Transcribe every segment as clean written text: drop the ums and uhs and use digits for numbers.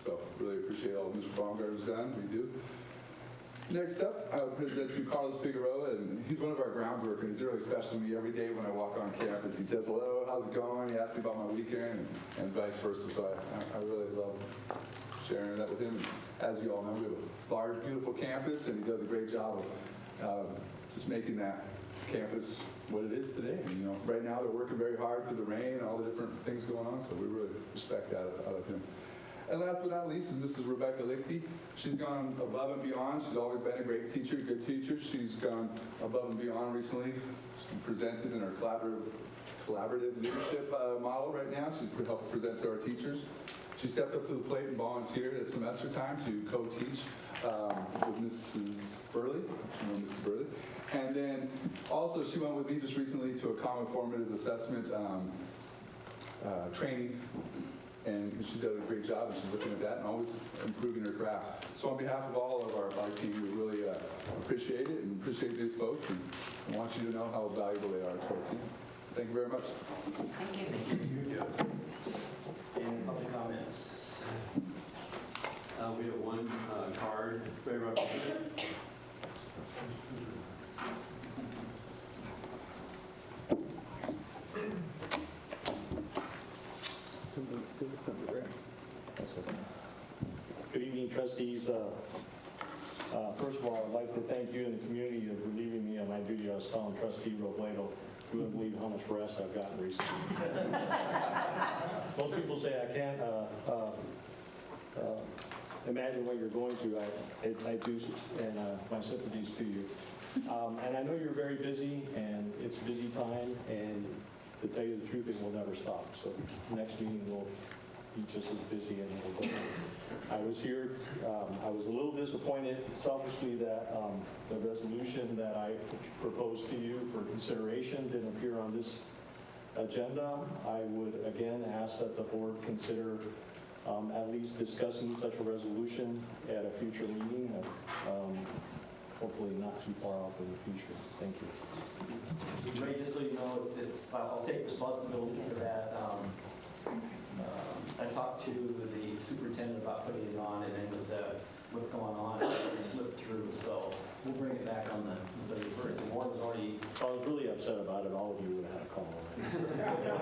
So really appreciate all Mr. Baumgartner's done. We do. Next up, I would present to Carlos Figueroa, and he's one of our grounds workers. He's really special to me. Every day when I walk on campus, he says, hello, how's it going? He asks me about my weekend, and vice versa. So I really love sharing that with him. As you all know, we have a large, beautiful campus, and he does a great job of just making that campus what it is today. And, right now they're working very hard through the rain and all the different things going on, so we really respect that out of him. And last but not least is Mrs. Rebecca Lichty. She's gone above and beyond. She's always been a great teacher, good teacher. She's gone above and beyond recently. She presented in our collaborative leadership model right now. She's helped present to our teachers. She stepped up to the plate and volunteered at semester time to co-teach with Mrs. Burley. Mrs. Burley. And then also she went with me just recently to a common formative assessment training. And she did a great job, and she's looking at that and always improving her craft. So on behalf of all of our team, we really appreciate it and appreciate these folks and want you to know how valuable they are to our team. Thank you very much. Thank you. Thank you. Any public comments? We have one card. Ray Representative. Good evening, trustees. First of all, I'd like to thank you and the community for relieving me of my duty as town trustee, Robledo. You wouldn't believe how much rest I've gotten recently. Most people say I can't imagine what you're going through. I do, and my sympathies to you. And I know you're very busy, and it's a busy time, and to tell you the truth, it will never stop. So next meeting will be just as busy, and we'll go on. I was here, I was a little disappointed selfishly that the resolution that I proposed to you for consideration didn't appear on this agenda. I would again ask that the board consider at least discussing such a resolution at a future meeting, hopefully not too far off in the future. Thank you. Ray, just so you know, I'll take responsibility for that. I talked to the superintendent about putting it on, and then with what's going on, it slipped through. So we'll bring it back on the board has already. I was really upset about it. All of you would have had a call on it. The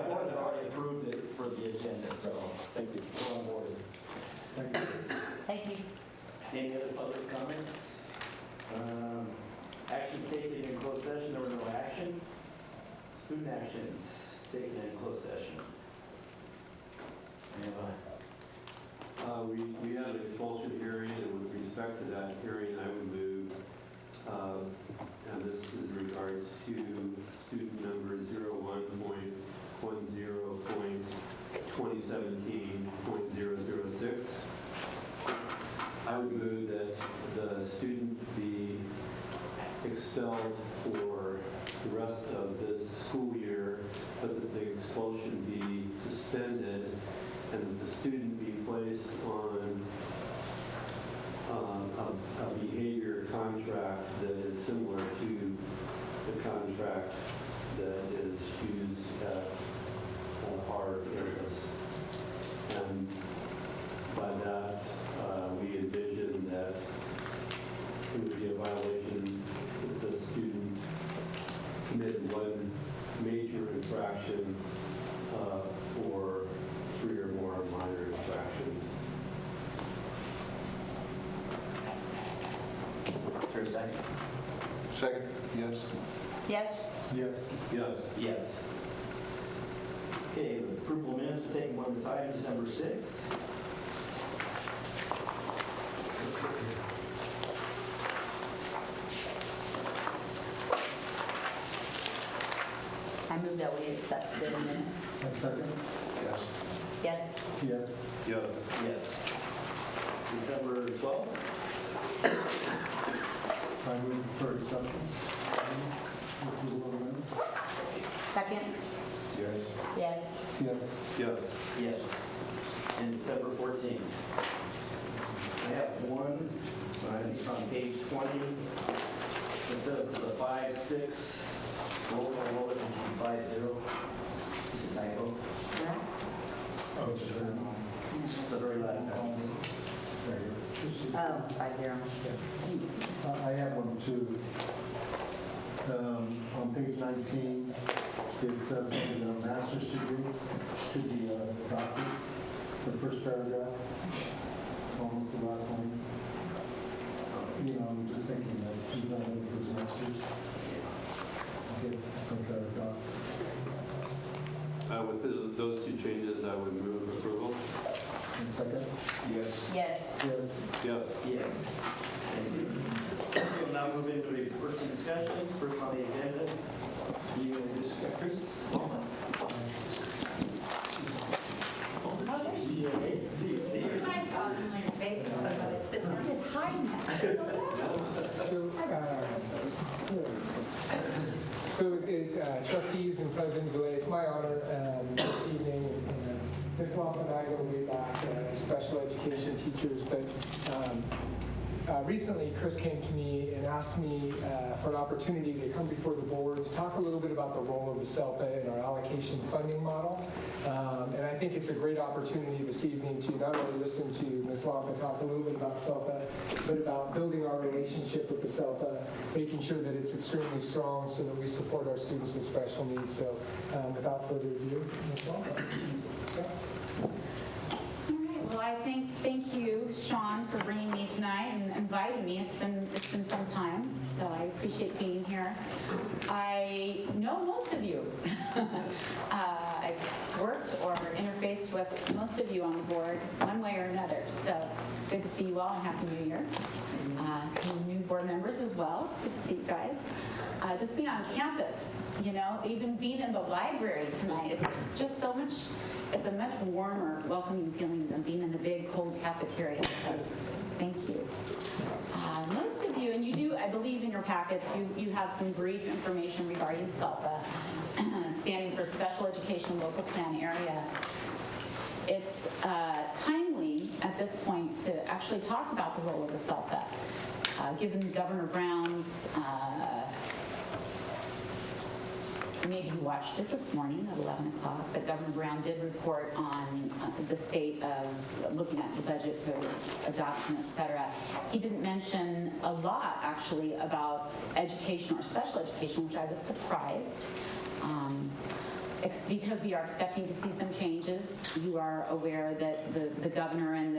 board has already approved it for the agenda. So Thank you. Go on board. Thank you. Any other public comments? Action taken in closed session. There were no actions. Student actions taken in closed session. We had an expulsion hearing, and with respect to that hearing, I would move, and this is in regards to student number 01.10.2017.006. I would move that the student be expelled for the rest of this school year, but that the expulsion be suspended and that the student be placed on a behavior contract that is similar to the contract that is used at our campus. And by that, we envision that it would be a violation if the student committed one major infraction for 3 or more minor infractions. Is there a second? Second, yes. Yes? Yes. Yes. Yes. Okay, approval of minutes, we'll take one at a time, December 6th. I move that we accept the minutes. A second. Yes. Yes? Yes. Yes. Yes. December 12th. I move for acceptance. Second? Yes. Yes? Yes. Yes. Yes. And December 14th. I have one on page 20. It says the 5-6. Roll call vote and 5-0. Just a typo. Oh, sure. The very last sentence. Oh, 5-0. I have one too. On page 19, it says something about a master's degree should be adopted. The first paragraph, almost the last line. You know, I'm just thinking that she's not looking for his master's. Okay, I'm going to try to adopt. With those two changes, I would move approval. And second? Yes. Yes. Yes. Yes. Yes. Thank you. We'll now move into reports and discussions. First on the agenda, you and Chris. Just hiding Trustees and President Goulet, it's my honor this evening. Ms. Lompa and I go way back as special education teachers, but recently Chris came to me and asked me for an opportunity to come before the board to talk a little bit about the role of the SELPA in our allocation funding model. And I think it's a great opportunity this evening to not only listen to Ms. Lompa talk a little bit about SELPA, but about building our relationship with the SELPA, making sure that it's extremely strong so that we support our students with special needs. So without further ado, Ms. Lompa. All right. Well, I thank you, Shawn, for bringing me tonight and inviting me. It's been some time, so I appreciate being here. I know most of you. I've worked or interfaced with most of you on the board one way or another. So good to see you all and Happy New Year. New board members as well. Good to see you guys. Just being on campus, you know, even being in the library tonight, it's just so much. It's a much warmer, welcoming feeling than being in the big, cold cafeteria. So, thank you. Most of you, and you do, I believe in your packets, you have some brief information regarding SELPA, standing for Special Education Local Plan Area. It's timely at this point to actually talk about the role of the SELPA, given Governor Brown's maybe you watched it this morning at 11 o'clock, but Governor Brown did report on the state of looking at the budget for adoption, et cetera. He didn't mention a lot, actually, about education or special education, which I was surprised. Because we are expecting to see some changes. You are aware that the governor and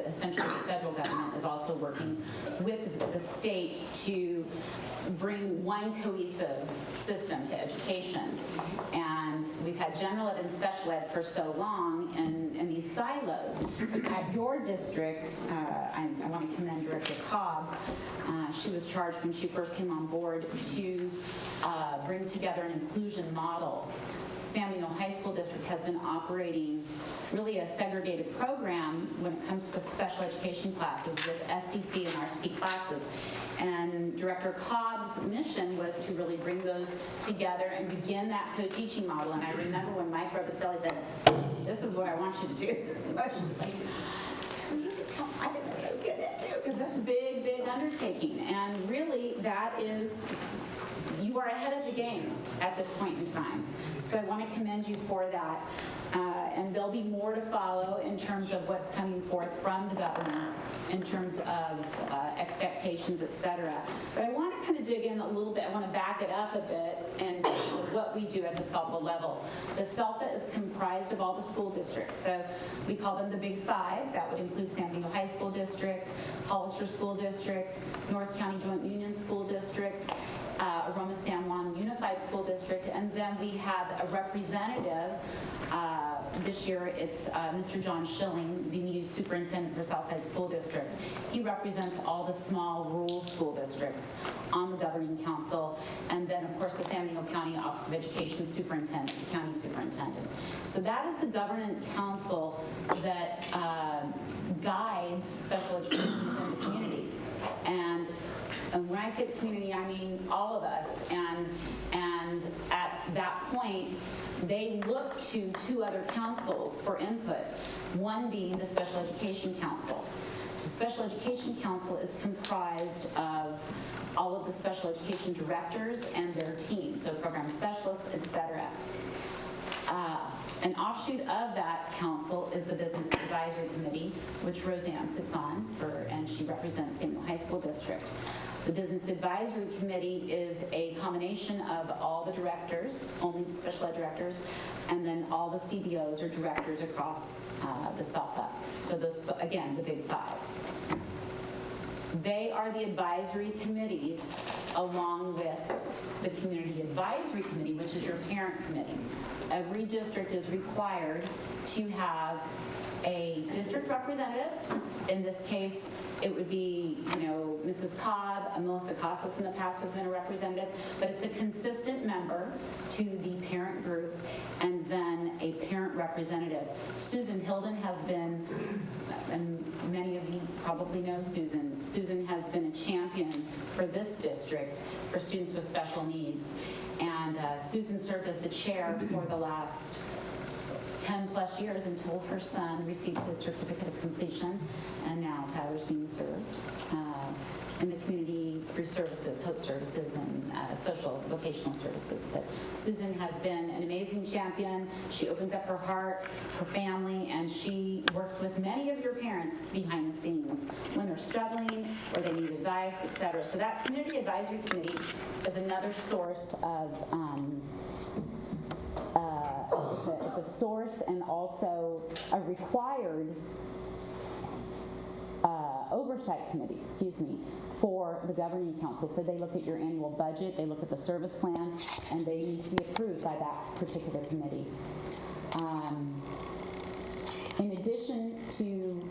essentially the federal government is also working with the state to bring one cohesive system to education. And we've had general ed and special ed for so long in these silos. At your district, I want to commend Director Cobb. She was charged when she first came on board to bring together an inclusion model. Samuel High School District has been operating really a segregated program when it comes to special education classes with SDC and RSP classes. And Director Cobb's mission was to really bring those together and begin that co-teaching model. And I remember when Mike Robicelli said, "This is what I want you to do." I didn't know what I was getting into, because that's a big, big undertaking. And really, that is, you are ahead of the game at this point in time. So I want to commend you for that. And there'll be more to follow in terms of what's coming forth from the governor in terms of expectations, et cetera. But I want to kind of dig in a little bit. I want to back it up a bit and what we do at the SELPA level. The SELPA is comprised of all the school districts. So we call them the Big Five. That would include San Diego High School District, Hollister School District, North County Joint Union School District, Aroma San Juan Unified School District, and then we have a representative. This year it's Mr. John Schilling, the new superintendent for Southside School District. He represents all the small rural school districts on the governing council, and then of course the San Diego County Office of Education Superintendent, the county superintendent. So that is the governing council that guides special education in the community. And when I say the community, I mean all of us. And at that point, they look to two other councils for input, one being the Special Education Council. The Special Education Council is comprised of all of the special education directors and their teams, so program specialists, et cetera. An offshoot of that council is the Business Advisory Advisory Committee, which Roseanne sits on, and she represents Samuel High School District. The Business Advisory Committee is a combination of all the directors, only the special ed directors, and then all the CBOs or directors across the SELPA. So those, again, the big five. They are the advisory committees along with the Community Advisory Committee, which is your parent committee. Every district is required to have a district representative. In this case, it would be, Mrs. Cobb, Melissa Casas in the past has been a representative, but it's a consistent member to the parent group, and then a parent representative. Susan Hilden has been, and many of you probably know Susan. Susan has been a champion for this district for students with special needs. And Susan served as the chair for the last 10 plus years until her son received his certificate of completion, and now Tyler's being served in the community through services, Hope Services, and social vocational services. But Susan has been an amazing champion. She opens up her heart, her family, and she works with many of your parents behind the scenes when they're struggling or they need advice, etc. So that Community Advisory Committee is another source of it's a source and also a required oversight committee, for the governing council. So they look at your annual budget, they look at the service plans, and they need to be approved by that particular committee. In addition to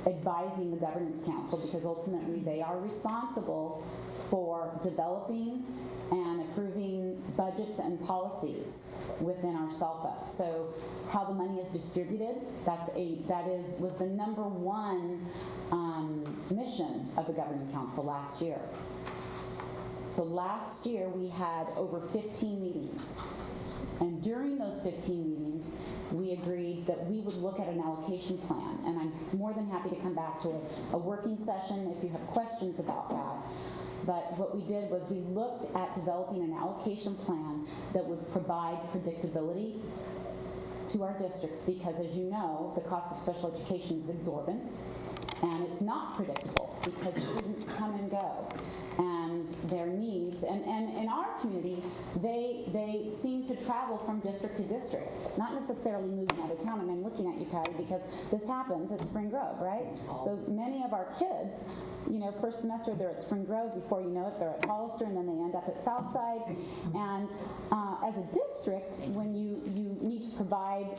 advising the governance council, because ultimately they are responsible for developing and approving budgets and policies within our SELPA. So how the money is distributed, was the number one mission of the governing council last year. So last year we had over 15 meetings. And during those 15 meetings, we agreed that we would look at an allocation plan. And I'm more than happy to come back to a working session if you have questions about that. But what we did was we looked at developing an allocation plan that would provide predictability to our districts, because as you know, the cost of special education is exorbitant, and it's not predictable because students come and go, and their needs, and in our community, they seem to travel from district to district, not necessarily moving out of town. And I'm looking at you, Patty, because this happens at Spring Grove, right? So many of our kids, first semester they're at Spring Grove, before you know it, they're at Hollister, and then they end up at Southside. And as a district, when you need to provide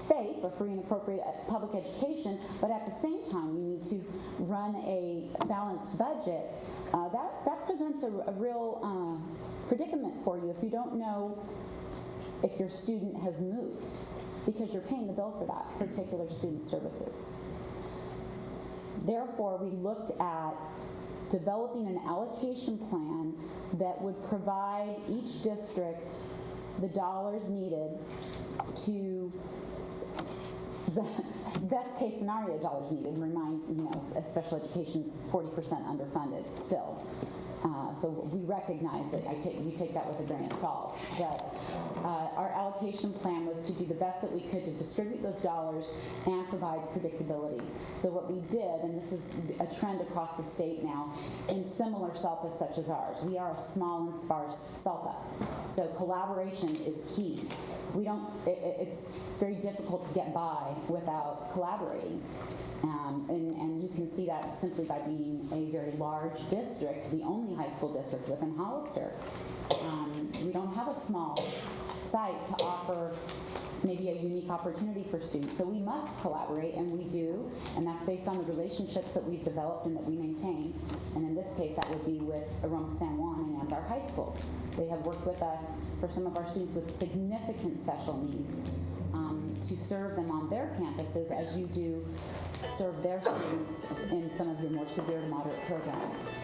safe or free and appropriate public education, but at the same time you need to run a balanced budget, that presents a real predicament for you if you don't know if your student has moved, because you're paying the bill for that particular student services. Therefore, we looked at developing an allocation plan that would provide each district the dollars needed to the best case scenario dollars needed. Remind, special education's 40% underfunded still. So we recognize that we take that with a grain of salt. But our allocation plan was to do the best that we could to distribute those dollars and provide predictability. So what we did, and this is a trend across the state now, in similar SELPAs such as ours, we are a small and sparse SELPA. So collaboration is key. It's very difficult to get by without collaborating. And you can see that simply by being a very large district, the only high school district within Hollister. We don't have a small site to offer maybe a unique opportunity for students. So we must collaborate, and we do, and that's based on the relationships that we've developed and that we maintain. And in this case, that would be with Aroma San Juan and our high school. They have worked with us for some of our students with significant special needs to serve them on their campuses, as you do serve their students in some of your more severe to moderate programs.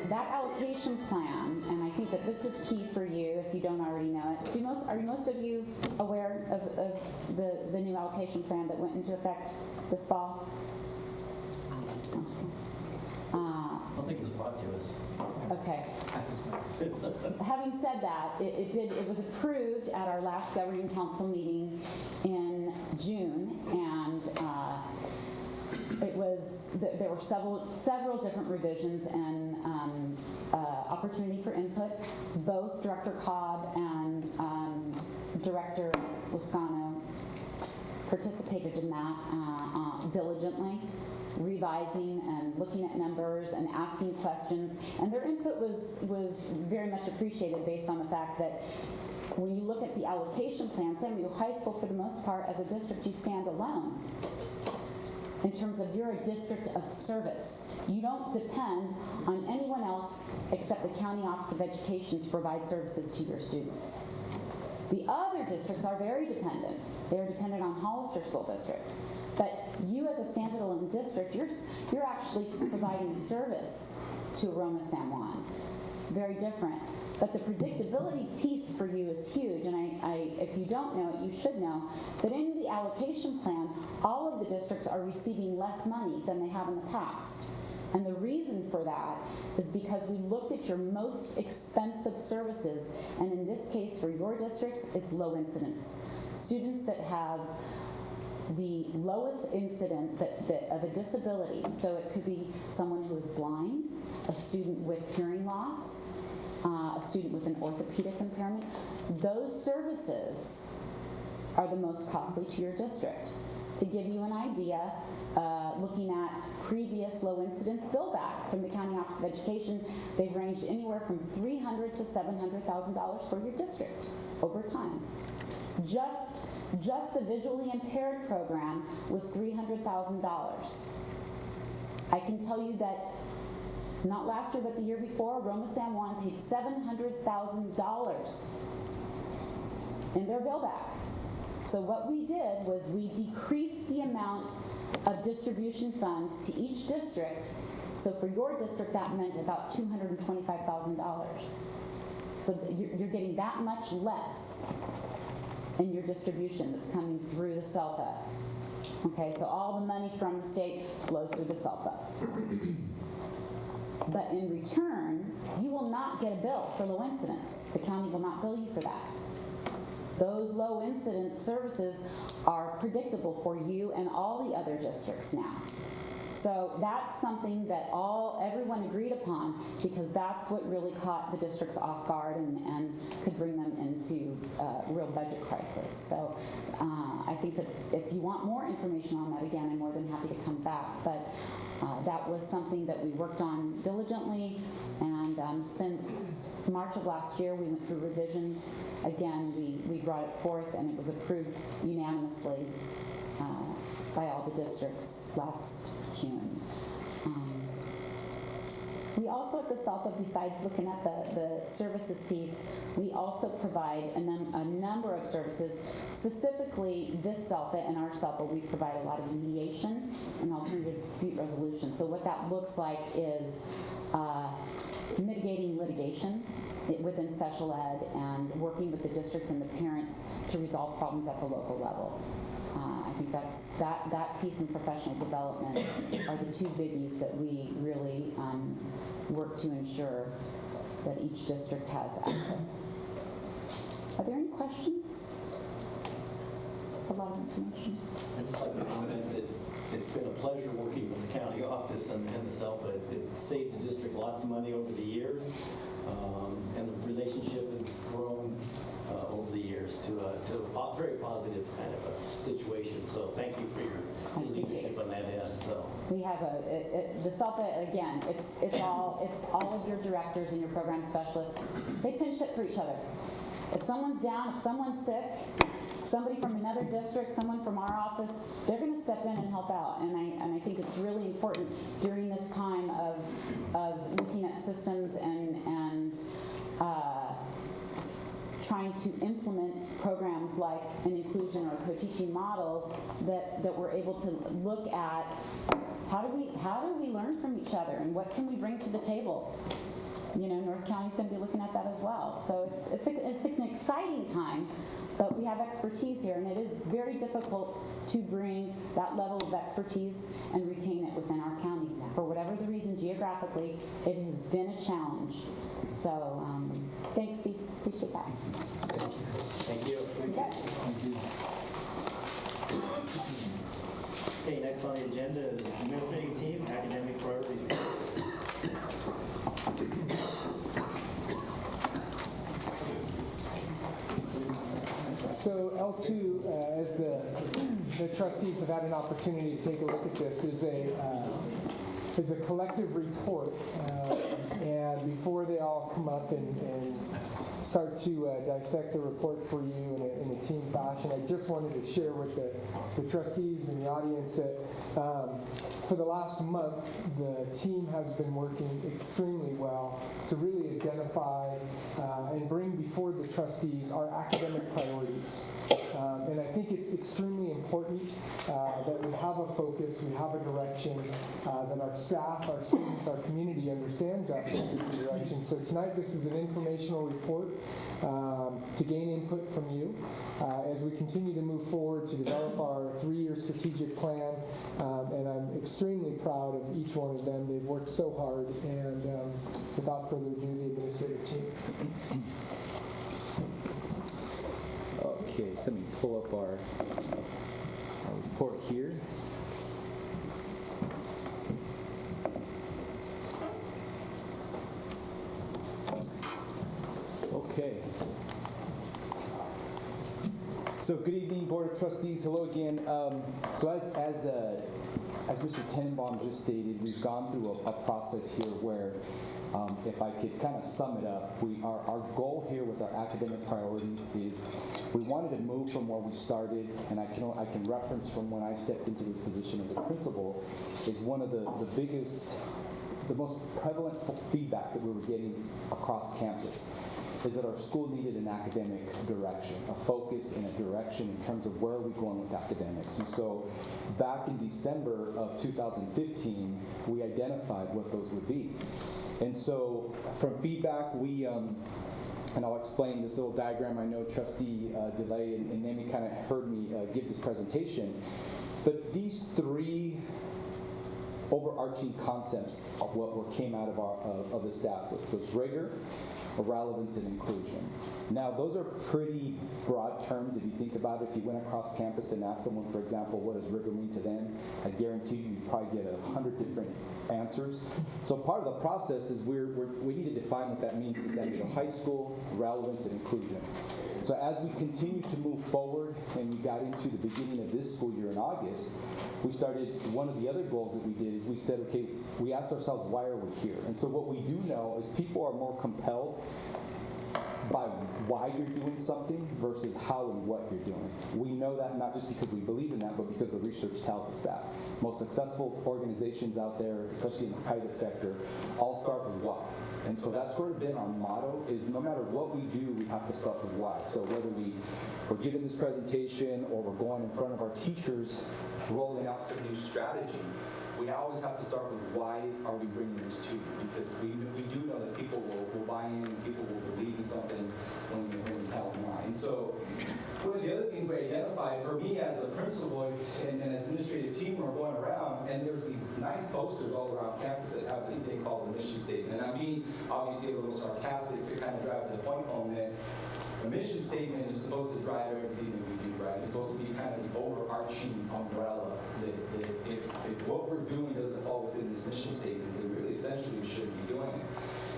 That allocation plan, and I think that this is key for you if you don't already know it. Are most of you aware of the new allocation plan that went into effect this fall? I don't think it was brought to us. Okay. Having said that, it was approved at our last governing council meeting in June, and there were several different revisions and opportunity for input. Both Director Cobb and Director Lascano participated in that diligently, revising and looking at numbers and asking questions. And their input was very much appreciated based on the fact that when you look at the allocation plan, Samuel High School, for the most part, as a district, you stand alone in terms of you're a district of service. You don't depend on anyone else except the County Office of Education to provide services to your students. The other districts are very dependent. They're dependent on Hollister School District. But you as a standalone district, you're actually providing service to Aroma San Juan. Very different. But the predictability piece for you is huge, and if you don't know it, you should know that in the allocation plan, all of the districts are receiving less money than they have in the past. And the reason for that is because we looked at your most expensive services, and in this case for your districts, it's low incidence. Students that have the lowest incident of a disability, so it could be someone who is blind, a student with hearing loss, a student with an orthopedic impairment. Those services are the most costly to your district. To give you an idea, looking at previous low incidence billbacks from the County Office of Education, they've ranged anywhere from $300,000 to $700,000 for your district over time. Just the visually impaired program was $300,000. I can tell you that not last year, but the year before, Aroma San Juan paid $700,000 in their billback. So what we did was we decreased the amount of distribution funds to each district. So for your district, that meant about $225,000. So you're getting that much less in your distribution that's coming through the SELPA. Okay, so all the money from the state flows through the SELPA. But in return, you will not get a bill for low incidence. The county will not bill you for that. Those low incidence services are predictable for you and all the other districts now. So that's something that everyone agreed upon, because that's what really caught the districts off guard and could bring them into real budget crisis. So I think that if you want more information on that, again, I'm more than happy to come back. But that was something that we worked on diligently, and since March of last year, we went through revisions. Again, we brought it forth, and it was approved unanimously by all the districts last June. We also at the SELPA, besides looking at the services piece, we also provide a number of services. Specifically, this SELPA and our SELPA, we provide a lot of mediation and alternative dispute resolution. So what that looks like is mitigating litigation within special ed and working with the districts and the parents to resolve problems at the local level. I think that piece in professional development are the two biggies that we really work to ensure that each district has access. Are there any questions? It's a lot of information. I'd just like to comment that it's been a pleasure working with the county office and the SELPA. It saved the district lots of money over the years, and the relationship has grown over the years to a very positive kind of a situation. So thank you for your leadership on that end. So we have the SELPA, again, it's all of your directors and your program specialists. They pinch hit for each other. If someone's down, if someone's sick, somebody from another district, someone from our office, they're going to step in and help out. And I think it's really important during this time of looking at systems and trying to implement programs like an inclusion or a co-teaching model that we're able to look at how do we learn from each other and what can we bring to the table. You know, North County's going to be looking at that as well. So it's an exciting time, but we have expertise here, and it is very difficult to bring that level of expertise and retain it within our county. For whatever the reason, geographically, it has been a challenge. So thanks, Steve. Appreciate that. thank you. You bet. Thank you. next on the agenda is administrative team, academic priorities. So L2, as the trustees have had an opportunity to take a look at this, is a collective report. And before they all come up and start to dissect the report for you in a team fashion, I just wanted to share with the trustees and the audience that for the last month, the team has been working extremely well to really identify and bring before the trustees our academic priorities. And I think it's extremely important that we have a focus, we have a direction, that our staff, our students, our community understands that focus and direction. So tonight this is an informational report to gain input from you as we continue to move forward to develop our 3-year strategic plan. And I'm extremely proud of each one of them. They've worked so hard. And without further ado, the administrative team. Okay, so let me pull up our report here. Okay. So good evening, Board of Trustees. Hello again. So as Mr. Tennenbaum just stated, we've gone through a process here where, if I could kind of sum it up, our goal here with our academic priorities is we wanted to move from where we started, and I can reference from when I stepped into this position as a principal, is one of the biggest, the most prevalent feedback that we were getting across campus is that our school needed an academic direction, a focus and a direction in terms of where are we going with academics. And so back in December of 2015, we identified what those would be. And so from feedback, we, and I'll explain this little diagram. I know Trustee DeLay and Nami kind of heard me give this presentation. But these 3 overarching concepts of what came out of the staff, which was rigor, relevance, and inclusion. Now, those are pretty broad terms if you think about it. If you went across campus and asked someone, for example, what does rigor mean to them, I guarantee you'd probably get 100 different answers. So part of the process is we need to define what that means to San Diego High School, relevance, and inclusion. So as we continue to move forward and we got into the beginning of this school year in August, we started, one of the other goals that we did is we said, okay, we asked ourselves, why are we here? And so what we do know is people are more compelled by why you're doing something versus how and what you're doing. We know that not just because we believe in that, but because the research tells us that. Most successful organizations out there, especially in the private sector, all start with why. And so that's sort of been our motto, is no matter what we do, we have to start with why. So whether we're giving this presentation or we're going in front of our teachers, rolling out some new strategy, we always have to start with why are we bringing this to you? Because we do know that people will buy in and people will believe in something when we tell them why. And so one of the other things we identified for me as a principal and as administrative team, we're going around and there's these nice posters all around campus that have this thing called the mission statement. And I mean, obviously a little sarcastic to kind of drive the point home that the mission statement is supposed to drive everything that we do, right? It's supposed to be kind of the overarching umbrella that if what we're doing doesn't fall within this mission statement, then really essentially we shouldn't be doing it.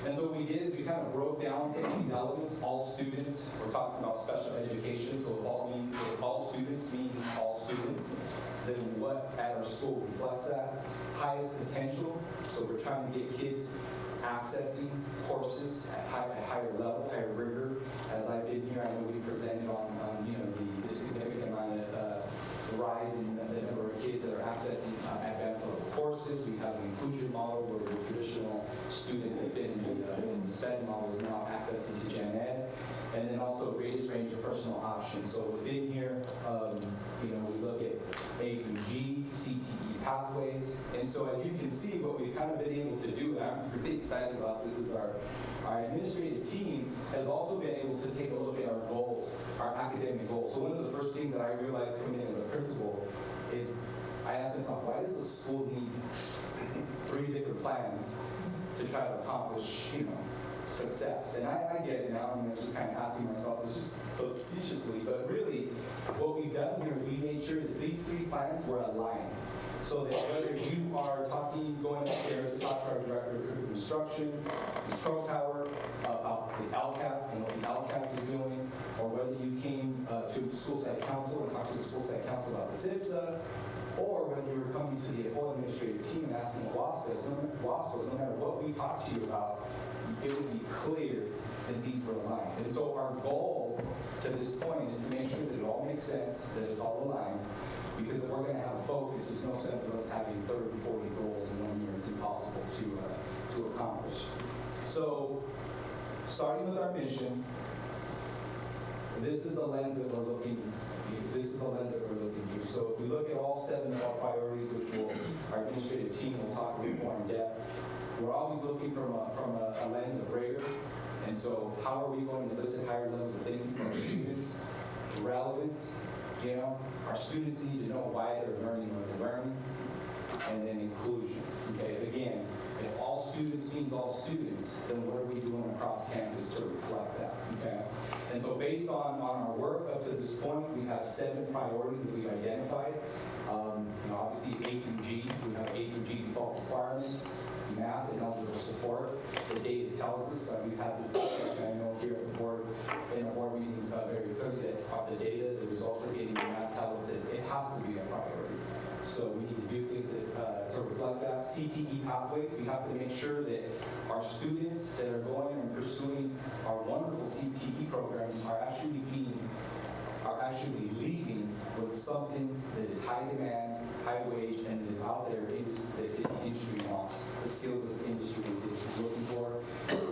And so what we did is we kind of broke down some of these elements. All students, we're talking about special education, so if all students means all students, then what at our school reflects that? Highest potential, so we're trying to get kids accessing courses at higher level, higher rigor. As I've been here, I know we presented on the significant amount of rise in the number of kids that are accessing advanced level courses. We have an inclusion model where the traditional student that's been in the SPED model is now accessing to Gen Ed. And then also greatest range of personal options. So within here, we look at A through G, CTE pathways. And so as you can see, what we've kind of been able to do, and I'm really excited about this, is our administrative team has also been able to take a look at our goals, our academic goals. So one of the first things that I realized coming in as a principal is I asked myself, why does the school need 3 different plans to try to accomplish, success? And I get it now, I'm just kind of asking myself, it's just facetiously, but really what we've done here is we made sure that these 3 plans were aligned. So that whether you are going upstairs to talk to our director of construction, Ms. Krokower, about the LCAP and what the LCAP is doing, or whether you came to school site council and talked to the school site council about the SIPSA, or whether you were coming to the whole administrative team and asking the WASCOs, no matter what we talked to you about, it would be clear that these were aligned. And so our goal to this point is to make sure that it all makes sense, that it's all aligned, because if we're going to have a focus, there's no sense of us having 30, 40 goals in 1 year. It's impossible to accomplish. So, starting with our mission, this is the lens that we're looking through. So if we look at all 7 of our priorities, which our administrative team will talk a bit more in depth, we're always looking from a lens of rigor. And so how are we going to elicit higher levels of thinking from our students? Relevance, our students need to know why they're learning what they're learning. And then inclusion, okay? Again, if all students means all students, then what are we doing across campus to reflect that, okay? And so based on our work up to this point, we have 7 priorities that we've identified. Obviously A through G, we have A through G default requirements, math and eligible support. The data tells us, we've had this discussion, I know here at the board, in our board meetings very clearly, that the data, the results we're getting in math tell us that it has to be a priority. So we need to do things to reflect that. CTE pathways, we have to make sure that our students that are going and pursuing our wonderful CTE programs are actually leaving with something that is high demand, high wage, and is out there that the industry wants, the skills that the industry is looking for.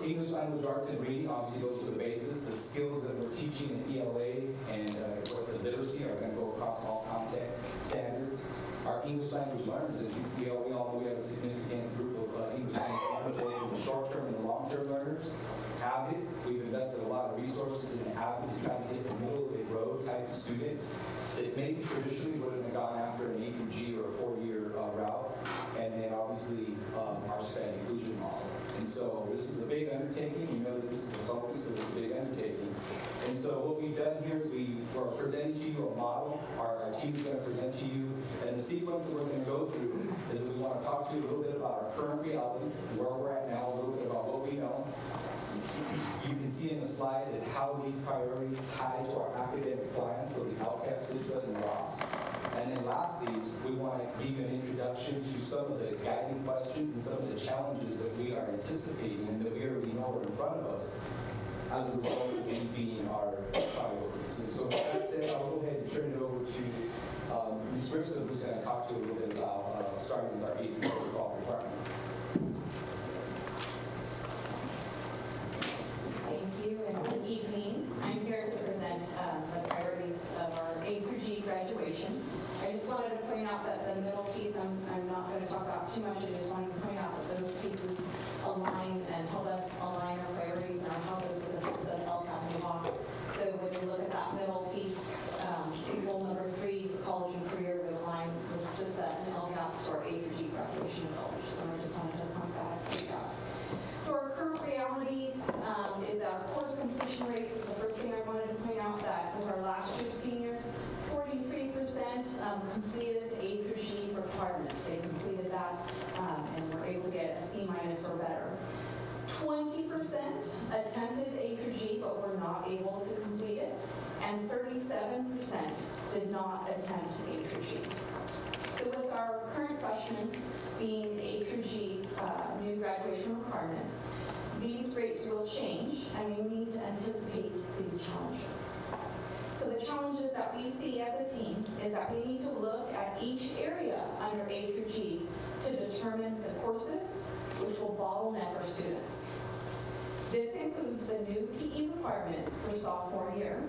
English language arts and reading, obviously those are the basis. The skills that we're teaching in ELA and the literacy are going to go across all content standards. Our English language learners, as we all know, we have a significant group of English language learners, both the short-term and the long-term learners. AVID, we've invested a lot of resources in AVID to try to get the middle of the road type of student that maybe traditionally would have gone after an A through G or a 4-year route, and then obviously our SPED inclusion model. And so this is a big undertaking. We know that this is a focus, so it's a big undertaking. And so what we've done here is we're presenting to you a model. Our team is going to present to you, and the sequence that we're going to go through is that we want to talk to you a little bit about our current reality, where we're at now, a little bit about what we know. You can see in the slide that how these priorities tie to our academic plans, so the LCAP, SIPSA, and ROS. And then lastly, we want to give you an introduction to some of the guiding questions and some of the challenges that we are anticipating and that we already know are in front of us as a result of these being our priorities. And so with that said, I'll go ahead and turn it over to Ms. Grissom, who's going to talk to you a little bit about starting with our 8 through 12 requirements. Thank you, and good evening. I'm here to present the priorities of our A through G graduation. I just wanted to point out that the middle piece, I'm not going to talk about too much. I just wanted to point out that those pieces align and help us align our priorities and our houses with the SIPSA and LCAP and WASC. So when you look at that middle piece, goal number 3, college and career, would align with SIPSA and LCAP to our A through G graduation of college. So I just wanted to point that out. So our current reality is that our course completion rates is the first thing I wanted to point out, that with our last year's seniors, 43% completed A through G requirements. They completed that and were able to get a C- or better. 20% attempted A through G but were not able to complete it, and 37% did not attempt A through G. So with our current freshmen being A through G new graduation requirements, these rates will change, and we need to anticipate these challenges. So the challenges that we see as a team is that we need to look at each area under A through G to determine the courses which will bottleneck our students. This includes the new PE requirement for sophomore year.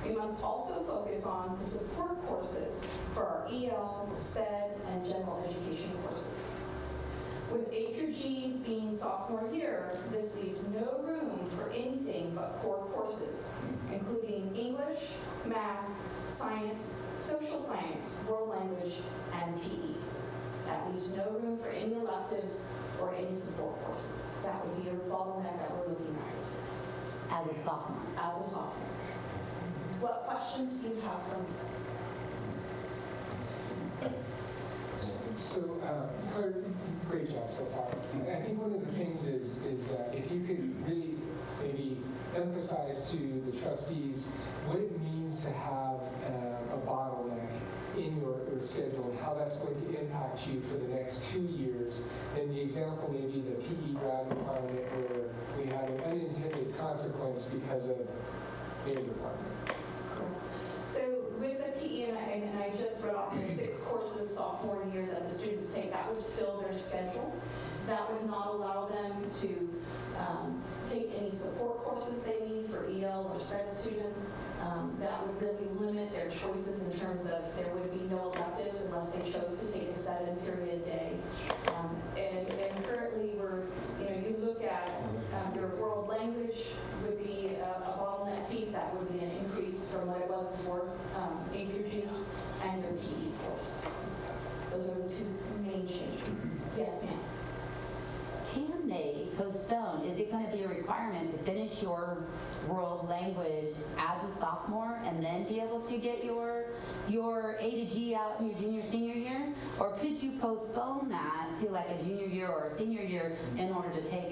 We must also focus on the support courses for our EL, SPED, and general education courses. With A through G being sophomore year, this leaves no room for anything but core courses, including English, math, science, social science, world language, and PE. That leaves no room for any electives or any support courses. That would be a bottleneck that we're looking at. As a sophomore. As a sophomore. What questions do you have for me? So, Claire, great job so far. I think one of the things is if you could really maybe emphasize to the trustees what it means to have a bottleneck in your schedule and how that's going to impact you for the next 2 years. And the example may be the PE grad requirement where we had an unintended consequence because of a requirement. So with the PE, and I just read off the 6 courses sophomore year that the students take, that would fill their schedule. That would not allow them to take any support courses they need for EL or SPED students. That would really limit their choices in terms of there would be no electives unless they chose to take a 7-period day. And currently you look at your world language would be a bottleneck piece. That would be an increase from what it was before, A through G, and your PE course. Those are the 2 main changes. Yes, ma'am. Can they postpone? Is it going to be a requirement to finish your world language as a sophomore and then be able to get your A to G out in your junior, senior year? Or could you postpone that to like a junior year or a senior year in order to take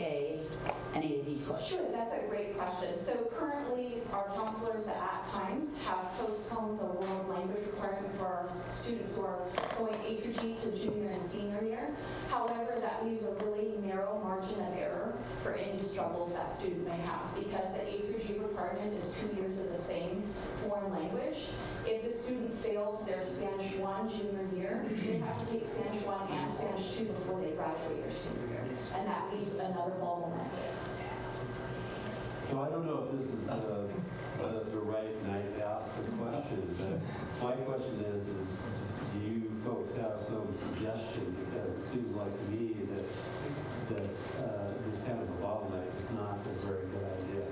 an A to G course? Sure, that's a great question. So currently, our counselors at times have postponed the world language requirement for our students who are going A through G to junior and senior year. However, that leaves a really narrow margin of error for any struggles that student may have, because the A through G requirement is 2 years of the same foreign language. If the student fails their Spanish 1 junior year, they have to take Spanish 1 and Spanish 2 before they graduate their senior year, and that leaves another bottleneck. So I don't know if this is the right night to ask the question, but my question is do you folks have some suggestion? Because it seems like to me that this kind of a bottleneck is not a very good idea.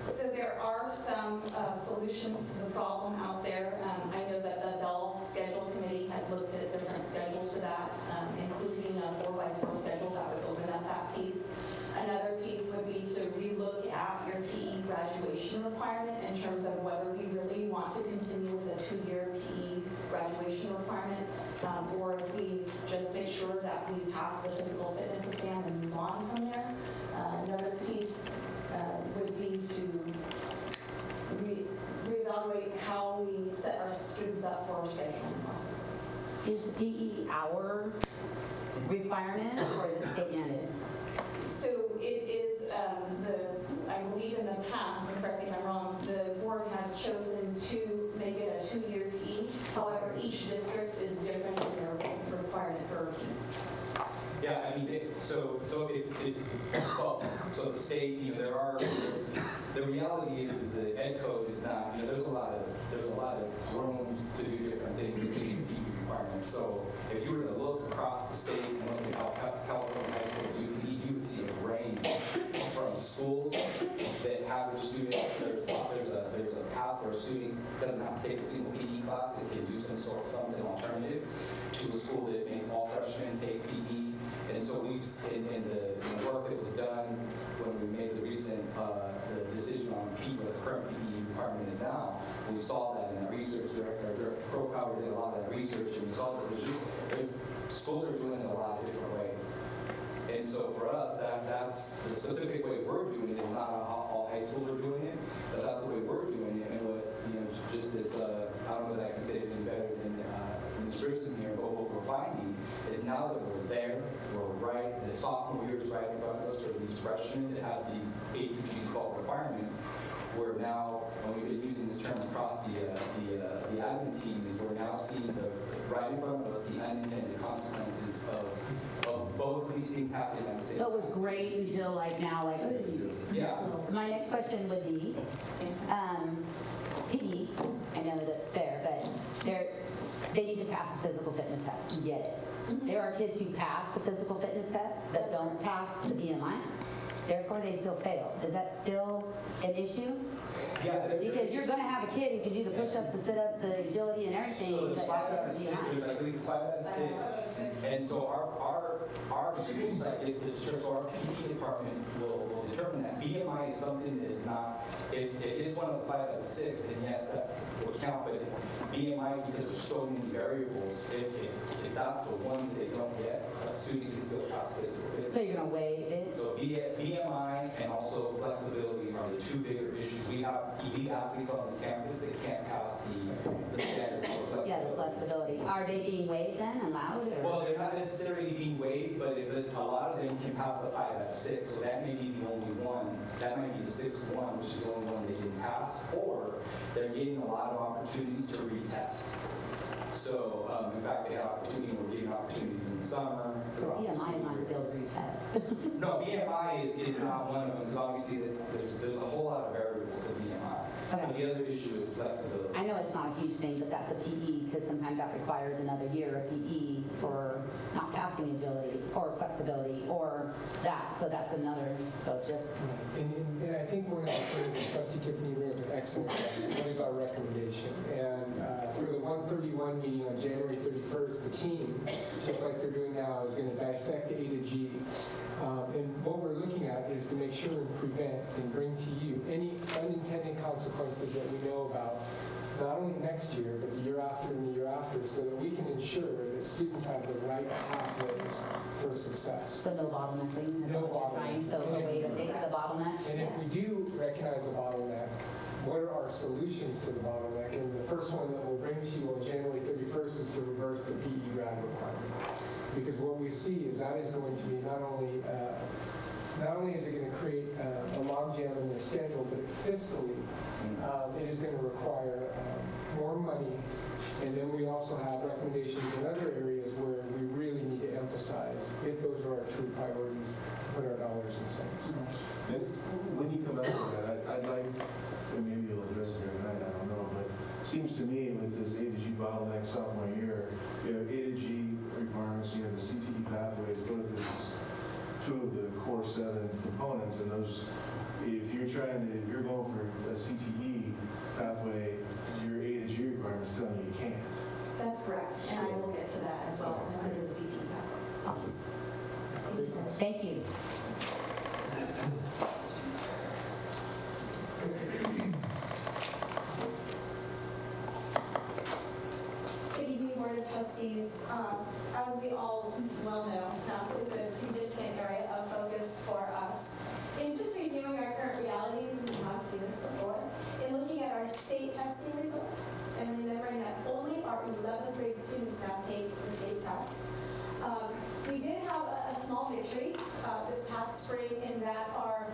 So there are some solutions to the problem out there. I know that the Bell Schedule Committee has looked at different schedules for that, including a 4x4 schedule that would open up that piece. Another piece would be to relook at your PE graduation requirement in terms of whether we really want to continue with a 2-year PE graduation requirement, or if we just make sure that we pass the physical fitness exam and move on from there. Another piece would be to reevaluate how we set our students up for our scheduling processes. Is the PE hour requirement or is it state mandated? So it is I believe in the past, and correct me if I'm wrong, the board has chosen to make it a 2-year PE. However, each district is different in their requirement for a PE. Yeah, I mean, so the state, there are, the reality is that Ed Code is not, there's a lot of room to do different things with PE requirements. So if you were to look across the state and look at how California high schools do PE, you would see a range from schools that have their students, there's a path where a student doesn't have to take a single PE class, it can do something alternative, to a school that makes all freshmen take PE. And so in the work that was done when we made the recent the decision on what the current PE requirement is now, we saw that in our research. Director Krokower did a lot of that research, and we saw that schools are doing it a lot of different ways. And so for us, that's the specific way we're doing it. Is not how all high schools are doing it, but that's the way we're doing it. And what just as I don't know that I can say anything better than Ms. Grissom here, but what we're finding is now that we're there, we're right. The sophomore year is right in front of us, or these freshmen that have these A through G 12 requirements. We're now, when we've been using this term across the admin team, is we're now seeing right in front of us the unintended consequences of both of these things happening at the same time. So it was great until now, Yeah. My next question would be, PE, I know that's fair, but they need to pass the physical fitness test. You get it. There are kids who pass the physical fitness test but don't pass the BMI. therefore they still fail. Is that still an issue? Yeah, Because you're gonna have a kid who can do the push-ups, the sit-ups, the agility and everything. So there's but 5 out of it's 6, behind. I believe it's 5 out of 6. And so our students, like it's the so our PE department will determine that. BMI is something that is not, if it's one of the 5 out of 6, then yes, that would count. But BMI, because there's so many variables, if that's the one that they don't get, a student can still pass physical. So you're gonna weigh it? So BMI and also flexibility are the 2 bigger issues. We have elite athletes on this campus that can't pass the standard for flexibility. Yeah, the flexibility. Are they being weighed then, allowed, or? Well, they're not necessarily being weighed, but a lot of them can pass the 5 out of 6, so that may be the only one. That might be the 6th one, which is the only one they didn't pass, or they're getting a lot of opportunities to retest. So, in fact, they have opportunity, we're getting opportunities in the summer. BMI is not a build retest. No, BMI is not one of them, because obviously there's a whole lot of variables to BMI. Okay. But the other issue is flexibility. I know it's not a huge thing, but that's a PE, because sometimes that requires another year of PE for not passing agility or flexibility or that, so that's another, so just. And I think one of the things that Trustee Tiffany raised an excellent question. What is our recommendation? And for the 131 meeting on January 31st, the team, just like they're doing now, is going to dissect the A to G. And what we're looking at is to make sure and prevent and bring to you any unintended consequences that we know about, not only next year, but the year after and the year after, so that we can ensure that students have the right pathways for success. So no bottlenecking, is No what you're trying, so a way to fix the bottleneck? And if we do recognize a bottleneck, what are our solutions to the bottleneck? And the first one that we'll bring to you on January 31st is to reverse the PE grad requirement. Because what we see is that is going to be not only is it going to create a logjam in the schedule, but fiscally, it is going to require more money. And then we also have recommendations in other areas where we really need to emphasize, if those are our true priorities, to put our dollars and cents. And when you come back to that, I'd like, and maybe you'll address it here tonight, I don't know, but it seems to me with this A to G bottleneck sophomore year, you have A to G requirements, you have the CTE pathways, both of these 2 of the core 7 components, and those, if you're going for a CTE pathway, your A to G requirements telling you can't. That's correct, and I will get to that as well under the CT pathway. Awesome. Thank you. Good evening, Board of Trustees. As we all well know, NAP is a significant area of focus for us. In just reviewing our current realities, and you have seen this before, in looking at our state testing results, and remembering that only our 11th grade students now take the state test. We did have a small victory this past spring in that our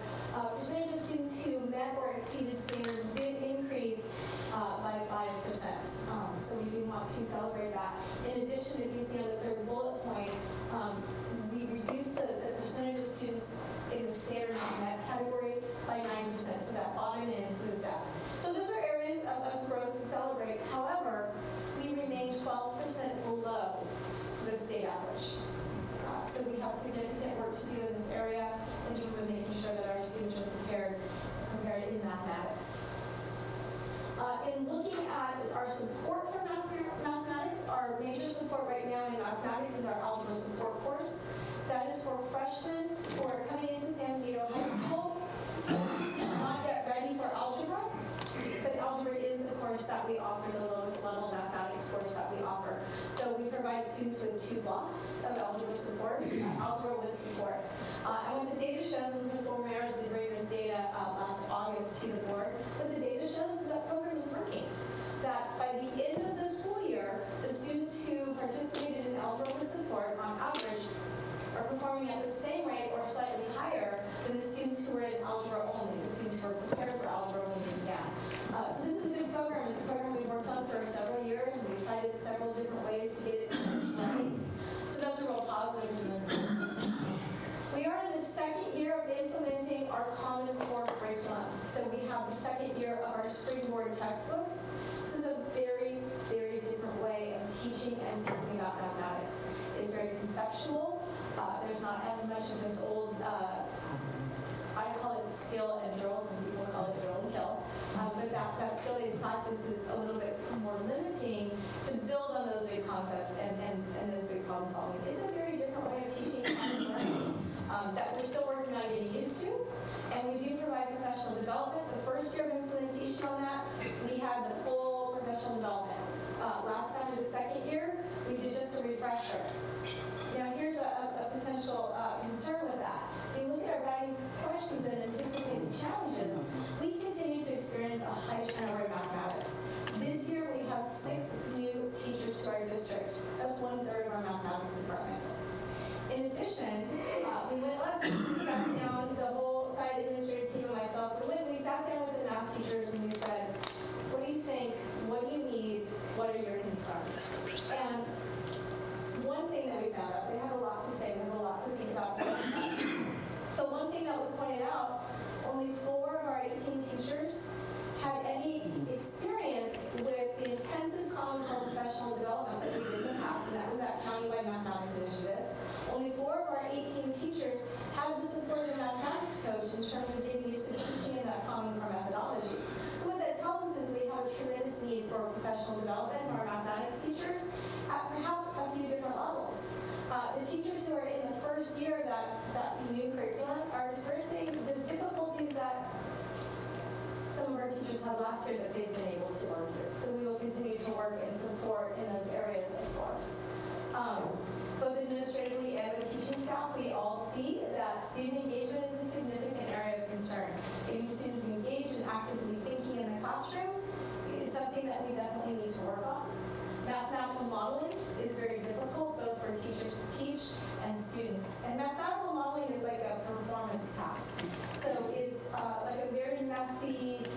percentage of students who met or exceeded standards did increase by 5%. So we do want to celebrate that. In addition, if you see on the 3rd bullet point, we reduced the percentage of students in the standard not met category by 9%. So that bottom end moved up. So those are areas of growth to celebrate. However, we remain 12% below the state average. So we have significant work to do in this area in terms of making sure that our students are prepared in mathematics. In looking at our support for mathematics, our major support right now in mathematics is our algebra support course. That is for freshmen who are coming into San Benito High School, not yet ready for algebra, but algebra is the course that we offer, the lowest level mathematics course that we offer. So we provide students with 2 blocks of algebra support, algebra with support. And what the data shows, and Principal Ramirez did bring this data last August to the board, what the data shows is that program is working. That by the end of the school year, the students who participated in algebra with support, on average, are performing at the same rate or slightly higher than the students who were in algebra only, the students who were prepared for algebra when they began. So this is a good program. It's a program we've worked on for several years, and we've tried it several different ways to get it right. So that's a real positive movement. We are in the 2nd year of implementing our Common Core curriculum. So we have the 2nd year of our springboard textbooks. This is a very, very different way of teaching and thinking about mathematics. It's very conceptual. There's not as much of this old a skill and drill. Some people call it drill and kill. But that skill-based practice is a little bit more limiting to build on those big concepts and those big problem solving. It's a very different way of teaching and learning that we're still working on getting used to. And we do provide professional development. The first year of implementation on that, we had the full professional development. Last time, the second year, we did just a refresher. Now, here's a potential concern with that. If you look at our guiding questions and anticipated challenges, we continue to experience a high turnover in mathematics. This year, we have 6 new teachers to our district. That's 1/3 of our mathematics department. In addition, we went last week, we sat down, the whole site administrative team and myself, we sat down with the math teachers and we said, what do you think? What do you need? What are your concerns? And one thing that we found out, we have a lot to say, we have a lot to think about. The one thing that was pointed out, only 4 of our 18 teachers had any experience with the intensive common core professional development that we did in the past, and that was that countywide mathematics initiative. Only 4 of our 18 teachers had the support of a mathematics coach in terms of getting used to teaching in that common core methodology. So what that tells us is we have a tremendous need for professional development for our mathematics teachers at perhaps a few different levels. The teachers who are in the first year of that new curriculum are experiencing the difficulties that some of our teachers had last year that they've been able to learn through. So we will continue to work and support in those areas, of course. Both administratively and with teaching staff, we all see that student engagement is a significant area of concern. Getting students engaged and actively thinking in the classroom is something that we definitely need to work on. Mathematical modeling is very difficult, both for teachers to teach and students. And mathematical modeling is like a performance task. So it's like a very messy,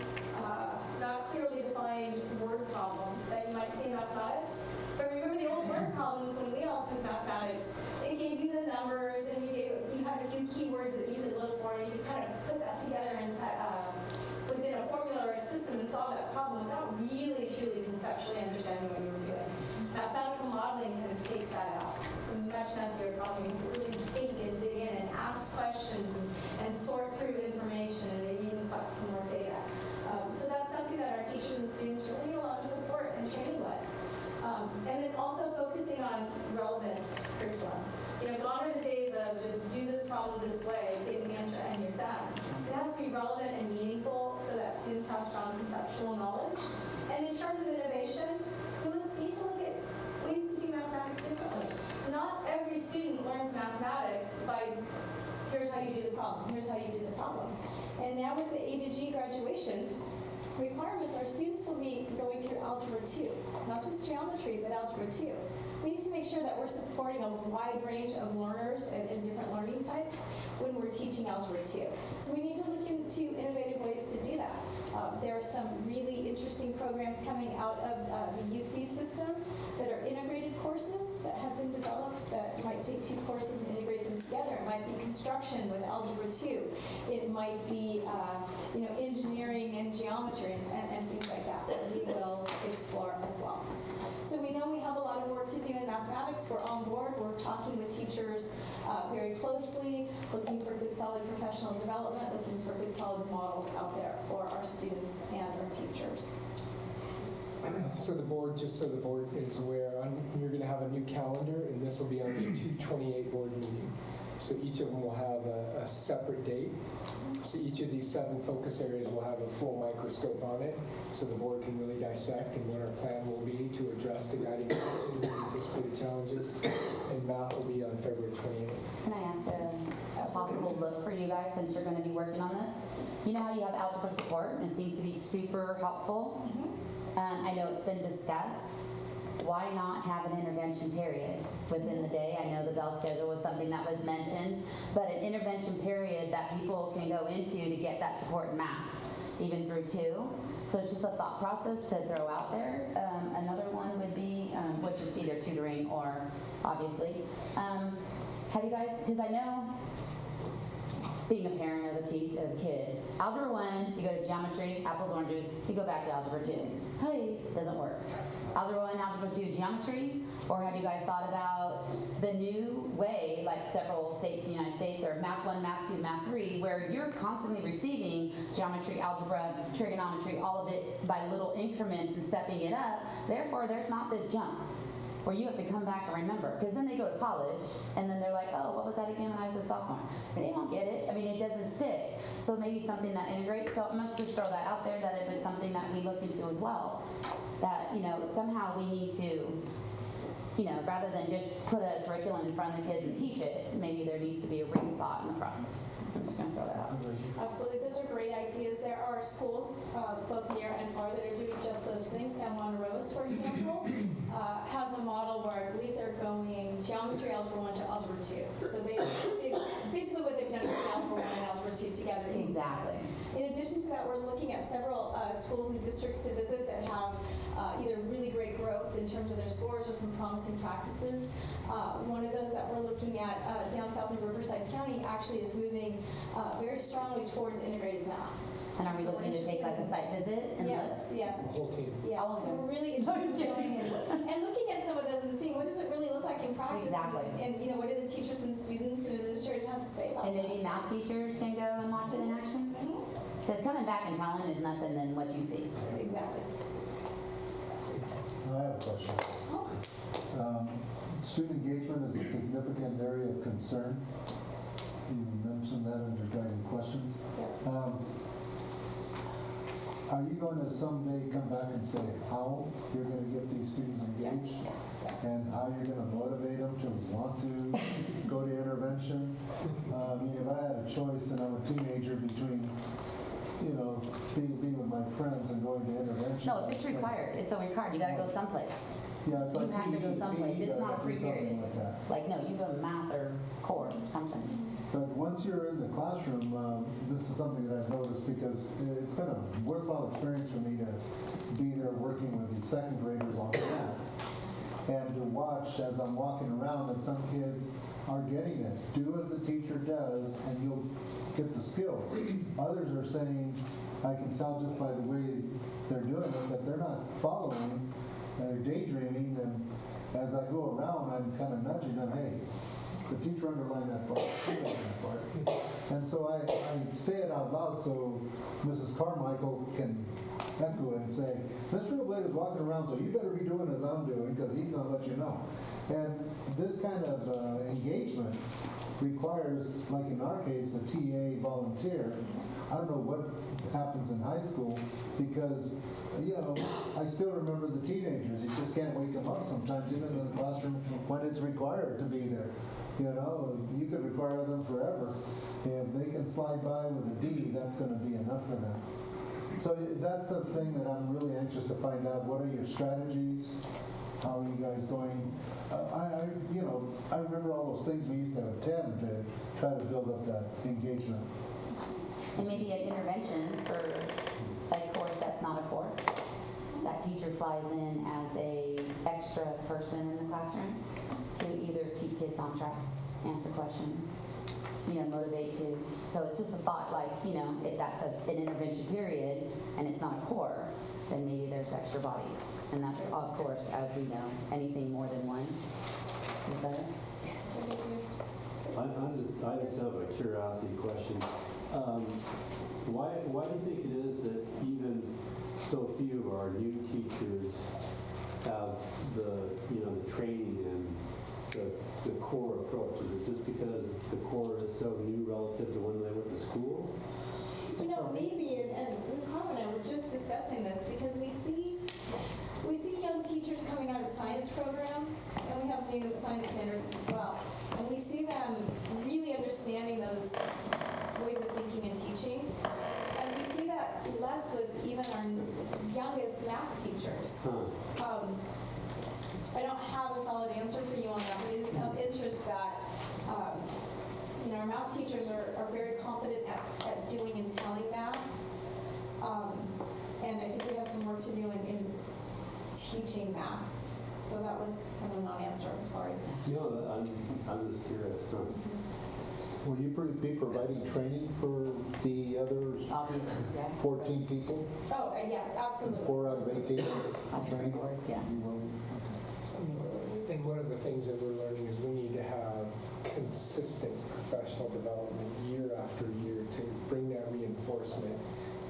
not clearly defined word problem that you might see in mathematics. But remember the old word problems when we all took mathematics, they gave you the numbers and you had a few keywords that you could look for and you could kind of put that together and within a formula or a system and solve that problem without really truly conceptually understanding what you were doing. Mathematical modeling kind of takes that out. It's a much messier problem. You can really think and dig in and ask questions and sort through information and maybe even collect some more data. So that's something that our teachers and students really need a lot of support and training with. And then also focusing on relevant curriculum. Gone are the days of just do this problem this way, get an answer, and you're done. It has to be relevant and meaningful so that students have strong conceptual knowledge. And in terms of innovation, we need to look at ways to do mathematics differently. Not every student learns mathematics by here's how you do the problem, here's how you do the problem. And now with the A to G graduation requirements, our students will be going through Algebra 2, not just geometry, but Algebra 2. We need to make sure that we're supporting a wide range of learners and different learning types when we're teaching Algebra 2. So we need to look into innovative ways to do that. There are some really interesting programs coming out of the UC system that are integrated courses that have been developed that might take 2 courses and integrate them together. It might be construction with Algebra 2. It might be engineering and geometry and things like that we will explore as well. So we know we have a lot of work to do in mathematics. We're on board. We're talking with teachers very closely, looking for good, solid professional development, looking for good, solid models out there for our students and our teachers. So the board, just so the board is aware, you're going to have a new calendar, and this will be on the 2/28 board meeting. So each of them will have a separate date. So each of these 7 focus areas will have a full microscope on it, so the board can really dissect and what our plan will be to address the guiding questions and anticipated challenges. And math will be on February 28th. Can I ask a possible look for you guys since you're going to be working on this? You know how you have algebra support and it seems to be super helpful? I know it's been discussed. Why not have an intervention period within the day? I know the bell schedule was something that was mentioned, but an intervention period that people can go into to get that support in math, even through 2. So it's just a thought process to throw out there. Another one would be, which is either tutoring or obviously. Have you guys, because I know being a parent of a kid. Algebra 1, you go to geometry, apples, oranges, you go back to algebra 2. Hey, doesn't work. Algebra 1, algebra 2, geometry, or have you guys thought about the new way, like several states in the United States, or math 1, math 2, math 3, where you're constantly receiving geometry, algebra, trigonometry, all of it by little increments and stepping it up. Therefore, there's not this jump where you have to come back and remember. Because then they go to college, and then they're like, oh, what was that again when I was a sophomore? They don't get it. I mean, it doesn't stick. So maybe something that integrates. So I'm going to just throw that out there, that if it's something that we look into as well, that, somehow we need to, rather than just put a curriculum in front of the kids and teach it, maybe there needs to be a rethought in the process. I'm just going to throw that out. Absolutely, those are great ideas. There are schools, both near and far, that are doing just those things. San Juan Rose, for example, has a model where I believe they're going geometry, algebra 1 to algebra 2. So they basically what they've done is put algebra 1 and algebra 2 together. Exactly. In addition to that, we're looking at several schools and districts to visit that have either really great growth in terms of their scores or some promising practices. One of those that we're looking at down south in Riverside County actually is moving very strongly towards integrated math. And are we So looking to take like a site visit? And Yes, yes. The whole team. Yeah, Oh, so okay. we're really interested in going and looking at some of those and seeing what does it really look like in practice. Exactly. And what do the teachers and students and administrators have to say about And that. maybe math teachers can go and watch it in action? Because coming back and telling is nothing than what you see. Exactly. I have a question. Student engagement is a significant area of concern. You mentioned that under guiding questions. Yes. Are you going to someday come back and say how you're going to get these students engaged? Yes. And how you're going to motivate them to want to go to intervention? If I had a choice and I'm a teenager between, being with my friends and going to intervention. No, if it's required, it's a required. You got to go someplace. Yeah, it's You like have to go PE, someplace. It's not a free something period. like that. Like, no, you go to math or core or something. But once you're in the classroom, this is something that I've noticed because it's been a worthwhile experience for me to be there working with these second graders on math and to watch as I'm walking around that some kids are getting it. Do as the teacher does and you'll get the skills. Others are saying, I can tell just by the way they're doing it that they're not following, they're daydreaming, and as I go around, I'm kind of nudging them, hey, the teacher underlined that part, that part. And so I say it out loud so Mrs. Carmichael can echo it and say, Mr. Oblate is walking around, so you better be doing as I'm doing because he's going to let you know. And this kind of engagement requires, like in our case, a TA volunteer. I don't know what happens in high school because, I still remember the teenagers. You just can't wake them up sometimes, even in the classroom when it's required to be there. You could require them forever. If they can slide by with a D, that's going to be enough for them. So that's a thing that I'm really anxious to find out. What are your strategies? How are you guys going? I remember all those things we used to attend to try to build up that engagement. And maybe an intervention for a course that's not a core. That teacher flies in as a extra person in the classroom to either keep kids on track, answer questions, motivate to. So it's just a thought, if that's an intervention period and it's not a core, then maybe there's extra bodies. And that's, of course, as we know, anything more than one is better. I just have a curiosity question. Why do you think it is that even so few of our new teachers have the training and the core approach? Is it just because the core is so new relative to when they went to school? Maybe, and Ms. Cobb and I were just discussing this because we see young teachers coming out of science programs, and we have new science standards as well. And we see them really understanding those ways of thinking and teaching. And we see that less with even our youngest math teachers. I don't have a solid answer for you on that, but it is of interest that our math teachers are very competent at doing and telling math. And I think we have some work to do in teaching math. So that was kind of a non-answer, sorry. No, I'm just curious. Will you be providing training for the other Obviously, yeah. 14 people? Oh, yes, absolutely. 4 out of 18? Training? Yeah. You will? And one of the things that we're learning is we need to have consistent professional development year after year to bring that reinforcement.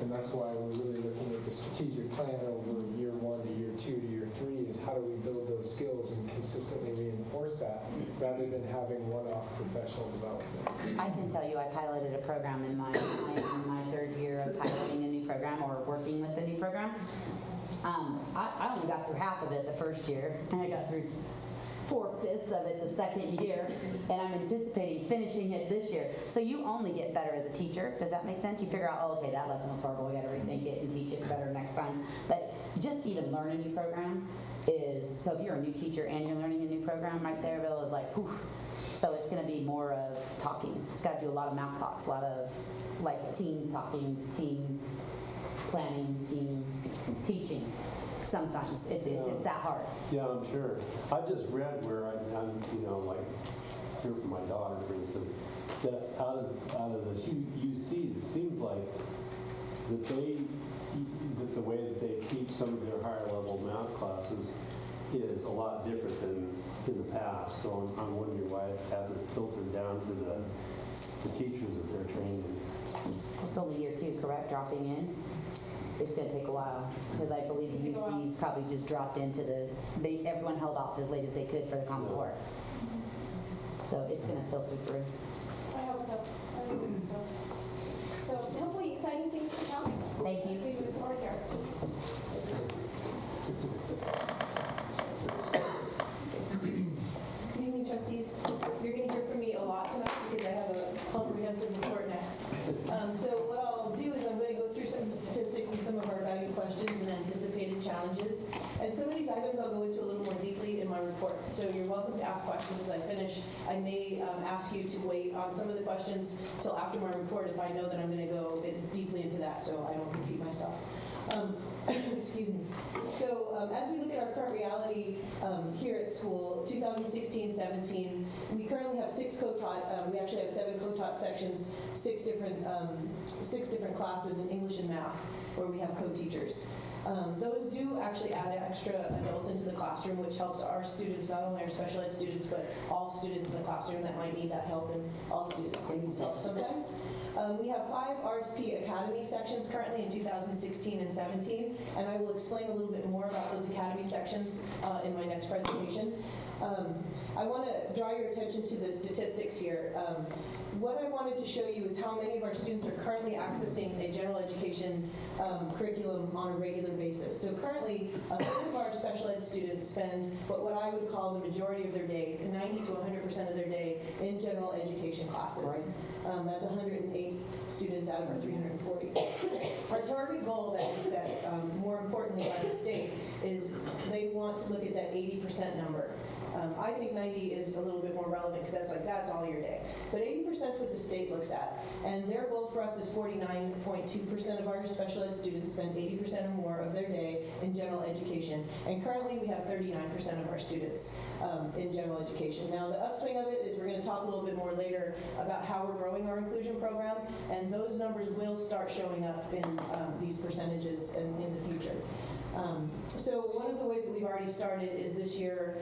And that's why we're really looking at the strategic plan over year 1 to year 2 to year 3 is how do we build those skills and consistently reinforce that rather than having one-off professional development. I can tell you I piloted a program in my 3rd year of piloting a new program or working with a new program. I only got through half of it the first year, and I got through 4/5 of it the second year, and I'm anticipating finishing it this year. So you only get better as a teacher. Does that make sense? You figure out, oh, okay, that lesson was horrible. We got to rethink it and teach it better next time. But just even learn a new program is, so if you're a new teacher and you're learning a new program, right there, Bill, is like, whew. So it's going to be more of talking. It's got to do a lot of mouth talks, a lot of like team talking, team planning, team teaching. Sometimes it's that hard. Yeah, I'm sure. I just read where I'm like, here for my daughter, for instance, that out of the UCs, it seems like that the way that they teach some of their higher level math classes is a lot different than in the past. So I'm wondering why it hasn't filtered down to the teachers that they're training. It's only year 2, correct? Dropping in. It's going to take a while because I believe the UCs probably just dropped into everyone held off as late as they could for the Common Core. So it's going to filter through. I hope so. So hopefully exciting things to come. Thank you. As we move forward here. Good evening, trustees. You're going to hear from me a lot tonight because I have a comprehensive report next. So what I'll do is I'm going to go through some of the statistics and some of our value questions and anticipated challenges. And some of these items I'll go into a little more deeply in my report. So you're welcome to ask questions as I finish. I may ask you to wait on some of the questions till after my report if I know that I'm going to go a bit deeply into that so I don't repeat myself. Excuse me. So as we look at our current reality here at school, 2016-17, we currently have 6 co-taught. We actually have 7 co-taught sections, 6 different classes in English and math, where we have co-teachers. Those do actually add extra adults into the classroom, which helps our students, not only our special ed students, but all students in the classroom that might need that help, and all students can use help sometimes. We have 5 RSP Academy sections currently in 2016 and 17, and I will explain a little bit more about those Academy sections in my next presentation. I want to draw your attention to the statistics here. What I wanted to show you is how many of our students are currently accessing a general education curriculum on a regular basis. So currently, a third of our special ed students spend what I would call the majority of their day, 90 to 100% of their day, in general education classes. That's 108 students out of our 340. Our target goal that is set, more importantly by the state, is they want to look at that 80% number. I think 90 is a little bit more relevant because that's all your day. But 80% is what the state looks at. And their goal for us is 49.2% of our special ed students spend 80% or more of their day in general education. And currently we have 39% of our students in general education. Now the upswing of it is we're going to talk a little bit more later about how we're growing our inclusion program. And those numbers will start showing up in these percentages in the future. So one of the ways that we've already started is this year,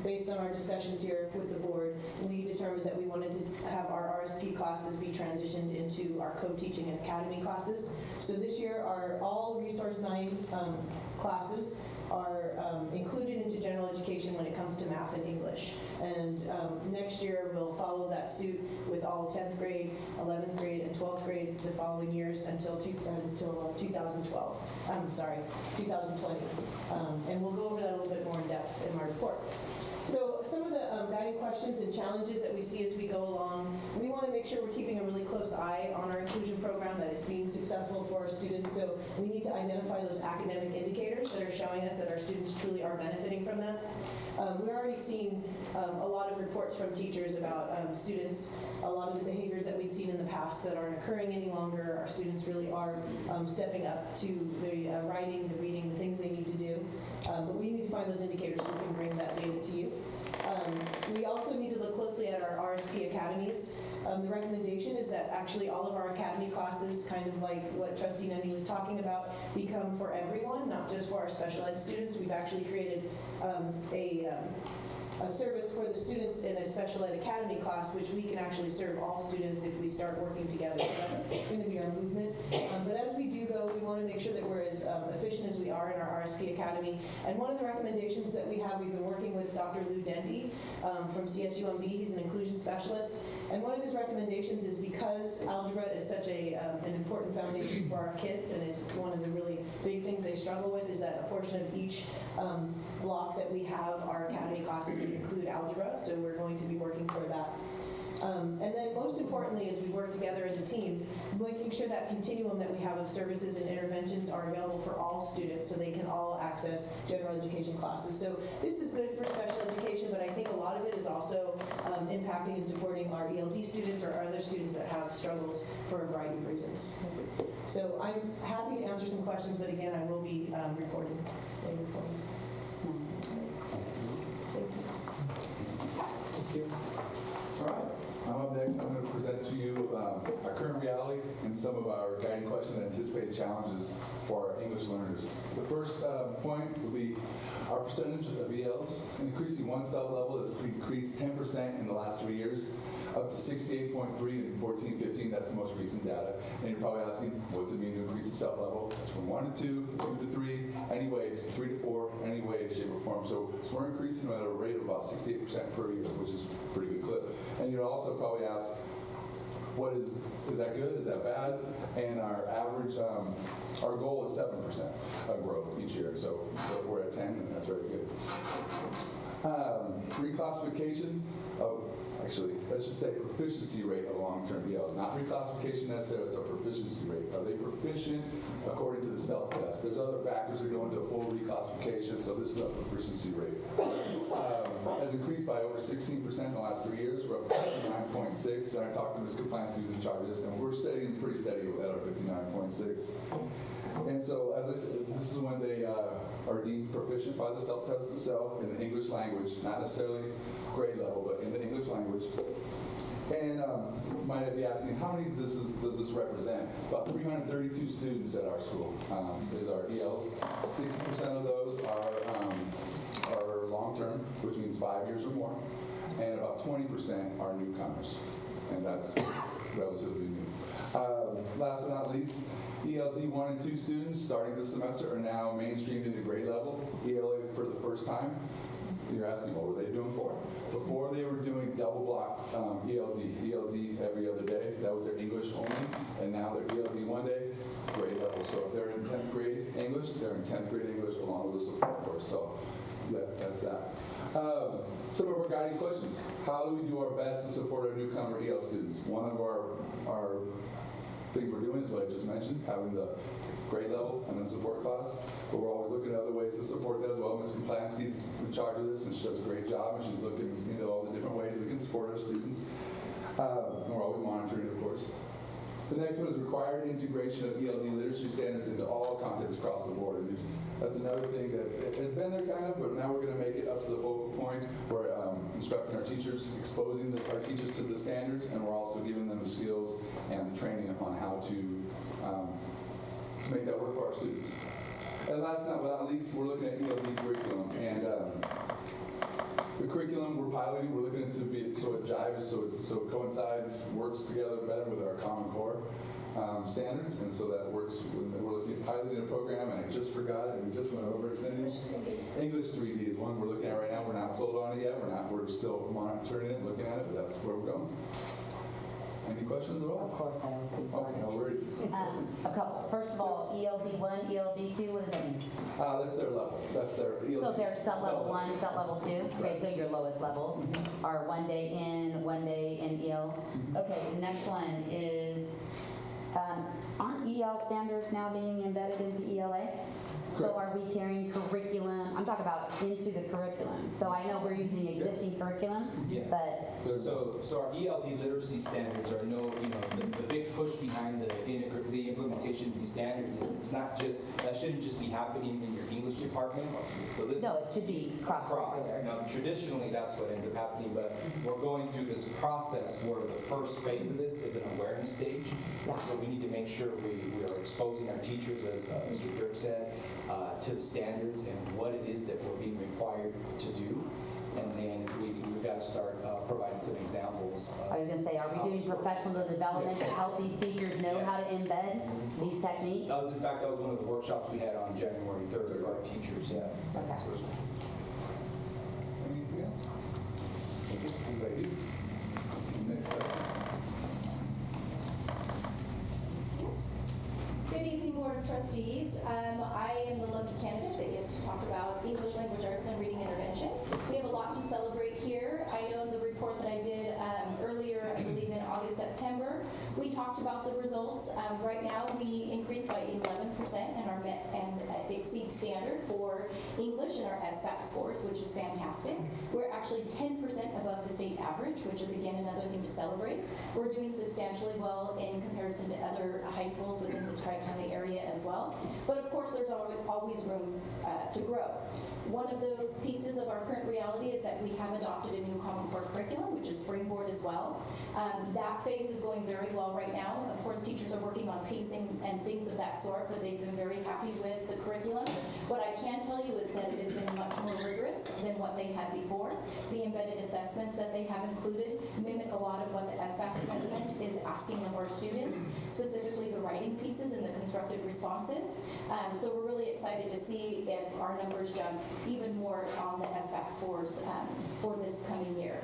based on our discussions here with the board, we determined that we wanted to have our RSP classes be transitioned into our co-teaching and academy classes. So this year, our all Resource 9 classes are included into general education when it comes to math and English. And next year, we'll follow that suit with all 10th grade, 11th grade, and 12th grade the following years until 2012. I'm sorry, 2020. And we'll go over that a little bit more in depth in my report. So some of the guiding questions and challenges that we see as we go along, we want to make sure we're keeping a really close eye on our inclusion program, that it's being successful for our students. So we need to identify those academic indicators that are showing us that our students truly are benefiting from that. We're already seeing a lot of reports from teachers about students, a lot of the behaviors that we'd seen in the past that aren't occurring any longer. Our students really are stepping up to the writing, the reading, the things they need to do. But we need to find those indicators so we can bring that data to you. We also need to look closely at our RSP Academy academies. The recommendation is that actually all of our academy classes, kind of like what Trustee Nenny was talking about, become for everyone, not just for our special ed students. We've actually created a service for the students in a special ed academy class, which we can actually serve all students if we start working together. So that's going to be our movement. But as we do, though, we want to make sure that we're as efficient as we are in our RSP Academy. And one of the recommendations that we have, we've been working with Dr. Lou Denti from CSUMB. He's an inclusion specialist. And one of his recommendations is because algebra is such an important foundation for our kids, and it's one of the really big things they struggle with, is that a portion of each block that we have, our academy classes would include algebra, so we're going to be working toward that. And then most importantly, as we work together as a team, making sure that continuum that we have of services and interventions are available for all students so they can all access general education classes. So this is good for special education, but I think a lot of it is also impacting and supporting our ELD students or our other students that have struggles for a variety of reasons. So I'm happy to answer some questions, but again, I will be reporting later for you. All right. Up next, I'm going to present to you our current reality and some of our guiding questions and anticipated challenges for our English learners. The first point will be our percentage of ELs. Increasing one sub-level has increased 10% in the last 3 years, up to 68.3 in 14-15. That's the most recent data. And you're probably asking, what does it mean to increase the sub-level? It's from 1 to 2, 2 to 3, any way, 3 to 4, any way, shape, or form. So we're increasing at a rate of about 68% per year, which is a pretty good clip. And you'll also probably ask, what is that good? Is that bad? And our average, our goal is 7% of growth each year. So we're at 10, and that's very good. Reclassification of, actually, let's just say proficiency rate of long-term ELs. Not reclassification necessarily, it's a proficiency rate. Are they proficient according to the self-test? There's other factors that go into a full reclassification, so this is a proficiency rate. Has increased by over 16% in the last 3 years. We're up to 59.6, and I talked to Ms. Kaplanski, who's in charge of this, and we're pretty steady at our 59.6. And so, as I said, this is when they are deemed proficient by the self-test itself in the English language, not necessarily grade level, but in the English language. And might be asking, how many does this represent? About 332 students at our school is our ELs. 60% of those are long-term, which means 5 years or more, and about 20% are newcomers, and that's relatively new. Last but not least, ELD 1 and 2 students starting this semester are now mainstreamed into grade level, ELA for the first time. You're asking, what were they doing for? Before they were doing double block ELD every other day. That was their English only, and now they're ELD one day, grade level. So if they're in 10th grade English, they're in 10th grade English along with a support course. So that's that. Some of our guiding questions. How do we do our best to support our newcomer EL students? One of our things we're doing is what I just mentioned, having the grade level and then support class. But we're always looking at other ways to support that as well. Ms. Kaplanski's in charge of this, and she does a great job, and she's looking into all the different ways we can support our students. And we're always monitoring, of course. The next one is required integration of ELD literacy standards into all contents across the board. And that's another thing that has been there kind of, but now we're going to make it up to the focal point. We're instructing our teachers, exposing our teachers to the standards, and we're also giving them the skills and the training on how to make that work for our students. And last but not least, we're looking at ELD curriculum. And the curriculum we're piloting, we're looking to be so it jives, so it coincides, works together better with our Common Core standards, and so that works. We're looking at piloting a program, and I just forgot it. We just went over it. English 3D is one we're looking at right now. We're not sold on it yet. We're still monitoring it, looking at it, but that's where we're going. Any questions at all? Of course, I will speak on it. No worries. A couple. First of all, ELD 1, ELD 2, what does that mean? That's their level. That's their ELD. So there's sub-level 1, sub-level 2? Okay, so your lowest levels are 1 day in, 1 day in EL. Okay, the next one is Aren't EL standards now being embedded into ELA? So are we carrying curriculum, I'm talking about into the curriculum. So I know we're using existing curriculum, Yeah. but So our ELD literacy standards are the big push behind the implementation of these standards is it's not just, that shouldn't just be happening in your English department. So this no, is it should be across. cross-curricular. Traditionally, that's what ends up happening, but we're going through this process where the first phase of this is an awareness stage. Yeah. So we need to make sure we are exposing our teachers, as Mr. Dirk said, to the standards and what it is that we're being required to do. And then we've got to start providing some examples. I was gonna say, are we doing professional development to help these teachers know how to embed these techniques? That was one of the workshops we had on January 3rd with our teachers, yeah. Okay. Anything else? Thank you. Next up. Good evening, Board of Trustees. I am the lucky candidate that gets to talk about English Language Arts and Reading Intervention. We have a lot to celebrate here. I know in the report that I did earlier, I believe in August, September, we talked about the results. Right now, we increased by 11% in our met and exceed standard for English and our SBAC scores, which is fantastic. We're actually 10% above the state average, which is again another thing to celebrate. We're doing substantially well in comparison to other high schools within this Tri-County area as well. But of course, there's always room to grow. One of those pieces of our current reality is that we have adopted a new Common Core curriculum, which is Springboard as well. That phase is going very well right now. Of course, teachers are working on pacing and things of that sort, but they've been very happy with the curriculum. What I can tell you is that it has been much more rigorous than what they had before. The embedded assessments that they have included mimic a lot of what the SBAC assessment is asking of our students, specifically the writing pieces and the constructive responses. So we're really excited to see if our numbers jump even more on the SBAC scores for this coming year.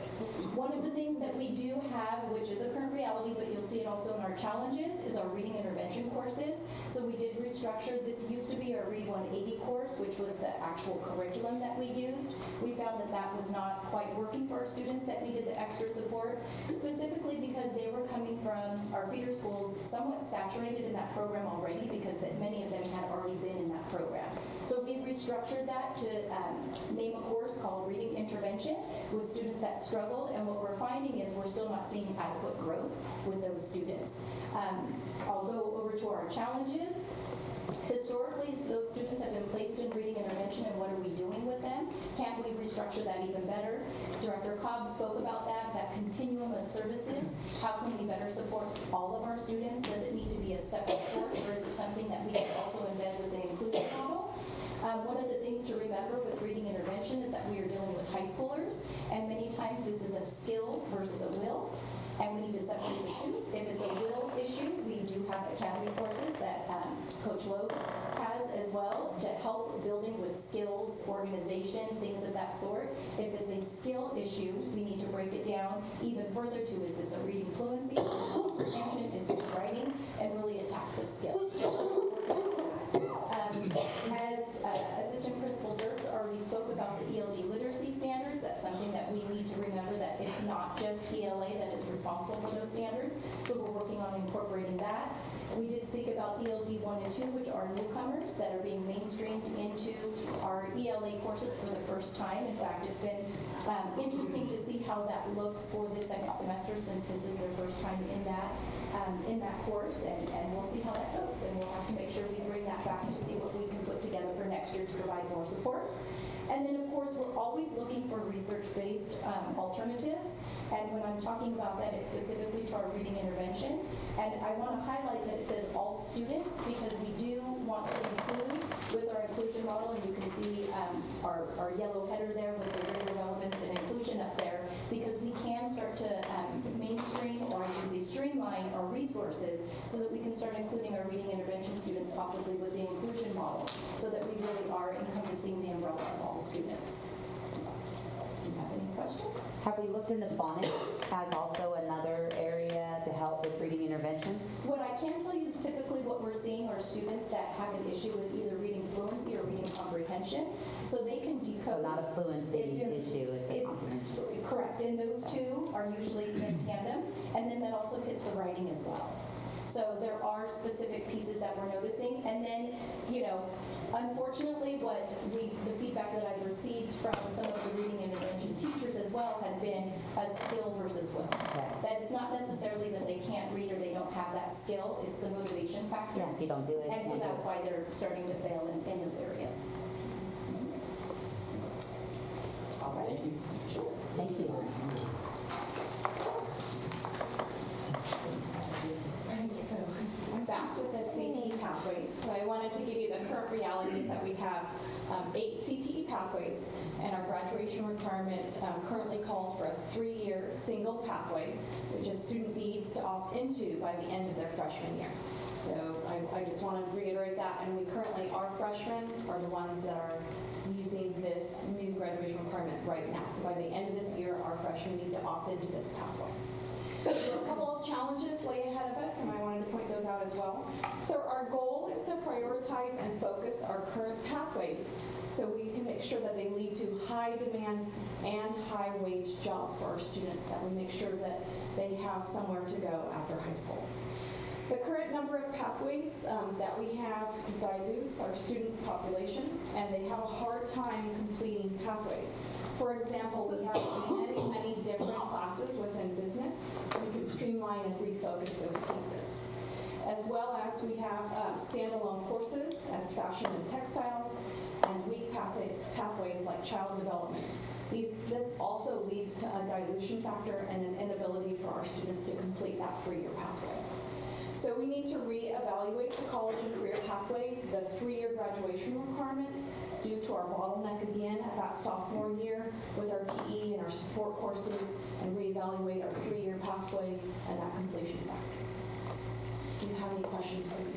One of the things that we do have, which is a current reality, but you'll see it also in our challenges, is our reading intervention courses. So we did restructure. This used to be our Read 180 course, which was the actual curriculum that we used. We found that that was not quite working for our students that needed the extra support, specifically because they were coming from our feeder schools somewhat saturated in that program already because that many of them had already been in that program. So we restructured that to name a course called Reading Intervention with students that struggled, and what we're finding is we're still not seeing adequate growth with those students. I'll go over to our challenges. Historically, those students have been placed in reading intervention, and what are we doing with them? Can we restructure that even better? Director Cobb spoke about that continuum of services. How can we better support all of our students? Does it need to be a separate course, or is it something that we can also embed with the inclusion model? One of the things to remember with reading intervention is that we are dealing with high schoolers, and many times this is a skill versus a will, and we need to separate the two. If it's a will issue, we do have academy courses that Coach Logue has as well to help building with skills, organization, things of that sort. If it's a skill issue, we need to break it down even further to, is this a reading fluency, comprehension, is this writing, and really attack the skill. As Assistant Principal Dirks already spoke about the ELD literacy standards, that's something that we need to remember, that it's not just ELA that is responsible for those standards, so we're working on incorporating that. We did speak about ELD 1 and 2, which are newcomers that are being mainstreamed into our ELA courses for the first time. In fact, it's been interesting to see how that looks for the second semester, since this is their first time in that course, and we'll see how that goes. And we'll have to make sure we bring that back to see what we can put together for next year to provide more support. And then, of course, we're always looking for research-based alternatives. And when I'm talking about that, it's specifically to our reading intervention. And I want to highlight that it says all students, because we do want to include with our inclusion model, and you can see our yellow header there with the greater relevance and inclusion up there, because we can start to mainstream, or I should say streamline our resources so that we can start including our reading intervention students possibly with the inclusion model, so that we really are encompassing the umbrella of all students. Do you have any questions? Have we looked into phonics as also another area to help with reading intervention? What I can tell you is typically what we're seeing are students that have an issue with either reading fluency or reading comprehension. So they can decode. So not a fluency issue, it's a comprehension. Correct, and those two are usually in tandem, and then that also hits the writing as well. So there are specific pieces that we're noticing. And then, unfortunately, the feedback that I've received from some of the reading intervention teachers as well has been a skill versus will. Okay. That it's not necessarily that they can't read or they don't have that skill, it's the motivation factor. Yeah, if you don't do it. And so that's why they're starting to fail in those areas. All right. Thank you. Thank you. So I'm back with the CTE pathways. So I wanted to give you the current realities that we have 8 CTE pathways, and our graduation requirement currently calls for a 3-year single pathway, which a student needs to opt into by the end of their freshman year. So I just want to reiterate that, and we currently, our freshmen are the ones that are using this new graduation requirement right now. So by the end of this year, our freshmen need to opt into this pathway. There are a couple of challenges lay ahead of us, and I wanted to point those out as well. So our goal is to prioritize and focus our current pathways so we can make sure that they lead to high demand and high wage jobs for our students, that we make sure that they have somewhere to go after high school. The current number of pathways that we have dilutes our student population, and they have a hard time completing pathways. For example, we have many different classes within business. We can streamline and refocus those pieces. As well as we have standalone courses as fashion and textiles, and weak pathways like child development. This also leads to a dilution factor and an inability for our students to complete that 3-year pathway. So we need to reevaluate the college and career pathway, the 3-year graduation requirement, due to our bottleneck again at that sophomore year with our PE and our support courses, and reevaluate our 3-year pathway and that completion factor. Do you have any questions for me?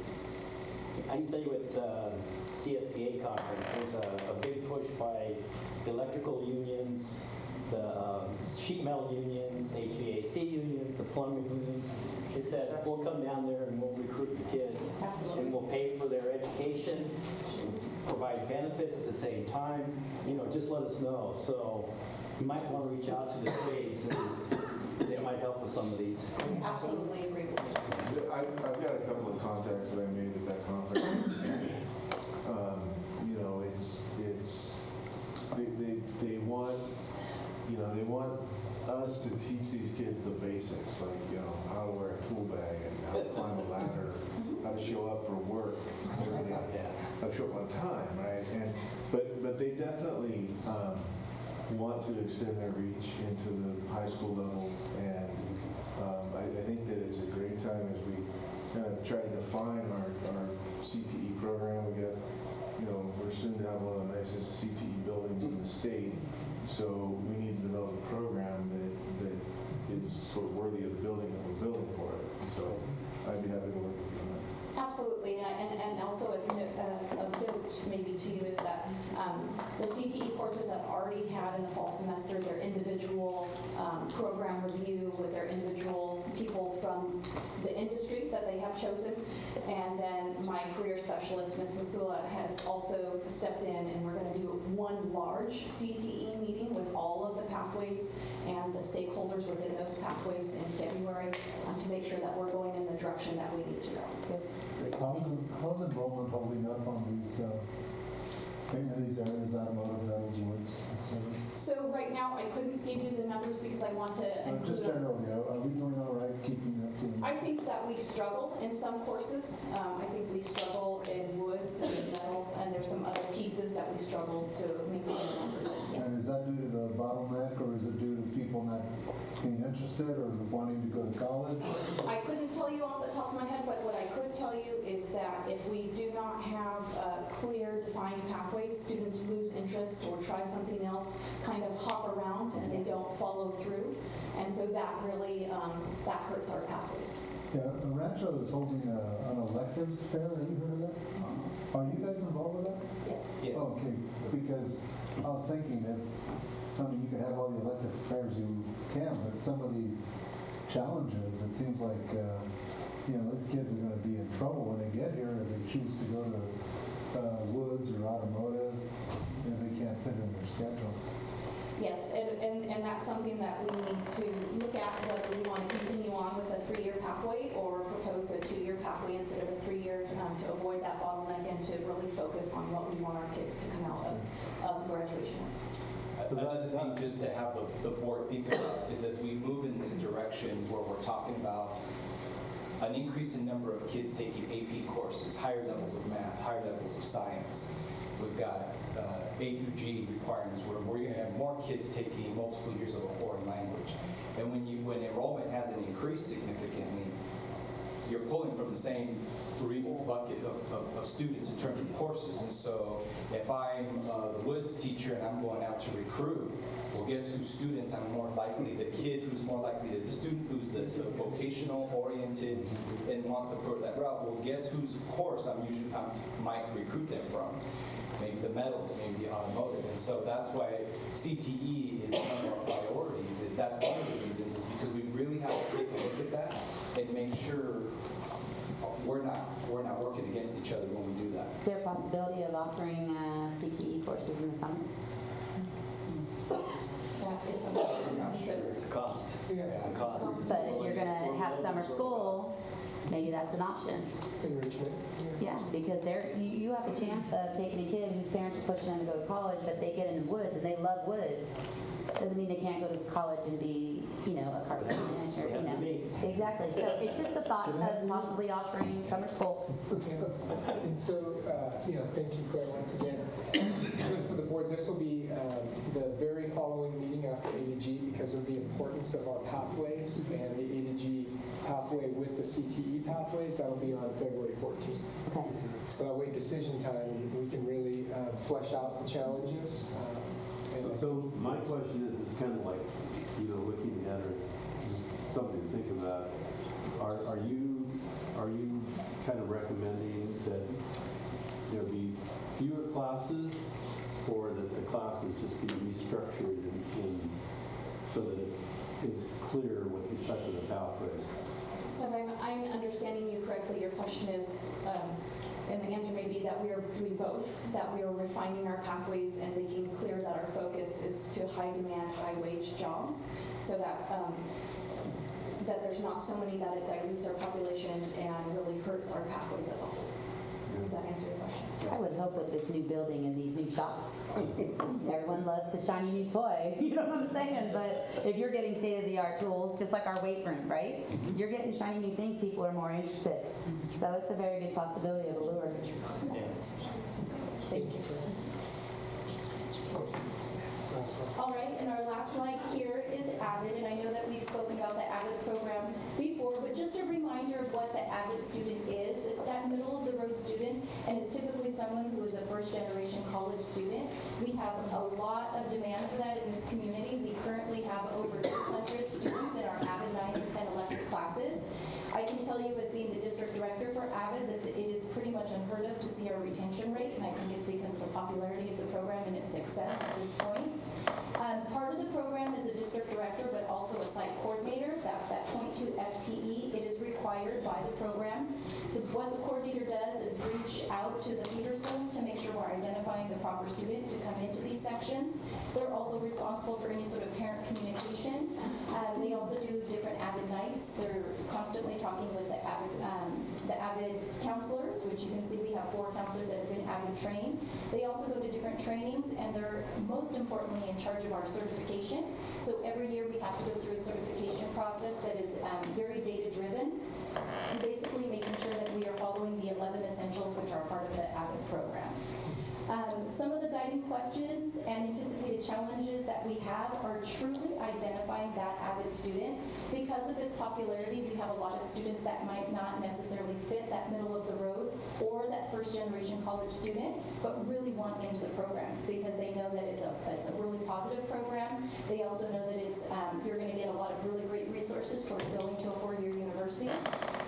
I can tell you at the CSPA conference, there's a big push by the electrical unions, the sheet metal unions, HVAC unions, the plumbing unions. They said, we'll come down there and we'll recruit the kids. Absolutely. And we'll pay for their education, provide benefits at the same time. Just let us know. So you might want to reach out to the trades, and they might help with some of these. Absolutely agree with you. I've got a couple of contacts that I made at that conference. They want us to teach these kids the basics, like, how to wear a tool bag and how to climb a ladder, how to show up for work, everything, how to show up on time, right? But they definitely want to extend their reach into the high school level, and I think that it's a great time as we kind of try to define our CTE program. We got, we're soon to have one of the nicest CTE buildings in the state, so we need to develop a program that is sort of worthy of the building that we're building for it. So I'd be happy to work with you on that. Absolutely, and also as a note maybe to you is that the CTE courses have already had in the fall semester their individual program review with their individual people from the industry that they have chosen. And then my career specialist, Ms. Masula, has also stepped in, and we're going to do one large CTE meeting with all of the pathways and the stakeholders within those pathways in February to make sure that we're going in the direction that we need to go. How's enrollment holding up on these areas, automotive, metals, woods, etc.? So right now, I couldn't give you the numbers because I want to include Just generally, are we doing all right keeping up to? I think that we struggle in some courses. I think we struggle in woods and in metals, and there's some other pieces that we struggle to make the numbers in. Yes. And is that due to the bottleneck, or is it due to people not being interested or wanting to go to college? I couldn't tell you off the top of my head, but what I could tell you is that if we do not have clear, defined pathways, students lose interest or try something else, kind of hop around, and they don't follow through. And so that really, that hurts our pathways. Yeah, Rancho is holding an electives fair. Have you heard of that? Are you guys involved with that? Yes. Yes. Okay, because I was thinking that, you can have all the elective fairs you can, but some of these challenges, it seems like, these kids are going to be in trouble when they get here if they choose to go to woods or automotive, and they can't fit in their schedule. Yes, and that's something that we need to look at, whether we want to continue on with a 3-year pathway or propose a 2-year pathway instead of a 3-year to avoid that bottleneck and to really focus on what we want our kids to come out of graduation. Another thing just to have the board think about is as we move in this direction where we're talking about an increase in number of kids taking AP courses, higher levels of math, higher levels of science. We've got A through G requirements where we're going to have more kids taking multiple years of a foreign language. And when enrollment hasn't increased significantly, you're pulling from the same bucket of students in terms of courses. And so if I'm the Woods teacher and I'm going out to recruit, well, guess whose students I'm more likely, the kid who's more likely to, the student who's the vocational oriented and wants to go that route, well, guess whose course I might recruit them from? Maybe the metals, maybe the automotive. And so that's why CTE is one of our priorities, is that's one of the reasons, is because we really have to take a look at that and make sure we're not working against each other when we do that. Is there a possibility of offering CTE courses in the summer? That is something to consider. It's a cost. It's a cost. But if you're gonna have summer school, maybe that's an option. Enrichment. Yeah, because you have a chance of taking a kid whose parents are pushing them to go to college, but they get into Woods and they love Woods. Doesn't mean they can't go to college and be, a carpenter manager, Exactly. So it's just a thought of possibly offering summer school. And so, thank you, Claire, once again. Just for the board, this will be the very following meeting after A to G because of the importance of our pathways and the A to G pathway with the CTE pathways. That'll be on February 14th. Okay. So that way, decision time, we can really flesh out the challenges. So my question is kind of like, looking at or just something to think about. Are you kind of recommending that there be fewer classes, or that the classes just be restructured so that it is clear with respect to the pathways? So if I'm understanding you correctly, your question is, and the answer may be that we are doing both, that we are refining our pathways and making clear that our focus is to high demand, high wage jobs, so that that there's not so many that it dilutes our population and really hurts our pathways as a whole. Does that answer your question? I would hope with this new building and these new shops, everyone loves the shiny new toy, you know what I'm saying? But if you're getting state-of-the-art tools, just like our weight room, right? You're getting shiny new things, people are more interested. So it's a very good possibility of a lure. Yes. Thank you. All right, and our last slide here is AVID, and I know that we've spoken about the AVID program before, but just a reminder of what the AVID student is. It's that middle-of-the-road student, and it's typically someone who is a first-generation college student. We have a lot of demand for that in this community. We currently have over 200 students in our AVID 9 and 10 elective classes. I can tell you, as being the district director for AVID, that it is pretty much unheard of to see our retention rate, and I think it's because of the popularity of the program and its success at this point. Part of the program is a district director, but also a site coordinator. That's that 0.2 FTE. It is required by the program. What the coordinator does is reach out to the feeder schools to make sure we're identifying the proper student to come into these sections. They're also responsible for any sort of parent communication. They also do different AVID nights. They're constantly talking with the AVID counselors, which you can see we have 4 counselors that have been AVID trained. They also go to different trainings, and they're most importantly in charge of our certification. So every year we have to go through a certification process that is very data-driven, and basically making sure that we are following the 11 essentials, which are part of the AVID program. Some of the guiding questions and anticipated challenges that we have are truly identifying that AVID student. Because of its popularity, we have a lot of students that might not necessarily fit that middle of the road or that first generation college student, but really want into the program because they know that it's a really positive program. They also know that it's you're going to get a lot of really great resources towards going to a 4-year university.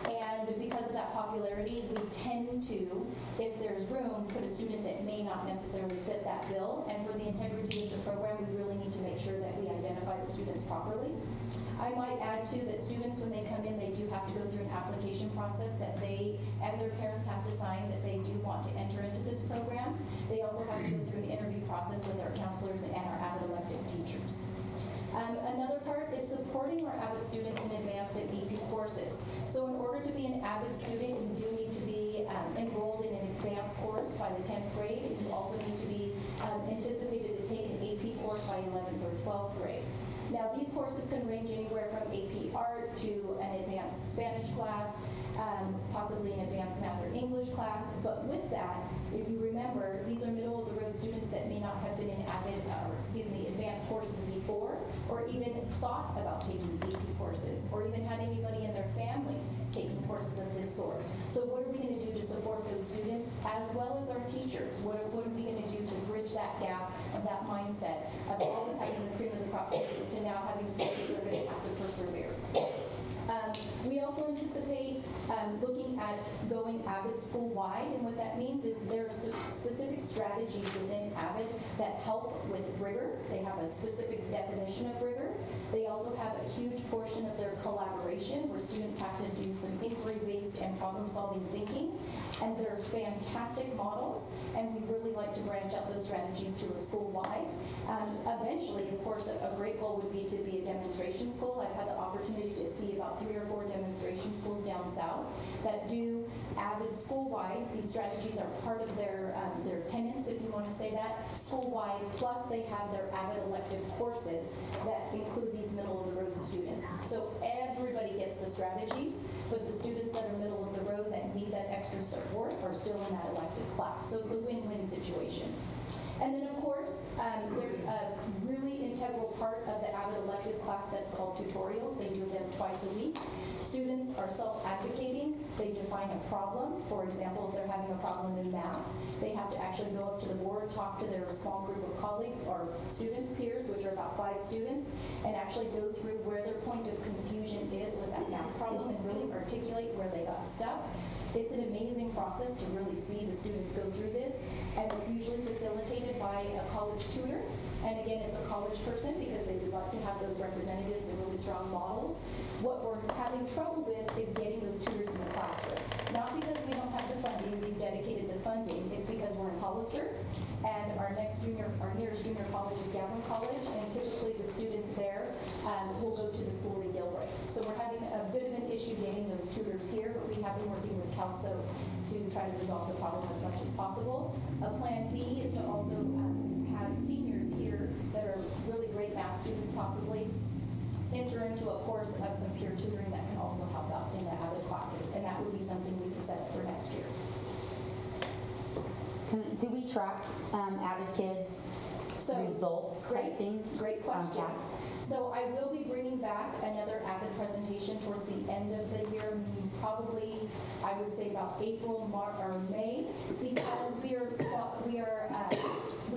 And because of that popularity, we tend to, if there's room, put a student that may not necessarily fit that bill. And for the integrity of the program, we really need to make sure that we identify the students properly. I might add too that students, when they come in, they do have to go through an application process that they and their parents have to sign that they do want to enter into this program. They also have to go through an interview process with our counselors and our AVID elective teachers. Another part is support supporting our AVID students in advanced and AP courses. So in order to be an AVID student, you do need to be enrolled in an advanced course by the 10th grade, and you also need to be anticipated to take an AP course by 11th or 12th grade. Now, these courses can range anywhere from AP Art to an advanced Spanish class, possibly an advanced Math or English class. But with that, if you remember, these are middle-of-the-road students that may not have been in advanced courses before, or even thought about taking AP courses, or even had anybody in their family taking courses of this sort. So what are we going to do to support those students, as well as our teachers? What are we going to do to bridge that gap of that mindset of always having the cream of the crop students to now having students that are going to have to persevere? We also anticipate looking at going AVID school-wide, and what that means is there are specific strategies within AVID that help with rigor. They have a specific definition of rigor. They also have a huge portion of their collaboration where students have to do some inquiry-based and problem-solving thinking, and they're fantastic models, and we really like to branch out those strategies to a school-wide. Eventually, of course, a great goal would be to be a demonstration school. I've had the opportunity to see about 3 or 4 demonstration schools down south that do AVID school-wide. These strategies are part of their tenets, if you want to say that, school-wide, plus they have their AVID elective courses that include these middle-of-the-road students. So everybody gets the strategies, but the students that are middle of the road that need that extra support are still in that elective class. So it's a win-win situation. And then, of course, there's a really integral part of the AVID elective class that's called tutorials. They do them twice a week. Students are self-advocating. They define a problem. For example, if they're having a problem in math, they have to actually go up to the board, talk to their small group of colleagues or students, peers, which are about 5 students, and actually go through where their point of confusion is with that math problem and really articulate where they got stuck. It's an amazing process to really see the students go through this, and it's usually facilitated by a college tutor. And again, it's a college person because they would like to have those representatives and really strong models. What we're having trouble with is getting those tutors in the classroom. Not because we don't have the funding, we've dedicated the funding, it's because we're in Hollister, and our nearest junior college is Gavin College, and typically the students there will go to the schools in Gilroy. So we're having a bit of an issue getting those tutors here, but we have been working with CalSO to try to resolve the problem as much as possible. A plan B is to also have seniors here that are really great math students possibly enter into a course of some peer tutoring that can also help out in the AVID classes, and that would be something we could set up for next year. Do we track AVID kids' results testing? Great question. So I will be bringing back another AVID presentation towards the end of the year, probably I would say about April, March, or May, because we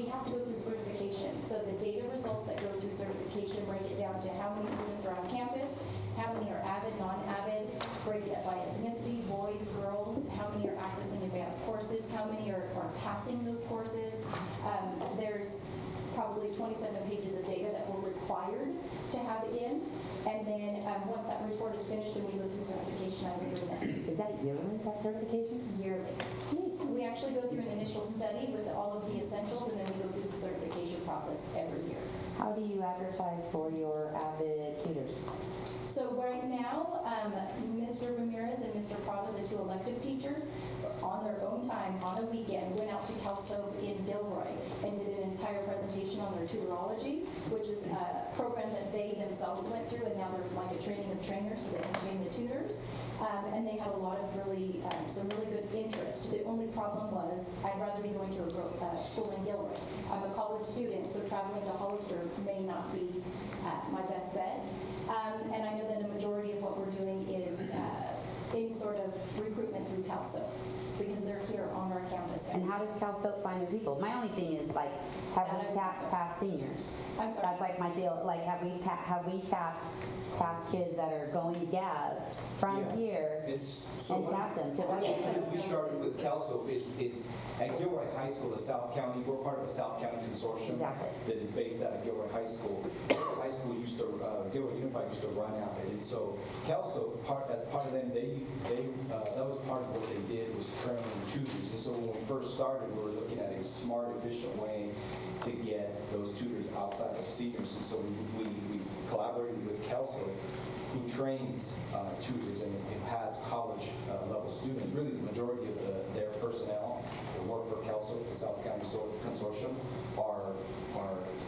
have to go through certification. So the data results that go through certification break it down to how many students are on campus, how many are AVID, non-AVID, break it by ethnicity, boys, girls, how many are accessing advanced courses, how many are passing those courses. There's probably 27 pages of data that we're required to have in. And then once that report is finished and we go through certification, I will bring that. Is that yearly, that certification? Yearly. We actually go through an initial study with all of the essentials, and then we go through the certification process every year. How do you advertise for your AVID tutors? So right now, Mr. Ramirez and Mr. Prada, the 2 elective teachers, on their own time, on a weekend, went out to CalSO in Gilroy and did an entire presentation on their tutorology, which is a program that they themselves went through, and now they're like a training of trainers, so they can train the tutors. And they had a lot of some really good interest. The only problem was I'd rather be going to a school in Gilroy. I'm a college student, so traveling to Hollister may not be my best bet. And I know that a majority of what we're doing is any sort of recruitment through CalSO, because they're here on our campus. And how does CalSO find their people? My only thing is like, have we tapped past seniors? I'm sorry. That's like my deal. Like, have we tapped past kids that are going to Gab from here and tapped them? One of the reasons we started with CalSO is at Gilroy High School, the South County, we're part of a South County consortium that is based out of Gilroy High School. Gilroy High School Gilroy Unified used to run out, and so CalSO, as part of them, that was part of what they did was train tutors. And so when we first started, we were looking at a smart, efficient way to get those tutors outside of seniors. And so we collaborated with CalSO trains tutors and it has college level students. Really, the majority of their personnel that work for CalSO, the South County Consortium, are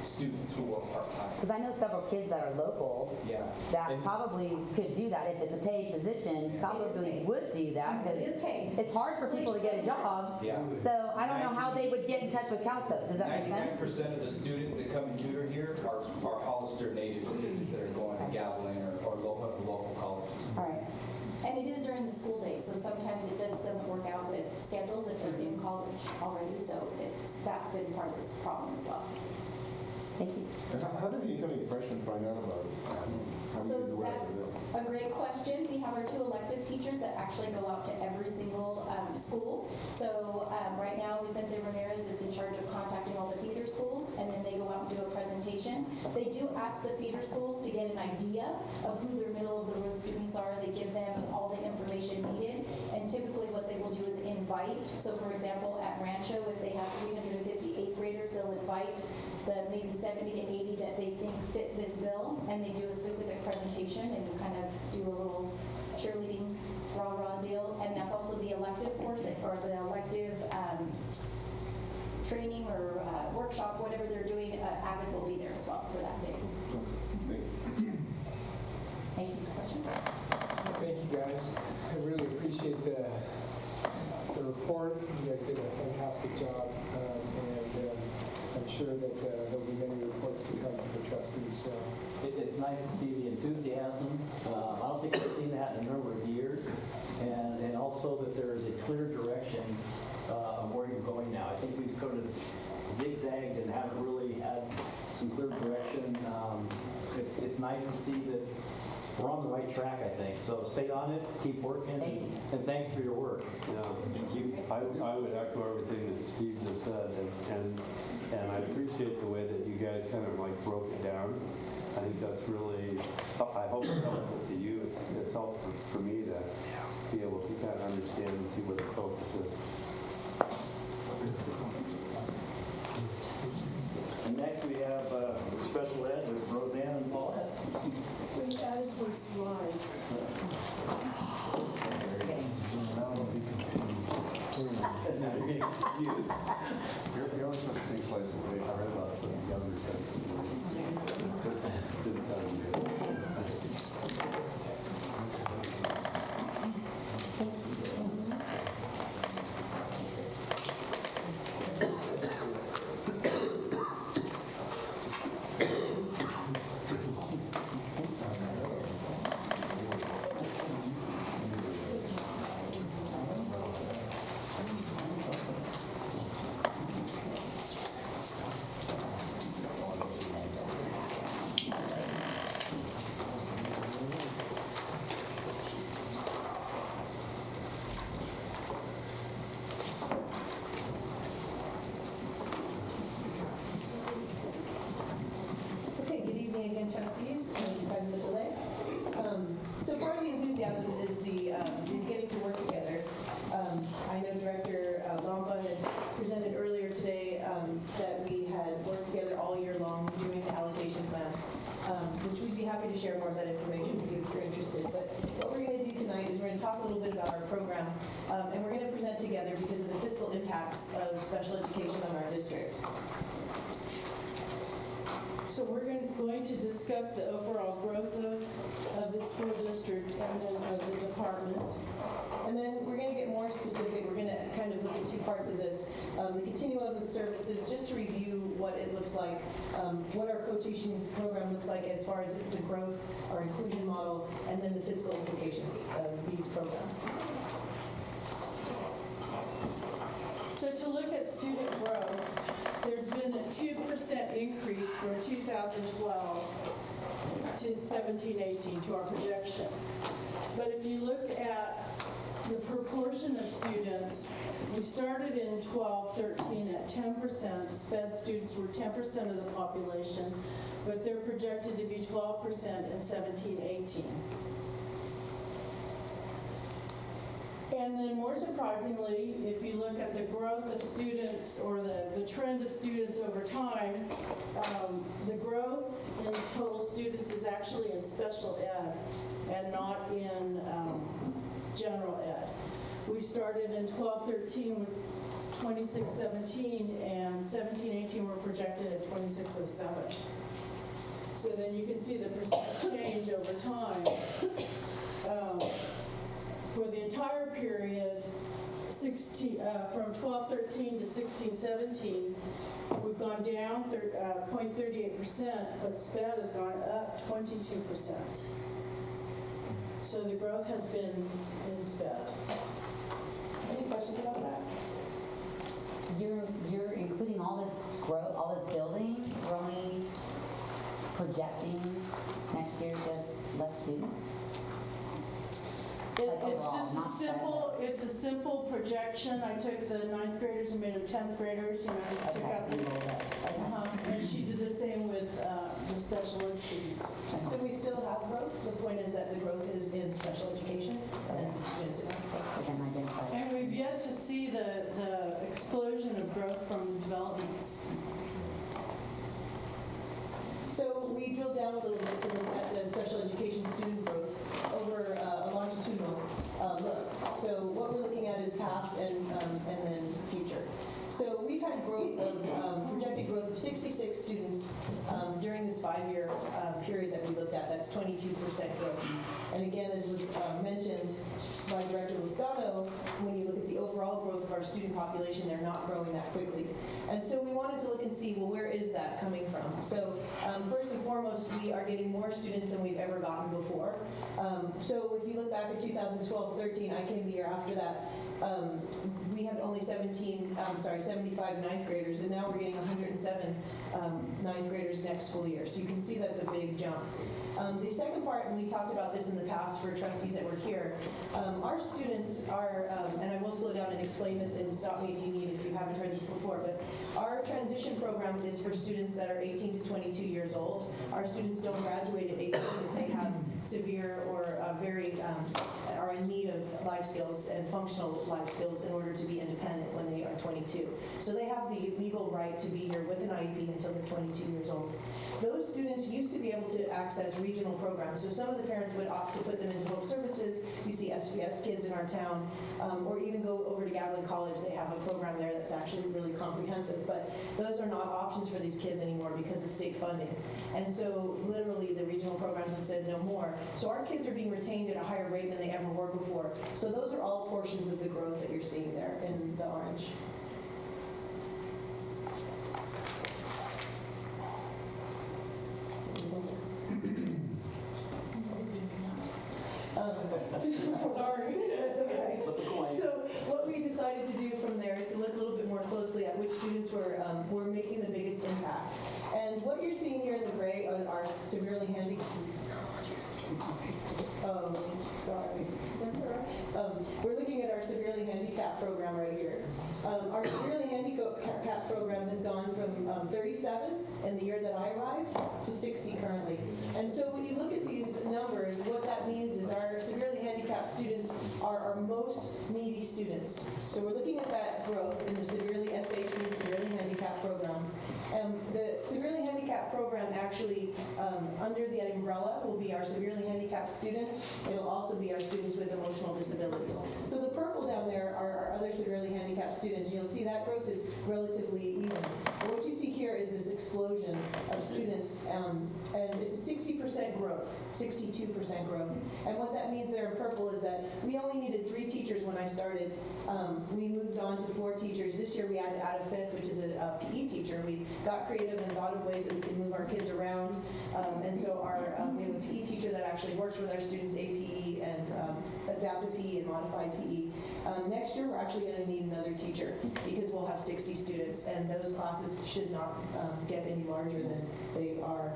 students who work part-time. Because I know several kids that are local Yeah. that And- probably could do that if it's a paid position, probably would do that It is because paid. it's hard for people to get a job. Yeah. So I don't know how they would get in touch with CalSO. Does that make sense? 99% of the students that come and tutor here are Hollister native students that are going to Gavilan or local colleges. All right. And it is during the school day, so sometimes it just doesn't work out with schedules if they're in college already, so that's been part of this problem as well. Thank you. And how did the incoming freshmen find out about it? How So did you do it? that's a great question. We have our 2 elective teachers that actually go out to every single school. So right now, Vicente Ramirez is in charge of contacting all the feeder schools, and then they go out and do a presentation. They do ask the feeder schools to get an idea of who their middle of the road students are. They give them all the information needed, and typically what they will do is invite. So for example, at Rancho, if they have 350 eighth graders, they'll invite the maybe 70 to 80 that they think fit this bill, and they do a specific presentation and kind of do a little cheerleading rah-rah deal. And that's also the elective course, or the elective training or workshop, whatever they're doing. Avid will be there as well for that day. Thank you. Question? Thank you, guys. I really appreciate the report. You guys did a fantastic job, and I'm sure that there'll be many reports to come from the trustees. So. It's nice to see the enthusiasm. I don't think I've seen that in a number of years. And also that there is a clear direction of where you're going now. I think we've sort of zigzagged and haven't really had some clear direction. It's nice to see that we're on the right track, I think. So stay on it, keep working, Thank you. and thanks for your work. I would echo everything that Steve just said, and I appreciate the way that you guys kind of like broke it down. I think that's really, I hope it's helpful to you. It's helpful for me to be able to kind of understand and see where the focus is. And next we have special ed with Roseanne and Paulette. We added some slides. You're only supposed to take slides away. I read about some of the others. Okay, good evening again, trustees and President Paulette. So part of the enthusiasm is is getting to work together. I know Director Lompa had presented earlier today that we had worked together all year long doing the allocation plan, which we'd be happy to share more of that information with you if you're interested. But what we're going to do tonight is we're going to talk a little bit about our program, and we're going to present together because of the fiscal impacts of special education on our district. So we're going to discuss the overall growth of the school district and then of the department. And then we're going to get more specific. We're going to kind of look at 2 parts of this. The continuum of services, just to review what it looks like, what our co-teaching program looks like as far as the growth, our inclusion model, and then the fiscal implications of these programs. So to look at student growth, there's been a 2% increase from 2012 to 17-18 to our projection. But if you look at the proportion of students, we started in 12-13 at 10%. SPED students were 10% of the population, but they're projected to be 12% in 17-18. And then more surprisingly, if you look at the growth of students or the trend of students over time, the growth in total students is actually in special ed and not in general ed. We started in 12-13 with 2617 and 17-18 were projected at 2607. So then you can see the percent change over time. For the entire period, from 12-13 to 16-17, we've gone down 0.38%, but SPED has gone up 22%. So the growth has been in SPED. Any questions about that? You're including all this growth, all this building, growing, projecting next year just less students? Like It's overall, just not it's a simple projection. I took the 9th graders and made them 10th graders, you know, I took out the, and she did the same with the special ed students. So we still have growth. The point is that the growth is in special education and the students in And we've yet to see the explosion of growth from developments. So we drilled down a little bit to look at the special education student growth over a longitudinal look. So what we're looking at is past and then future. So we've had growth of, projected growth of 66 students during this 5-year period that we looked at. That's 22% growth. And again, as was mentioned by Director Lascano, when you look at the overall growth of our student population, they're not growing that quickly. And so we wanted to look and see, well, where is that coming from? So first and foremost, we are getting more students than we've ever gotten before. So if you look back at 2012-13, I came the year after that, we had only 75 ninth graders, and now we're getting 107 ninth graders next school year. So you can see that's a big jump. The second part, and we talked about this in the past for trustees that were here, our students are, and I will slow down and explain this and stop me if you need, if you haven't heard this before, but our transition program is for students that are 18 to 22 years old. Our students don't graduate at 18 if they have severe or are in need of life skills and functional life skills in order to be independent when they are 22. So they have the legal right to be here with an IEP until they're 22 years old. Those students used to be able to access regional programs. So some of the parents would opt to put them into Hope Services. You see SBHS kids in our town, or even go over to Gavilan College. They have a program there that's actually really comprehensive. But those are not options for these kids anymore because of state funding. And so literally the regional programs have said no more. So our kids are being retained at a higher rate than they ever were before. So those are all portions of the growth that you're seeing there in the orange. Sorry. That's okay. So what we decided to do from there is to look a little bit more closely at which students were making the biggest impact. And what you're seeing here in the gray are severely handicapped. Sorry. That's all right. We're looking at our severely handicapped program right here. Our severely handicapped program has gone from 37 in the year that I arrived to 60 currently. And so when you look at these numbers, what that means is our severely handicapped students are our most needy students. So we're looking at that growth in the severely SH means severely handicapped program. The severely handicapped program actually, under the umbrella, will be our severely handicapped students. It'll also be our students with emotional disabilities. So the purple down there are our other severely handicapped students. You'll see that growth is relatively even. But what you see here is this explosion of students, and it's a 60% growth, 62% growth. And what that means there in purple is that we only needed 3 teachers when I started. We moved on to 4 teachers. This year we had to add a 5th, which is a PE teacher. We got creative and thought of ways that we can move our kids around. And so we have a PE teacher that actually works with our students, APE and adaptive PE and modified PE. Next year we're actually going to need another teacher because we'll have 60 students, and those classes should not get any larger than they are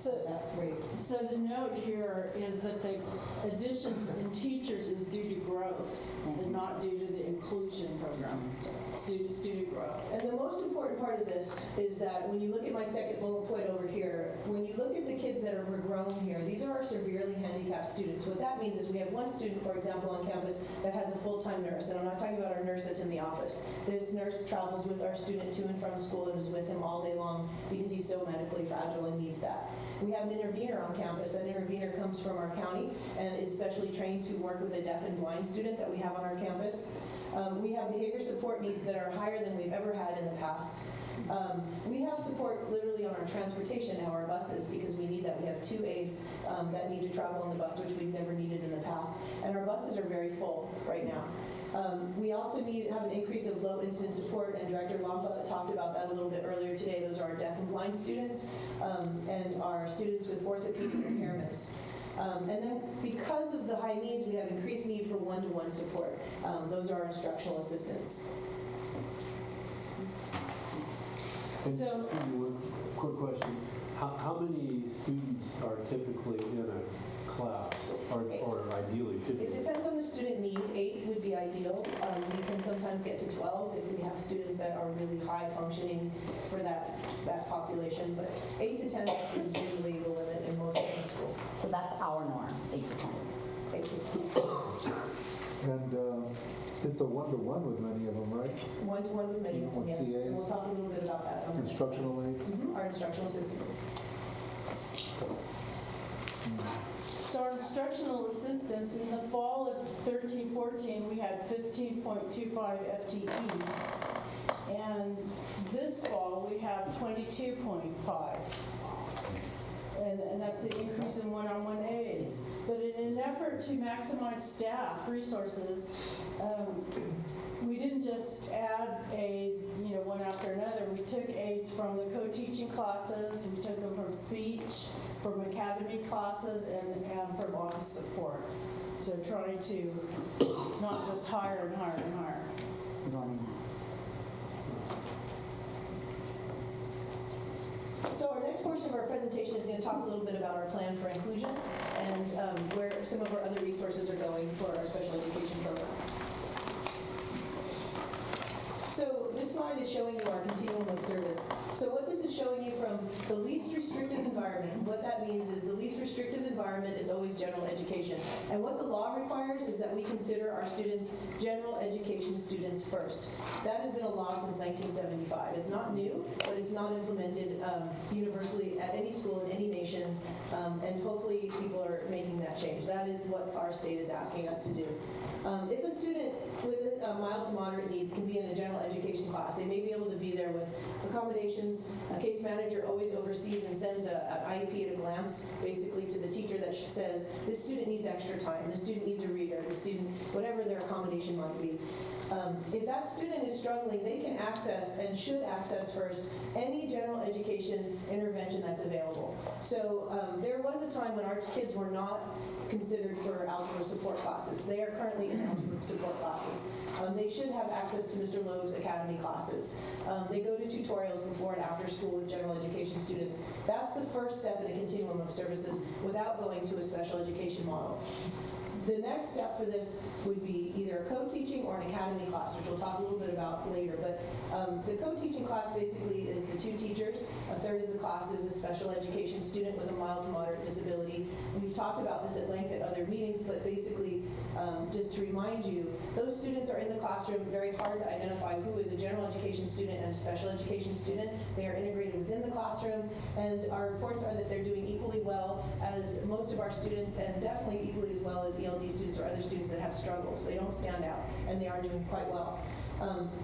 at that rate. So the note here is that the addition in teachers is due to growth and not due to the inclusion program. It's due to student growth. And the most important part of this is that when you look at my second bullet point over here, when you look at the kids that are grown here, these are our severely handicapped have students. What that means is we have one student, for example, on campus that has a full-time nurse, and I'm not talking about our nurse that's in the office. This nurse travels with our student to and from school and is with him all day long because he's so medically fragile and needs that. We have an intervener on campus. That intervener comes from our county and is specially trained to work with a deaf and blind student that we have on our campus. We have behavior support needs that are higher than we've ever had in the past. We have support literally on our transportation now, our buses, because we need that. We have 2 aides that need to travel on the bus, which we've never needed in the past. And our buses are very full right now. We also have an increase of low incident support, and Director Lompa talked about that a little bit earlier today. Those are our deaf and blind students and our students with orthopedic impairments. And then because of the high needs, we have increased need for one-to-one support. Those are our instructional assistants. So, one quick question. How many students are typically in a class, or ideally should be? It depends on the student need. 8 would be ideal. We can sometimes get to 12 if we have students that are really high functioning for that population, but 8 to 10 is usually the limit in most of the school. So that's our norm, 8 to 10. 8 to 10. And it's a one-to-one with many of them, right? One-to-one with many of them, yes. TAs. And we'll talk a little bit about that. on the next Instructional aids? slide. Our instructional assistants. So our instructional assistants, in the fall of 13-14, we had 15.25 FTE. And this fall, we have 22.5. And that's an increase in one-on-one aids. But in an effort to maximize staff resources, we didn't just add aides, one after another. We took aides from the co-teaching classes, we took them from speech, from academy classes, and from office support. So trying to not just hire and hire and hire. So our next portion of our presentation is going to talk a little bit about our plan for inclusion and where some of our other resources are going for our special education program. So this slide is showing you our continuum of service. So what this is showing you from the least restrictive environment, what that means is the least restrictive environment is always general education. And what the law requires is that we consider our students general education students first. That has been a law since 1975. It's not new, but it's not implemented universally at any school in any nation. And hopefully people are making that change. That is what our state is asking us to do. If a student with a mild to moderate need can be in a general education class, they may be able to be there with accommodations. A case manager always oversees and sends an IEP at a glance, basically to the teacher that says, this student needs extra time, this student needs a reader, this student, whatever their accommodation might be. If that student is struggling, they can access and should access first any general education intervention that's available. So there was a time when our kids were not considered for algebra support classes. They are currently in algebra support classes. They should have access to Mr. Loeb's academy classes. They go to tutorials before and after school with general education students. That's the first step in a continuum of services without going to a special education model. The next step for this would be either a co-teaching or an academy class, which we'll talk a little bit about later. But the co-teaching class basically is the 2 teachers. A third of the class is a special education student with a mild to moderate disability. We've talked about this at length at other meetings, but basically, just to remind you, those students are in the classroom. Very hard to identify who is a general education student and a special education student. They are integrated within the classroom, and our reports are that they're doing equally well as most of our students, and definitely equally as well as ELD students or other students that have struggles. They don't stand out, and they are doing quite well.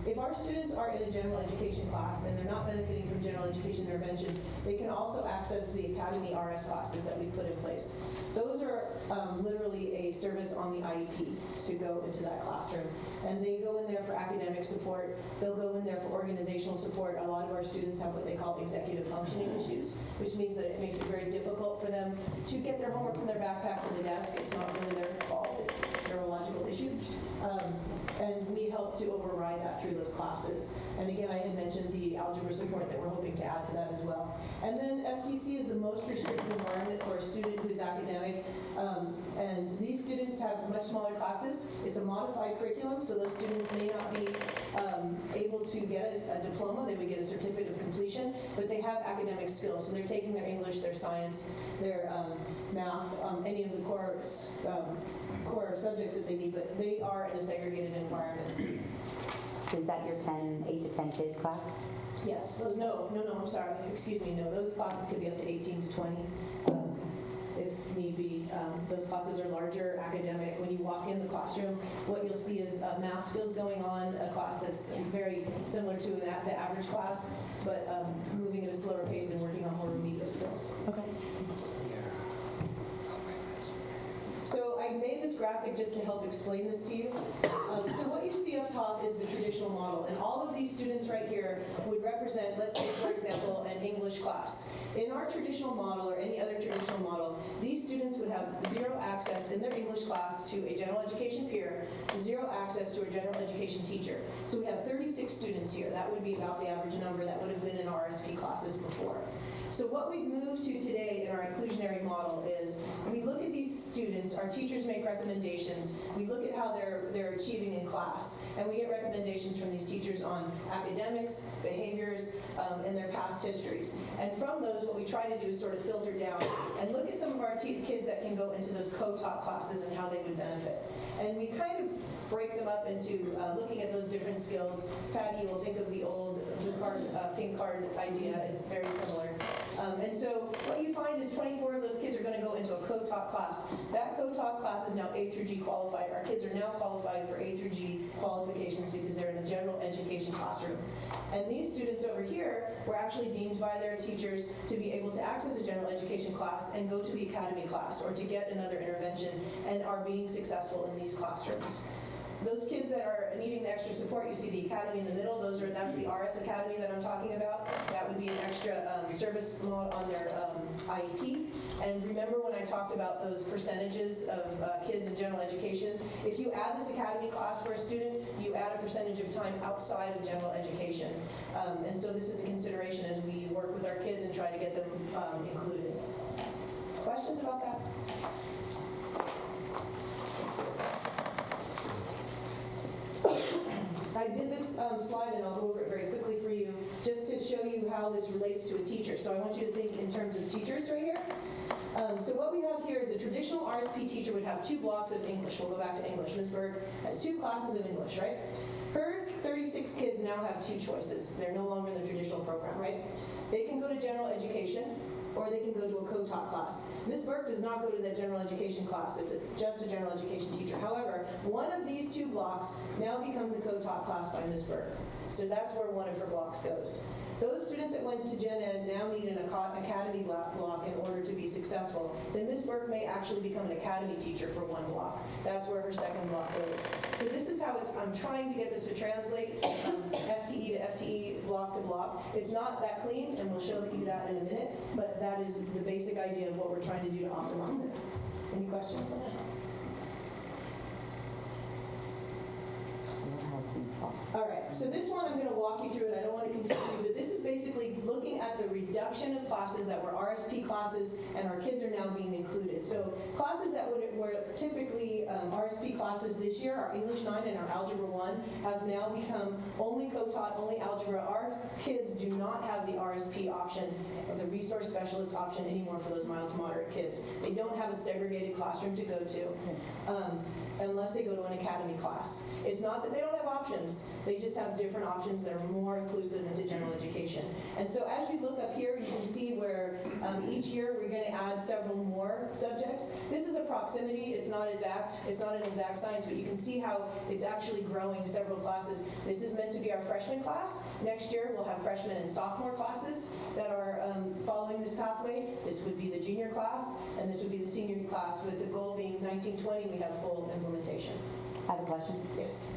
If our students are in a general education class and they're not benefiting from general education intervention, they can also access the Academy RS classes that we've put in place. Those are literally a service on the IEP to go into that classroom. And they go in there for academic support. They'll go in there for organizational support. A lot of our students have what they call executive functioning issues, which means that it makes it very difficult for them to get their homework from their backpack to the desk. It's not really their fault. It's a neurological issue. And we help to override that through those classes. And again, I had mentioned the algebra support that we're hoping to add to that as well. And then SDC is the most restrictive environment for a student who is academic. And these students have much smaller classes. It's a modified curriculum, so those students may not be able to get a diploma. They would get a certificate of completion, but they have academic skills. So they're taking their English, their science, their math, any of the core subjects that they need, but they are in a segregated environment. Is that your 8 to 10 kid class? Yes, no, I'm sorry, excuse me, no, those classes could be up to 18 to 20, if need be. Those classes are larger, academic. When you walk in the classroom, what you'll see is math skills going on, a class that's very similar to the average class, but moving at a slower pace and working on more remedial skills. Okay. So I made this graphic just to help explain this to you. So what you see up top is the traditional model, and all of these students right here would represent, let's say, for example, an English class. In our traditional model, or any other traditional model, these students would have zero access in their English class to a general education peer, zero access to a general education teacher. So we have 36 students here. That would be about the average number that would have been in RSP classes before. So what we've moved to today in our inclusionary model is we look at these students, our teachers make recommendations, we look at how they're achieving in class, and we get recommendations from these teachers on academics, behaviors, and their past histories. And from those, what we try to do is sort of filter down and look at some of our kids that can go into those co-taught classes and how they would benefit. And we kind of break them up into looking at those different skills. Patty, you'll think of the old blue card, pink card idea. It's very similar. And so what you find is 24 of those kids are going to go into a co-taught class. That co-taught class is now A through G qualified. Our kids are now qualified for A through G qualifications because they're in a general education classroom. And these students over here were actually deemed by their teachers to be able to access a general education class and go to the academy class or to get another intervention and are being successful in these classrooms. Those kids that are needing the extra support, you see the academy in the middle, that's the RS Academy that I'm talking about. That would be an extra service mode on their IEP. And remember when I talked about those percentages of kids in general education? If you add this academy class for a student, you add a percentage of time outside of general education. And so this is a consideration as we work with our kids and try to get them included. Questions about that? I did this slide, and I'll go over it very quickly for you, just to show you how this relates to a teacher. So I want you to think in terms of teachers right here. So what we have here is a traditional RSP teacher would have 2 blocks of English. We'll go back to English. Ms. Berg has 2 classes of English, right? Her 36 kids now have 2 choices. They're no longer in the traditional program, right? They can go to general education, or they can go to a co-taught class. Ms. Burke does not go to that general education class. It's just a general education teacher. However, one of these 2 blocks now becomes a co-taught class by Ms. Burke. So that's where one of her blocks goes. Those students that went to Gen Ed now need an academy block in order to be successful. Then Ms. Burke may actually become an academy teacher for 1 block. That's where her second block goes. So this is how I'm trying to get this to translate FTE to FTE, block to block. It's not that clean, and we'll show you that in a minute, but that is the basic idea of what we're trying to do to optimize it. Any questions on that? All right, so this one I'm going to walk you through it. I don't want to confuse you, but this is basically looking at the reduction of classes that were RSP classes, and our kids are now being included. So classes that were typically RSP classes this year, our English 9 and our Algebra 1, have now become only co-taught, only algebra. Our kids do not have the RSP option, the resource specialist option anymore for those mild to moderate kids. They don't have a segregated classroom to go to unless they go to an academy class. It's not that they don't have options, they just have different options that are more inclusive into general education. And so as you look up here, you can see where each year we're going to add several more subjects. This is a proximity, it's not an exact science, but you can see how it's actually growing several classes. This is meant to be our freshman class. Next year we'll have freshman and sophomore classes that are following this pathway. This would be the junior class, and this would be the senior class, with the goal being 1920 we have full implementation. I have a question. Yes.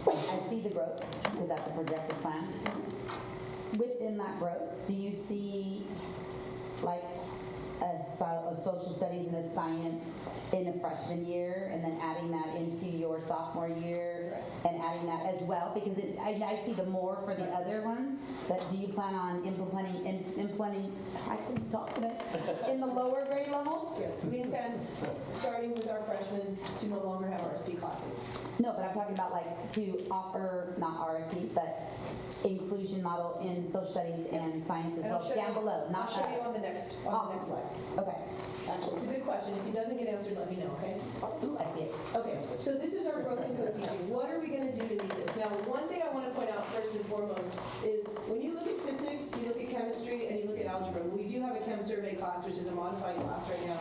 I see the growth, because that's a projected plan. Within that growth, do you see like a social studies and a science in a freshman year, and then adding that into your sophomore year, and adding that as well? Because I see the more for the other ones, but do you plan on implementing, I couldn't talk today, in the lower grade levels? Yes, we intend, starting with our freshmen, to no longer have RSP classes. No, but I'm talking about like to offer, not RSP, but inclusion model in social studies and science as well, down below. I'll show you on the next slide. Okay. Actually, question. If it doesn't get answered, let me know, okay? Ooh, I see it. Okay, so this is our growth in co-teaching. What are we going to do to meet this? Now, one thing I want to point out first and foremost is when you look at physics, you look at chemistry, and you look at algebra. We do have a chem survey class, which is a modified class right now.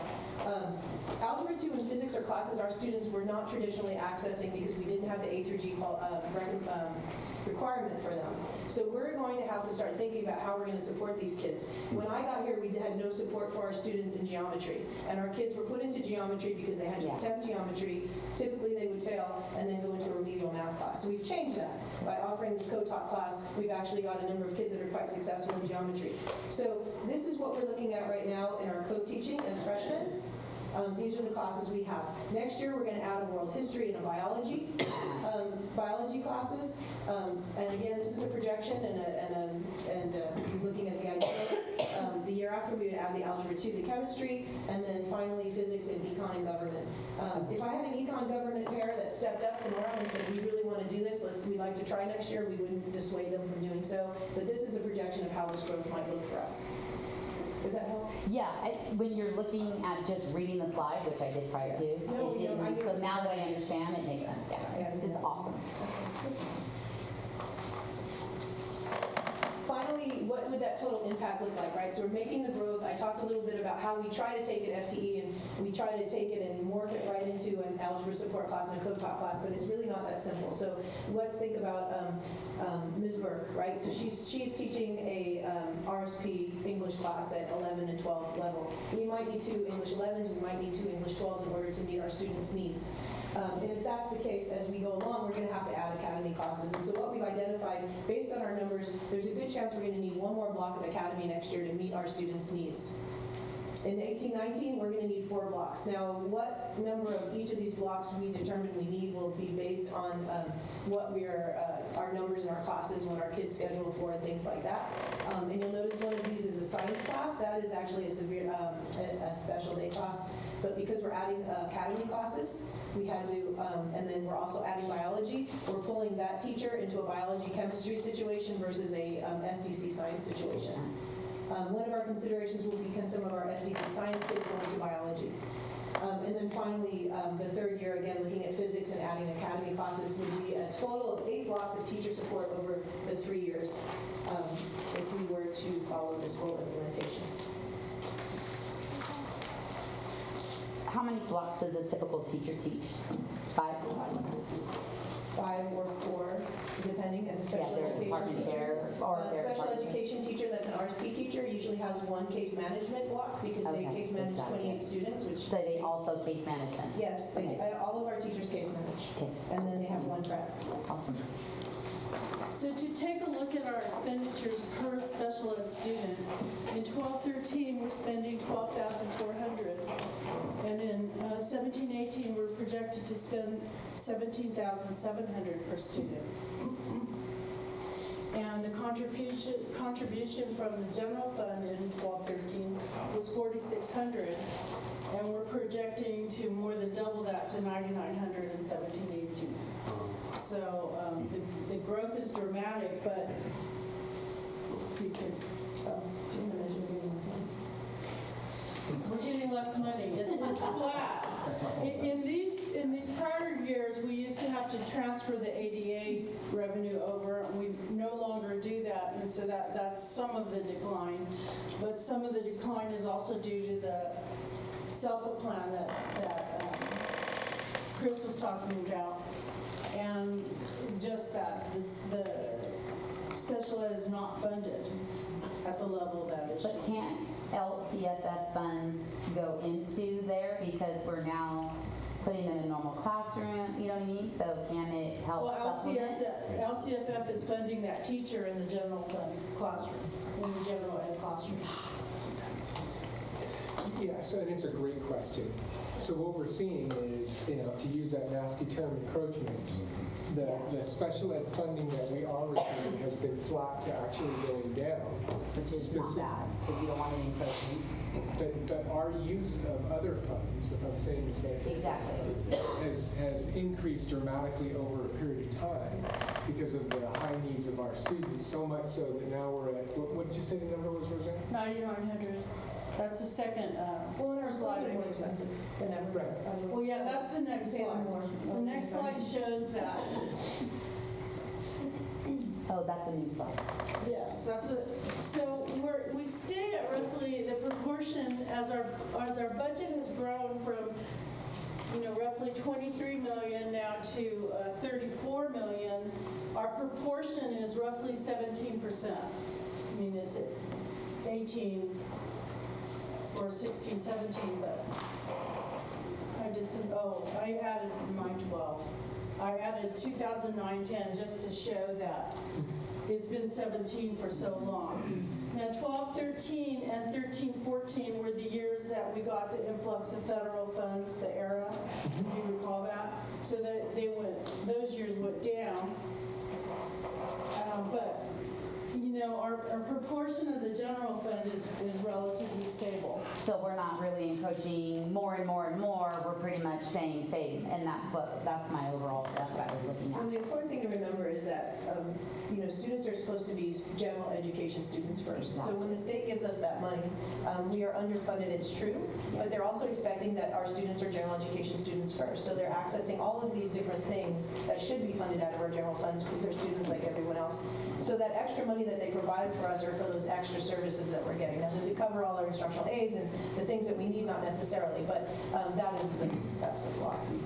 Algebra 2 and physics are classes our students were not traditionally accessing because we didn't have the A through G requirement for them. So we're going to have to start thinking about how we're going to support these kids. When I got here, we had no support for our students in geometry. And our kids were put into geometry because they had to attempt geometry. Typically, they would fail and then go into a remedial math class. So we've changed that. By offering this co-taught class, we've actually got a number of kids that are quite successful in geometry. So this is what we're looking at right now in our co-teaching as freshmen. These are the classes we have. Next year, we're going to add a world history and a biology classes. And again, this is a projection and looking at the idea. The year after, we would add the algebra 2, the chemistry, and then finally physics and econ and government. If I had an econ government pair that stepped up tomorrow and said, we really want to do this, we'd like to try next year, we wouldn't dissuade them from doing so. But this is a projection of how this growth might look for us. Does that help? Yeah, when you're looking at just reading the slide, which I did prior to, it didn't. So now that I understand, it makes sense. Yeah, it's awesome. Finally, what would that total impact look like, right? So we're making the growth. I talked a little bit about how we try to take an FTE and we try to take it and morph it right into an algebra support class and a co-taught class, but it's really not that simple. So let's think about Ms. Burke, right? So she's teaching a RSP English class at 11 and 12 level. We might need 2 English 11s, we might need 2 English 12s in order to meet our students' needs. And if that's the case, as we go along, we're going to have to add academy classes. And so what we've identified, based on our numbers, there's a good chance we're going to need 1 more block of academy next year to meet our students' needs. In 18-19, we're going to need 4 blocks. Now, what number of each of these blocks we determine we need will be based on what our numbers in our classes, what our kids schedule for, and things like that. And you'll notice one of these is a science class. That is actually a special day class. But because we're adding academy classes, we had to, and then we're also adding biology. We're pulling that teacher into a biology chemistry situation versus a SDC science situation. One of our considerations will be, can some of our SDC science kids go into biology? And then finally, the third year, again, looking at physics and adding academy classes would be a total of 8 blocks of teacher support over the 3 years if we were to follow this full implementation. How many blocks does a typical teacher teach? 5? 5 or 4, depending, as a special education teacher. Special education teacher that's an RSP teacher usually has 1 case management block because they case manage 28 students. So they also case management? Yes, all of our teachers case manage. Okay. And then they have 1 prep. Awesome. So to take a look at our expenditures per special ed student, in 12-13 we're spending $12,400, and in 17-18 we're projected to spend $17,700 per student. And the contribution from the general fund in 12-13 was $4,600, and we're projecting to more than double that to $9,900 in 17-18. So the growth is dramatic, but we could, we're getting less money. It's flat. In these prior years, we used to have to transfer the ADA revenue over, and we no longer do that, and so that's some of the decline. But some of the decline is also due to the SELPA plan that Chris was talking about. And just that, the special ed is not funded at the level that it should. But can't LCFF funds go into there because we're now putting them in a normal classroom, you know what I mean? So can it help supplement? LCFF is funding that teacher in the general fund classroom, in the general ed classroom. Yeah, so and it's a great question. So what we're seeing is, to use that nasty term, encroachment. The special ed funding that we are receiving has been flat to actually going down. Which is not bad, because you don't want an encroachment. But our use of other funds, if I'm saying this right, Exactly. has increased dramatically over a period of time because of the high needs of our students, so much so that now we're at, what did you say the number was, Roseanne? 9,900. That's the second Well, and our schools slide. are more expensive than ever. Right. Well, yeah, that's the next Pay them slide. more. The next slide shows that. Oh, that's a new slide. Yes, that's it. So we stay at roughly the proportion as our budget has grown from, roughly 23 million now to 34 million. Our proportion is roughly 17%. I mean, it's at 18 or 16, 17, but I added my 12. I added 2009-10 just to show that it's been 17 for so long. Now 12-13 and 13-14 were the years that we got the influx of federal funds, the era, if you recall that. So that those years went down. But our proportion of the general fund is relatively stable. So we're not really encroaching more and more and more, we're pretty much staying same, and that's what I was looking Well, at. the important thing to remember is that, students are supposed to be general education students first. So when the state gives us that money, we are underfunded, it's true, but they're also expecting that our students are general education students first. So they're accessing all of these different things that should be funded out of our general funds because they're students like everyone else. So that extra money that they provide for us are for those extra services that we're getting. Now, does it cover all our instructional aids and the things that we need? Not necessarily, but that's the philosophy.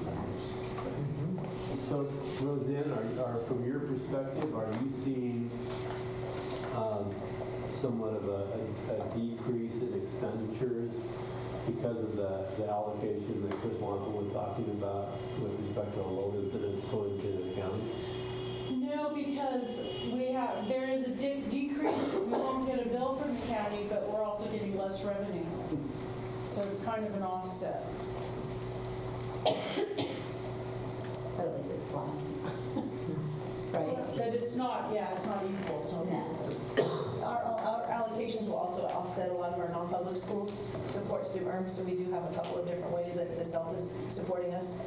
So, Roseanne, from your perspective, are you seeing somewhat of a decrease in expenditures because of the allocation that Chris Lompa was talking about with respect to load incidents going to the county? No, because there is a decrease. We won't get a bill from the county, but we're also getting less revenue. So it's kind of an offset. But at least it's flat. Right? But it's not equal. So No. Our allocations will also offset a lot of our non-public schools supports through ERM, so we do have a couple of different ways that the SELPA is supporting us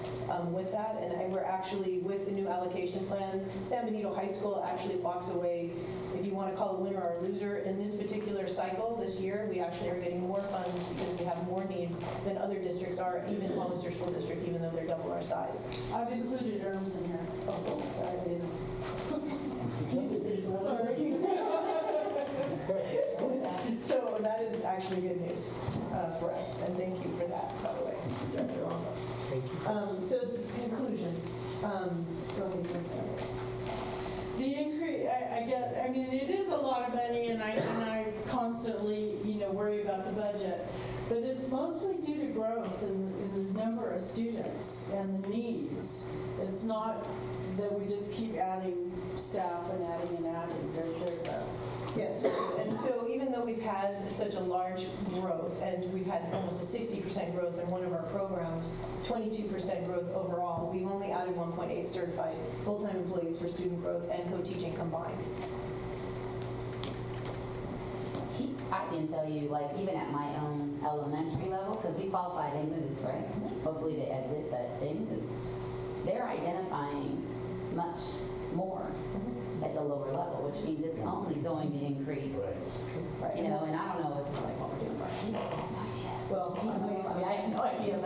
with that. And we're actually, with the new allocation plan, San Benito High School actually walks away, if you want to call a winner or a loser, in this particular cycle this year, we actually are getting more funds because we have more needs than other districts are, even Hollister School District, even though they're double our size. I've included ERMs in here. Oh, sorry, I didn't. Sorry. So that is actually good news for us, and thank you for that, by the way. Thank you. So conclusions. Go ahead, Lisa. The increase, it is a lot of money, and I constantly, worry about the budget. But it's mostly due to growth in the number of students and the needs. It's not that we just keep adding staff and adding and adding. There's a... Yes, and so even though we've had such a large growth, and we've had almost a 60% growth in one of our programs, 22% growth overall, we've only added 1.8 certified full-time employees for student growth and co-teaching combined. I can tell you, even at my own elementary level, because we qualify, they moved, right? Hopefully they exit, but they moved. They're identifying much more at the lower level, which means it's only going to increase. Right. And I don't know if it's what we're doing for our kids. Well, I have no idea,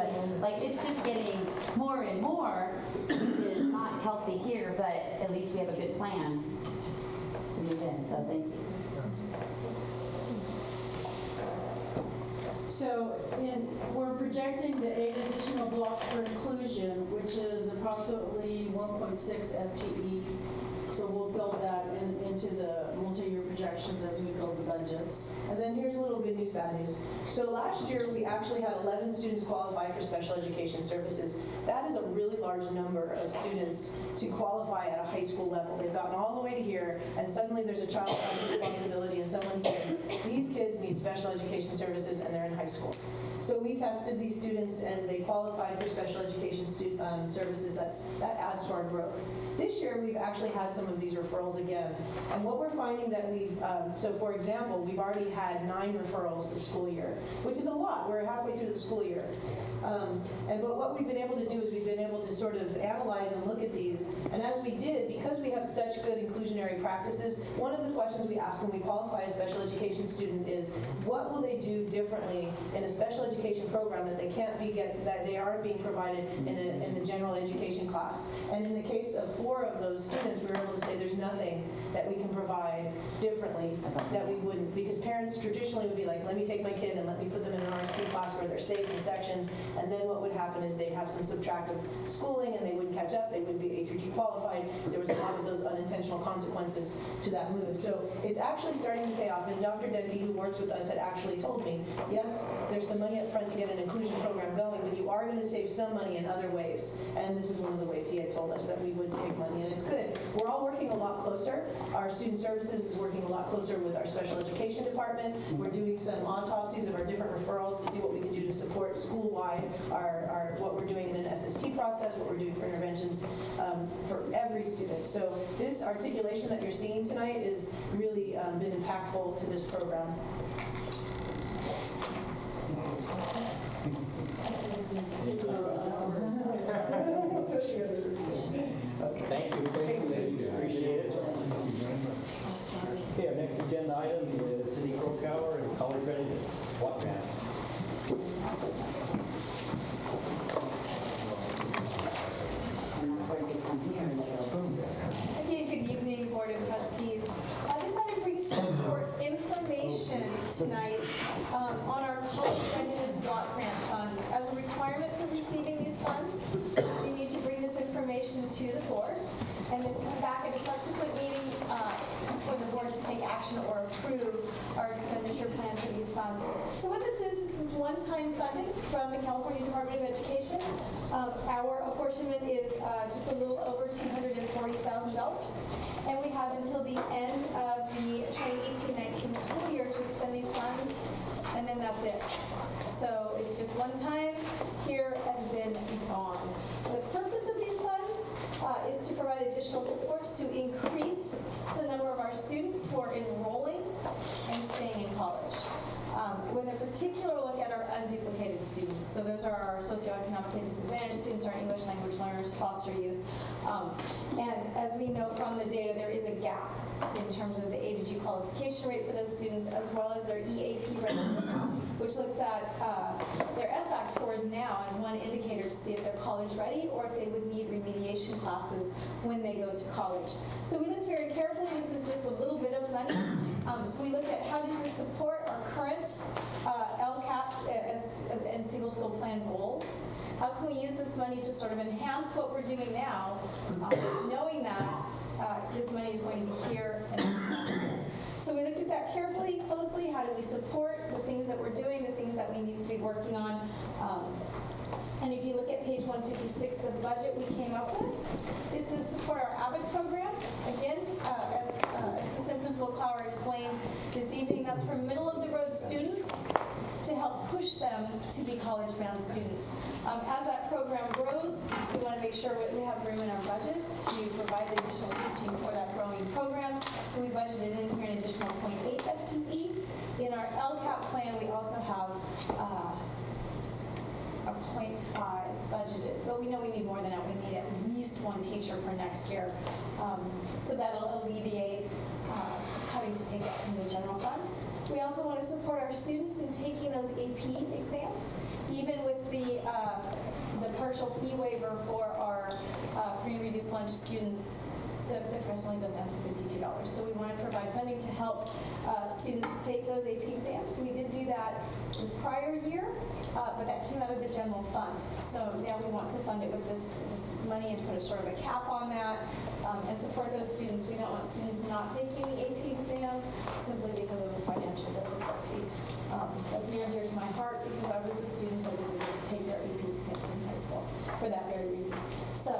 but it's just getting more and more, which is not healthy here, but at least we have a good plan to move in, so thank you. So we're projecting the 8 additional blocks for inclusion, which is approximately 1.6 FTE. So we'll build that into the multi-year projections as we build the budgets. And then here's a little good news, bad news. So last year, we actually had 11 students qualify for special education services. That is a really large number of students to qualify at a high school level. They've gotten all the way to here, and suddenly there's a child responsibility, and someone says, these kids need special education services, and they're in high school. So we tested these students, and they qualified for special education services. That adds to our growth. This year, we've actually had some of these referrals again. And what we're finding that so for example, we've already had 9 referrals this school year, which is a lot. We're halfway through the school year. But what we've been able to do is we've been able to sort of analyze and look at these. And as we did, because we have such good inclusionary practices, one of the questions we ask when we qualify a special education student is, what will they do differently in a special education program that they can't that they aren't being provided in the general education class? And in the case of 4 of those students, we were able to say there's nothing that we can provide differently that we wouldn't, because parents traditionally would be like, let me take my kid and let me put them in an RSP class where they're safe and sectioned, and then what would happen is they'd have some subtractive schooling and they wouldn't catch up, they wouldn't be A through G qualified. There was a lot of those unintentional consequences to that move. So it's actually starting to pay off, and Dr. Denti, who works with us, had actually told me, yes, there's some money up front to get an inclusion program going, but you are going to save some money in other ways. And this is one of the ways he had told us that we would save money, and it's good. We're all working a lot closer. Our student services is working a lot closer with our special education department. We're doing some autopsies of our different referrals to see what we can do to support school-wide our what we're doing in an SST process, what we're doing for interventions for every student. So this articulation that you're seeing tonight is really been impactful to this program. Thank you, ladies. Appreciate it. Okay, our next agenda item is City Krokower and College Readiness Block Grants. Okay, good evening, Board of Trustees. I decided to bring some more information tonight on our College Readiness Block Grant funds. As a requirement for receiving these funds, you need to bring this information to the board and then come back at a subsequent meeting for the board to take action or approve our expenditure plan for these funds. So what this is one-time funding from the California Department of Education. Our apportionment is just a little over $240,000. And we have until the end of the 2018-19 school year to expend these funds, and then that's it. So it's just one time, here and then gone. The purpose of these funds is to provide additional supports to increase the number of our students who are enrolling and staying in college. With a particular look at our unduplicated students. So those are our socioeconomically disadvantaged students, our English language learners, foster youth. And as we know from the data, there is a gap in terms of the A to G qualification rate for those students, as well as their EAP readiness, which looks at their SBAC scores now as one indicator to see if they're college ready or if they would need remediation classes when they go to college. So we looked very carefully. This is just a little bit of money. So we looked at how does this support our current LCAP and single school plan goals. How can we use this money to sort of enhance what we're doing now, knowing that this money is going to be here and now. So we looked at that carefully, closely. How do we support the things that we're doing, the things that we need to be working on? And if you look at page 156, the budget we came up with is to support our AVID program. Again, as Assistant Principal Krokower explained this evening, that's for middle-of-the-road students to help push them to be college-bound students. As that program grows, we want to make sure we have room in our budget to provide the additional teaching for that growing program. So we budgeted in here an additional 0.8 FTE. In our LCAP plan, we also have a 0.5 budgeted, but we know we need more than that. We need at least one teacher for next year. So that'll alleviate having to take that from the general fund. We also want to support our students in taking those AP exams, even with the partial fee waiver for our free and reduced lunch students. The price only goes down to $52. So we want to provide funding to help students take those AP exams. We did do that this prior year, but that came out of the general fund. So now we want to fund it with this money and put a sort of a cap on that and support those students. We don't want students not taking the AP exam simply because of the financial difficulty. That's near and dear to my heart because I was the student that didn't get to take their AP exams in high school for that very reason. So,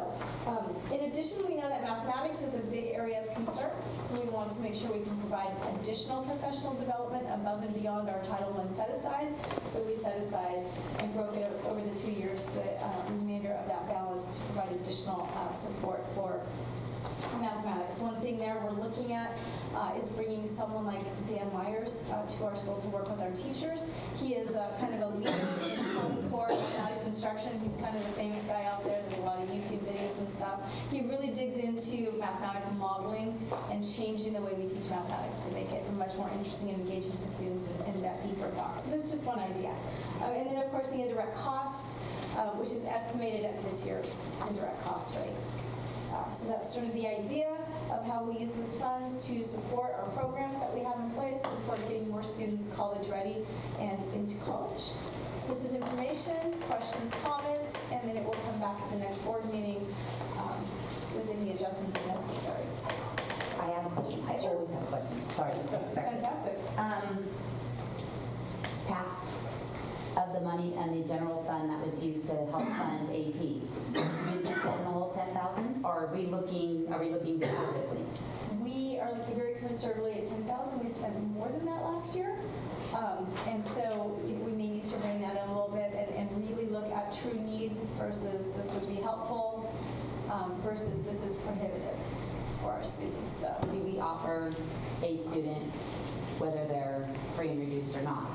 in addition, we know that mathematics is a big area of concern, so we want to make sure we can provide additional professional development above and beyond our Title I set-aside. So we set aside and broke it over the 2 years, the remainder of that balance to provide additional support for mathematics. One thing there we're looking at is bringing someone like Dan Myers to our school to work with our teachers. He is kind of a leader in Common Core mathematics instruction digs into mathematical modeling and changing the way we teach mathematics to make it much more interesting and engaging to students in that deeper box. So that's just one idea. And then, of course, the indirect cost, which is estimated at this year's indirect cost rate. So that's sort of the idea of how we use those funds to support our programs that we have in place, support getting more students college ready and into college. This is information, questions, comments, and then it will come back at the next board meeting with any adjustments if necessary. I have a question. I always have a question. Sorry, just a second. Fantastic. Past of the money and the general fund that was used to help fund AP. Did we spend the whole 10,000, or are we looking conservatively? We are looking very conservatively at 10,000. We spent more than that last year. And so we may need to bring that in a little bit and really look at true need versus this would be helpful versus this is prohibitive for our students. So Do we offer a student, whether they're free and reduced or not,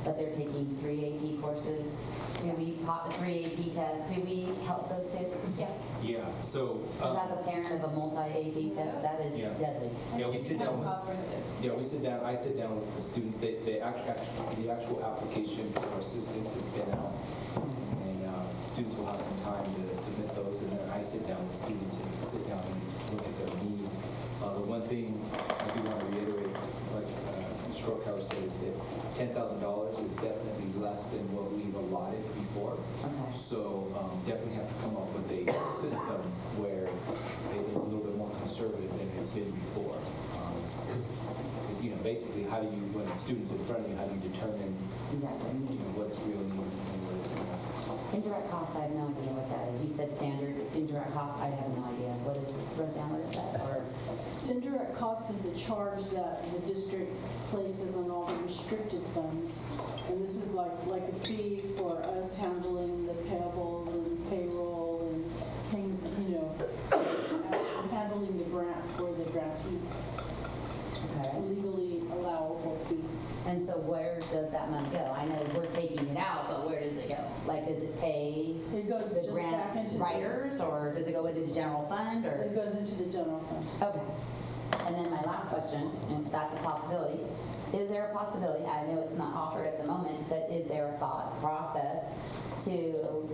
but they're taking 3 AP courses? Do we pop the 3 AP tests? Do we help those kids? yes. Yeah, so. Because as a parent of a multi-AP test, that is deadly. Yeah, we sit down. Cost prohibitive. Yeah, I sit down with the students. The actual application for assistance has been out, and students will have some time to submit those, and then I sit down with students and sit down and look at their need. The one thing I do want to reiterate, like Mr. Krokower said, is that $10,000 is definitely less than what we've allotted before. Okay. So definitely have to come up with a system where it is a little bit more conservative than it's been before. Basically, how do you, when the student's in front of you, how do you determine what's real need and what's not? Indirect costs, I have no idea what that is. You said standard indirect costs, I have no idea. What is, Roseanne, what is that? Or Indirect costs is a charge that the district places on all the restricted funds. And this is like a fee for us handling the payable and payroll and paying, handling the grant for the grantee. It's a legally allowable fee. And so where does that money go? I know we're taking it out, but where does it go? Like, does it pay It goes the just grant back into writers, or does it go into the general fund, or? It goes into the general fund. Okay. And then my last question, and that's a possibility, is there a possibility, I know it's not offered at the moment, but is there a thought process to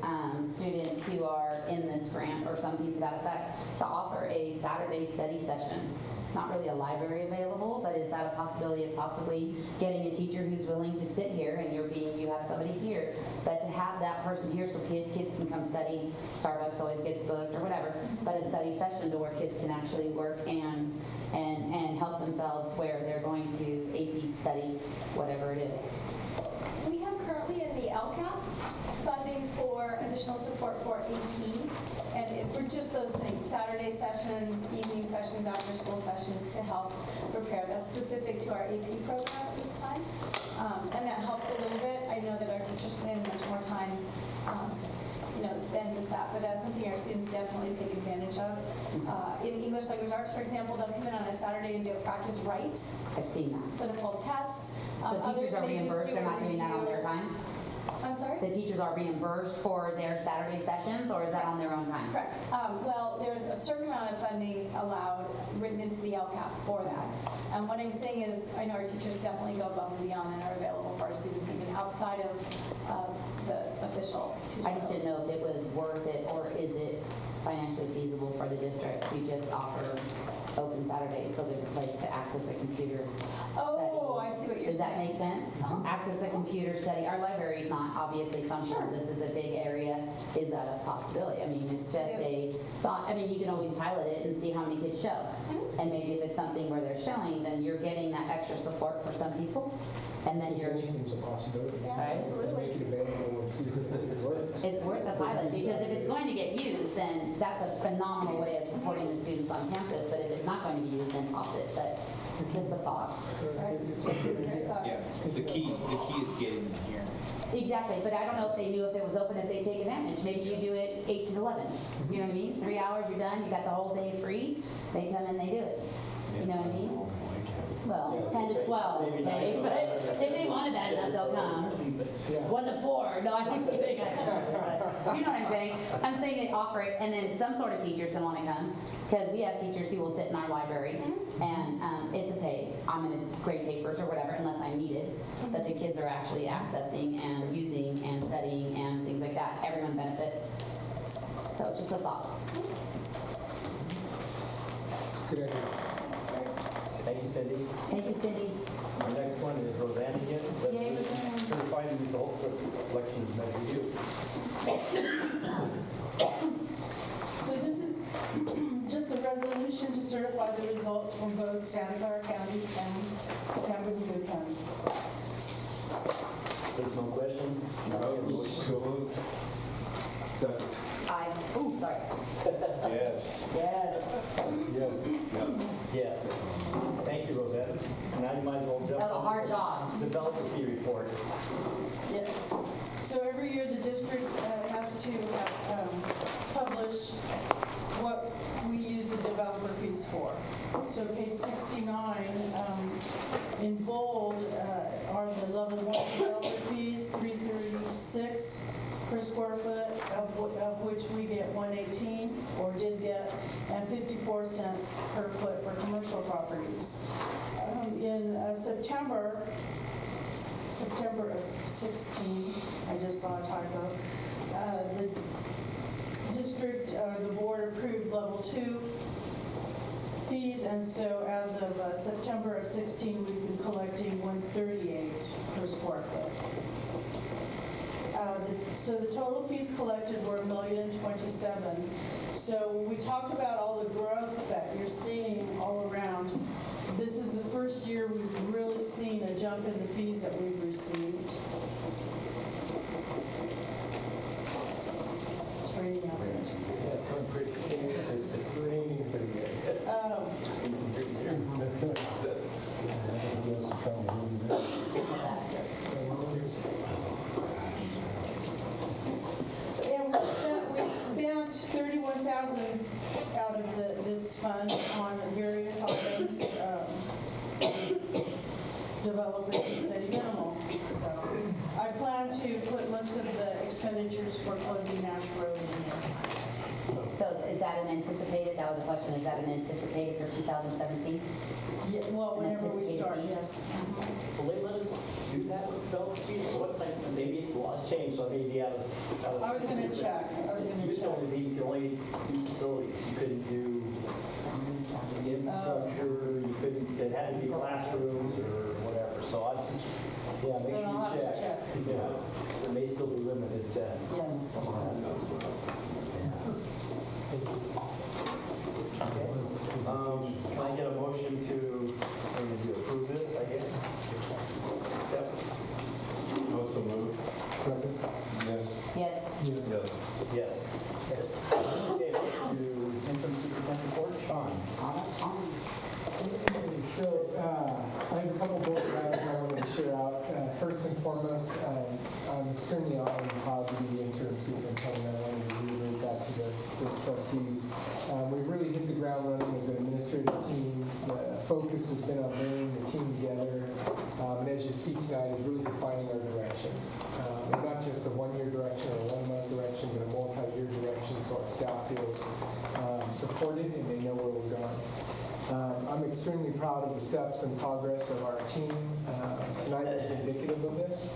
students who are in this grant or something to that effect to offer a Saturday study session? Not really a library available, but is that a possibility of possibly getting a teacher who's willing to sit here and you have somebody here, but to have that person here so kids can come study, Starbucks always gets booked or whatever, but a study session to where kids can actually work and help themselves where they're going to AP study, whatever it is. We have currently in the LCAP funding for additional support for AP, and for just those things, Saturday sessions, evening sessions, after school sessions to help prepare. That's specific to our AP program at this time, and that helps a little bit. I know that our teachers put in much more time, than just that, but that's something our students definitely take advantage of. In English language arts, for example, they'll come in on a Saturday and do a practice write. I've seen that. For the full test. So teachers are reimbursed, they're not doing that on their time? I'm sorry? The teachers are reimbursed for their Saturday sessions, or is that on their own time? Correct. Well, there's a certain amount of funding allowed written into the LCAP for that. And what I'm saying is, I know our teachers definitely go above and beyond and are available for our students even outside of the official tutorials. I just didn't know if it was worth it, or is it financially feasible for the district to just offer open Saturdays so there's a place to access a computer Oh, I see what you're Does that saying. make sense? Access a computer study. Our library's not obviously functional. Sure. This is a big area. Is that a possibility? I mean, it's just a thought. I mean, you can always pilot it and see how many kids show. And maybe if it's something where they're showing, then you're getting that extra support for some people. And then you're, Anything's a possibility. Yeah, Right. absolutely. Make it available and see if it works. it's worth a pilot, because if it's going to get used, then that's a phenomenal way of supporting the students on campus. But if it's not going to be used, then toss it. But just a thought. Yeah, the key is getting them here. Exactly, but I don't know if they knew if it was open, if they take advantage. Maybe you do it 8 to 11. You know what I mean? 3 hours, you're done. You got the whole day free. They come and they do it. You know what I mean? Well, 10 to 12, okay? But if they want it bad enough, they'll come. 1 to 4. No, I'm just kidding. You know what I'm saying? I'm saying they offer it, and then some sort of teachers don't want to come, because we have teachers who will sit in our library, and it's a pay. I'm going to grade papers or whatever, unless I'm needed, but the kids are actually accessing and using and studying and things like that. Everyone benefits. So just a thought. Good idea. Thank you, Cindy. Thank you, Cindi. Our next one is Roseanne again. Yay, Roseanne. Certify the results of elections by review. So this is just a resolution to certify the results from both Santa Clara County and San Benito County. There's no questions? Aye. Ooh, sorry. Yes. Yes. Yes. Yes. Thank you, Roseanne. Now you might as well jump. That was a hard job. Developer fee report. Yes. So every year the district has to publish what we use the developer fees for. So page 69, in bold, are the level 1 developer fees, $336 per square foot, of which we get $118, or did get, and 54 cents per foot for commercial properties. In September of 16, I just saw a typo, the district, the board approved level 2 fees, and so as of September of 16, we've been collecting $138 per square foot. So the total fees collected were $1,027,000. So we talked about all the growth that you're seeing all around. This is the first year we've really seen a jump in the fees that we've received. It's raining out there. Yeah, it's going pretty good. It's raining pretty good. And we spent $31,000 out of this fund on various items, developer fee study minimal. So I plan to put most of the expenditures for closing Nash Road in here. So is that an anticipated, that was a question, is that an anticipated for 2017? Yeah, well, An whenever we start, anticipated yes. Will they let us do that with developer fees? What type, maybe laws changed, so maybe out of. I was gonna check. You told me you could only do facilities, you couldn't do infrastructure, you couldn't, it had to be classrooms or whatever, so I just, yeah, make Then sure I'll have you to check. check. Yeah, it may still be limited to. Yes. Okay. Can I get a motion to approve this, I guess? Accept? Also moved. Second? Yes. Yes. Yes. Yes. Okay, to interim superintendent report, Shawn. So I have a couple bullet items I wanted to share out. First and foremost, I'm extremely honored and proud to be the interim superintendent. I wanted to reiterate that to the trustees. We've really hit the ground running as an administrative team. The focus has been on bringing the team together, and as you see tonight, is really defining our direction. And not just a one-year direction or a one-month direction, but a multi-year direction, so our staff feels supported and they know where we're going. I'm extremely proud of the steps and progress of our team. Tonight is indicative of this.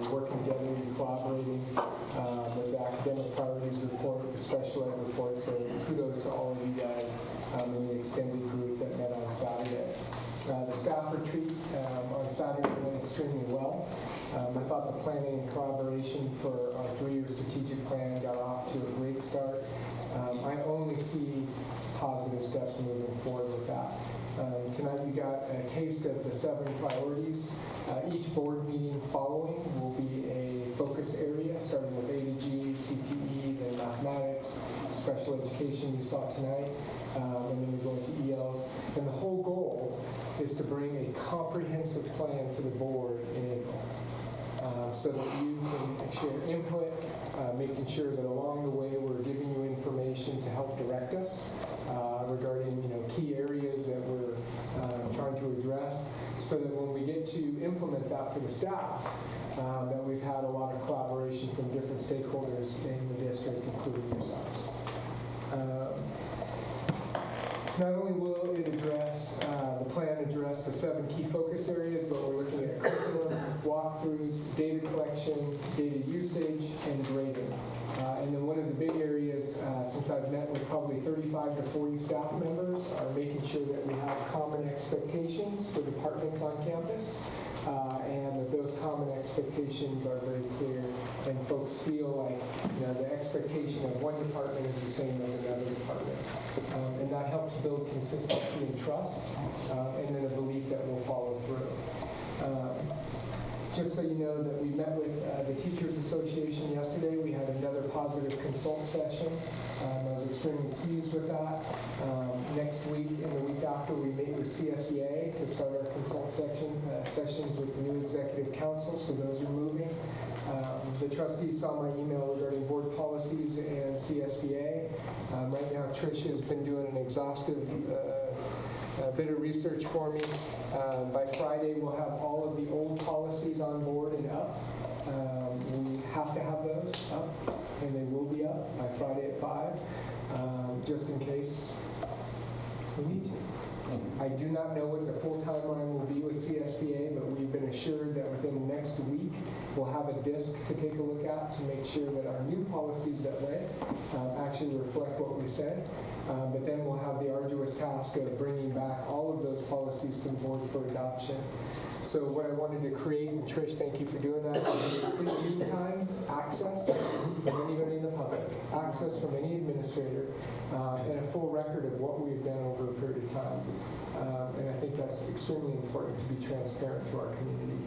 We're working together, we're collaborating with the academic priorities report, the special ed report, so kudos to all of you guys in the extended group that met on Saturday. The staff retreat on Saturday went extremely well. I thought the planning and collaboration for our 3-year strategic plan got off to a great start. I only see positive steps moving forward with that. Tonight we got a taste of the 7 priorities. Each board meeting following will be a focus area, starting with A to G, CTE, then mathematics, special education you saw tonight, and then we go into ELs. And the whole goal is to bring a comprehensive plan to the board in April. So that you can share input, making sure that along the way we're giving you information to help direct us regarding key areas that we're trying to address, so that when we get to implement that for the staff, that we've had a lot of collaboration from different stakeholders in the district, including yourselves. Not only will it address, the plan address the 7 key focus areas, but we're looking at curriculum, walkthroughs, data collection, data usage, and grading. And then one of the big areas, since I've met with probably 35 to 40 staff members, are making sure that we have common expectations for departments on campus, and that those common expectations are very clear, and folks feel like the expectation of one department is the same as another department. And that helps build consistency and trust, and then a belief that we'll follow through. Just so you know that we met with the Teachers Association yesterday. We had another positive consult session. I was extremely pleased with that. Next week and the week after, we meet with CSEA to start our consult sessions with the new executive council, so those are moving. The trustees saw my email regarding board policies and CSBA. Right now, Tricia has been doing an exhaustive bit of research for me. By Friday, we'll have all of the old policies on board and up. We have to have those up, and they will be up by Friday at 5, just in case we need to. I do not know what the full timeline will be with CSBA, but we've been assured that within the next week, we'll have a disc to take a look at to make sure that our new policies that way actually reflect what we said. But then we'll have the arduous task of bringing back all of those policies to the board for adoption. So what I wanted to create, and Trish, thank you for doing that, in the meantime, access from anybody in the public, access from any administrator, and a full record of what we've done over a period of time. And I think that's extremely important to be transparent to our community.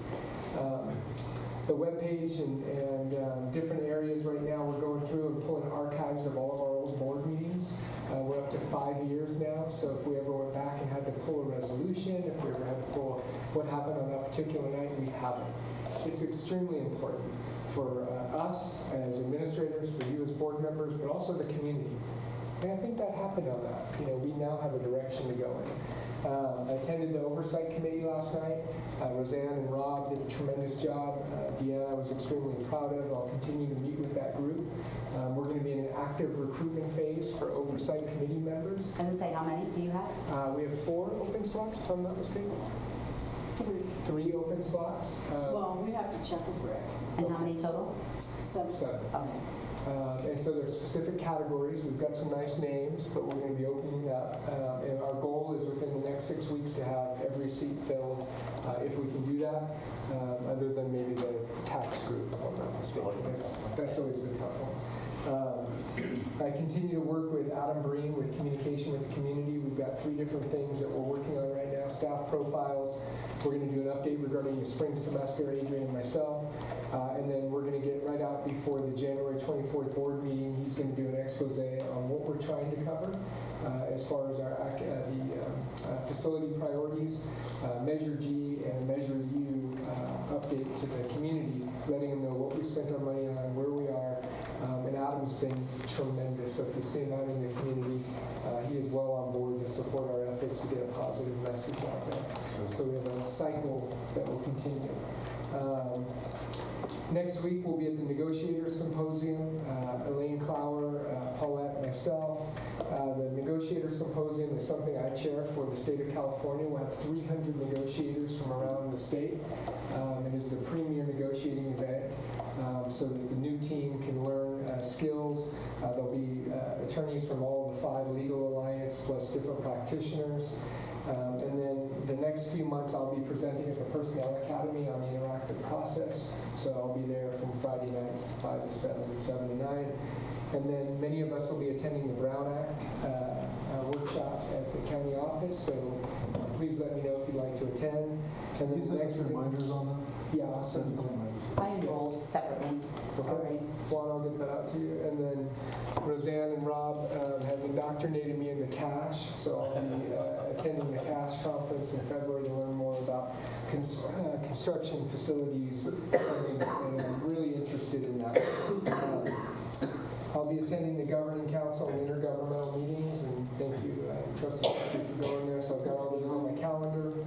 The webpage and different areas right now, we're going through and pulling archives of all of our old board meetings. We're up to 5 years now, so if we ever went back and had to pull a resolution, if we ever had to pull what happened on that particular night, we haven't. It's extremely important for us as administrators, for you as board members, but also the community. And I think that happened on that. We now have a direction to go in. I attended the oversight committee last night. Roseanne and Rob did a tremendous job. Deanna I was extremely proud of. I'll continue to meet with that group. We're going to be in an active recruitment phase for oversight committee members. I was going to say, how many do you have? We have 4 open slots, if I'm not mistaken. 3 open slots. Well, we have to check with Rick. And how many total? 7. Okay. And so there's specific categories. We've got some nice names, but we're going to be opening it up. And our goal is within the next 6 weeks to have every seat filled, if we can do that, other than maybe the tax group, if I'm not mistaken. That's always the tough one. I continue to work with Adam Breen with communication with the community. We've got 3 different things that we're working on right now. Staff profiles. We're going to do an update regarding the spring semester, Adrian and myself. And then we're going to get right out before the January 24th board meeting. He's going to do an expose on what we're trying to cover as far as our facility priorities, Measure G and Measure U update to the community, letting them know what we spent our money on, where we are. And Adam's been tremendous. So if you've seen that in the community, he is well on board to support our efforts to get a positive message out there. So we have a cycle that will continue. Next week, we'll be at the Negotiator Symposium. Elaine Clower, Paulette, myself. The Negotiator Symposium is something I chair for the state of California. We'll have 300 negotiators from around the state. It is the premier negotiating event, so that the new team can learn skills. There'll be attorneys from all of the 5 legal alliance plus different practitioners. And then the next few months, I'll be presenting at the Personnel Academy on the interactive process. So I'll be there from Friday nights 5 to 7, 7 to 9. And then many of us will be attending the Brown Act workshop at the county office. So please let me know if you'd like to attend. And then the next reminders on them? Yeah, I'll send you some reminders. I enrolled separately. Okay. Juan, I'll get that out to you. And then Roseanne and Rob have indoctrinated me into cash, so I'll be attending the cash conference in February to learn more about construction facilities, and I'm really interested in that. I'll be attending the Governing Council and intergovernmental meetings, and thank you, Trustee, for going there. So I've got all those on my calendar.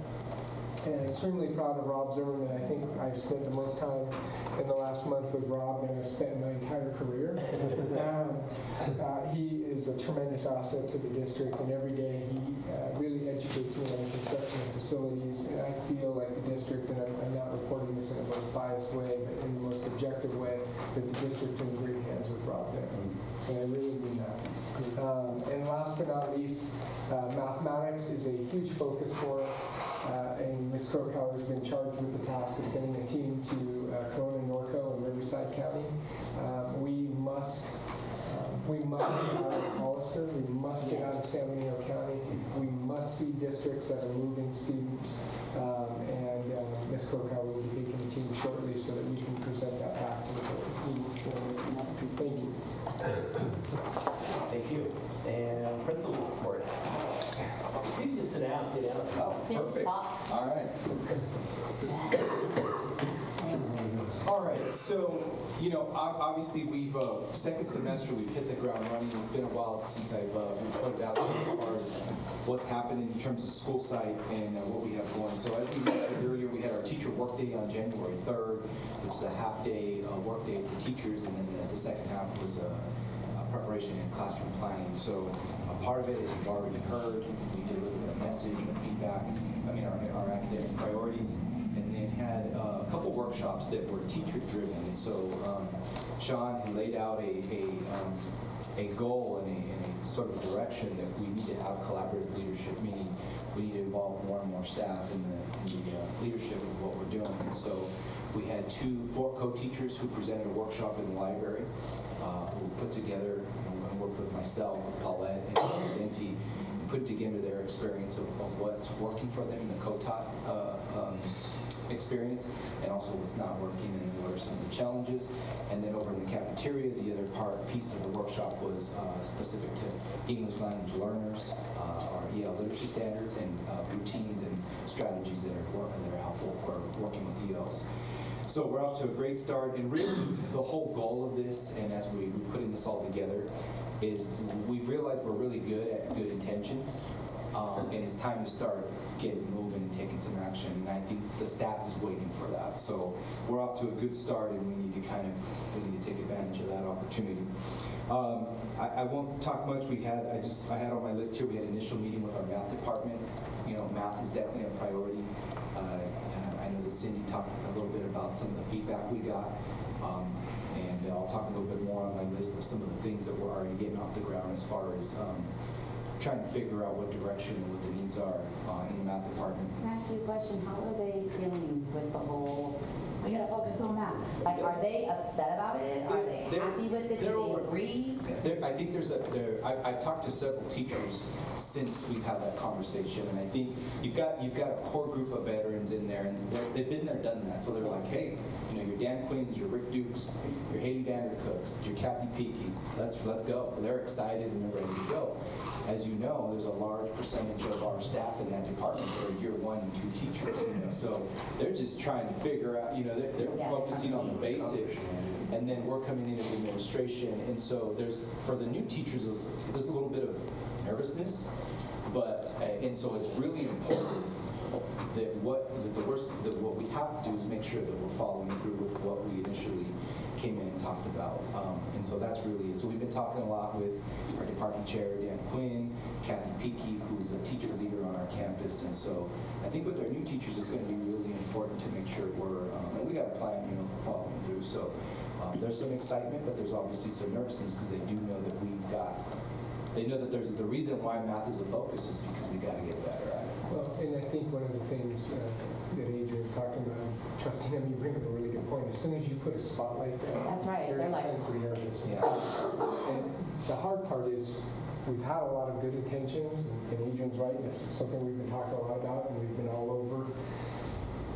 And extremely proud of Rob Zimmerman. I think I spent the most time in the last month with Rob than I've spent in my entire career. He is a tremendous asset to the district, and every day he really educates me on the construction of facilities, and I feel like the district, and I'm not reporting this in the most biased way, but in the most objective way, that the district is in great hands with Rob there. And I really mean that. And last but not least, mathematics is a huge focus for us, and Ms. Krokower has been charged with the task of sending a team to Corona, Norco, and Riverside County. We must get out of Hollister. We must get out of San Benito County. We must see districts that are moving students. And Ms. Krokower will be taking the team shortly so that we can present that back to the board. Thank you. Thank you. And principal report. You can just sit down. Oh, perfect. All right. All right, so, obviously we've, second semester, we've hit the ground running. It's been a while since I've reported out as far as what's happening in terms of school site and what we have going. So as we mentioned earlier, we had our teacher workday on January 3rd, which is a half-day workday for teachers, and then the second half was preparation and classroom planning. So a part of it, as you've already heard, we delivered a message and feedback, our academic priorities, and then had a couple workshops that were teacher-driven. And so Shawn had laid out a goal and a sort of direction that we need to have collaborative leadership, meaning we need to involve more and more staff in the leadership of what we're doing. And so we had four co-teachers who presented a workshop in the library, who put together and worked with myself, Paulette, and Cindi, and put together their experience of what's working for them in the co-taught experience, and also what's not working and what are some of the challenges. And then over in the cafeteria, the other piece of the workshop was specific to English language learners, our EL literacy standards, and routines and strategies that are helpful for working with ELs. So we're off to a great start, and really the whole goal of this, and as we're putting this all together, is we've realized we're really good at good intentions, and it's time to start getting moving and taking some action, and I think the staff is waiting for that. So we're off to a good start, and we need to take advantage of that opportunity. I won't talk much. I had on my list here, we had an initial meeting with our math department. Math is definitely a priority. I know that Cindi talked a little bit about some of the feedback we got, and I'll talk a little bit more on my list of some of the things that we're already getting off the ground as far as trying to figure out what direction and what the needs are in the math department. Can I ask you a question? How are they feeling with the whole, we gotta focus on math? Like, are they upset about it? Are they happy with it? Do they agree? I think I've talked to several teachers since we've had that conversation, and I think you've got a core group of veterans in there, and they've been there, done that. So they're like, hey, your Dan Quinns, your Rick Dukes, your Haley Vandercooks, your Kathy Peakeys, let's go. They're excited and they're ready to go. As you know, there's a large percentage of our staff in that department that are year 1 and 2 teachers, so they're just trying to figure out, they're focusing on the basics, and then we're coming in as administration, and so for the new teachers, there's a little bit of nervousness, and so it's really important that what we have to do is make sure that we're following through with what we initially came in and talked about. And so that's really it. So we've been talking a lot with our department chair, Dan Quinn, Kathy Peakey, who's a teacher leader on our campus. And so I think with our new teachers, it's going to be really important to make sure and we got a plan, for following through. So there's some excitement, but there's obviously some nervousness because they do know that they know that there's the reason why math is a focus is because we got to get better at it. Well, and I think one of the things that Adrian's talking about, Trustee, you bring up a really good point. As soon as you put a spotlight there, that's right. There's They're a sense of nervousness. Yeah. And the hard part is we've had a lot of good intentions, and Adrian's right. It's something we've been talking a lot about, and we've been all over.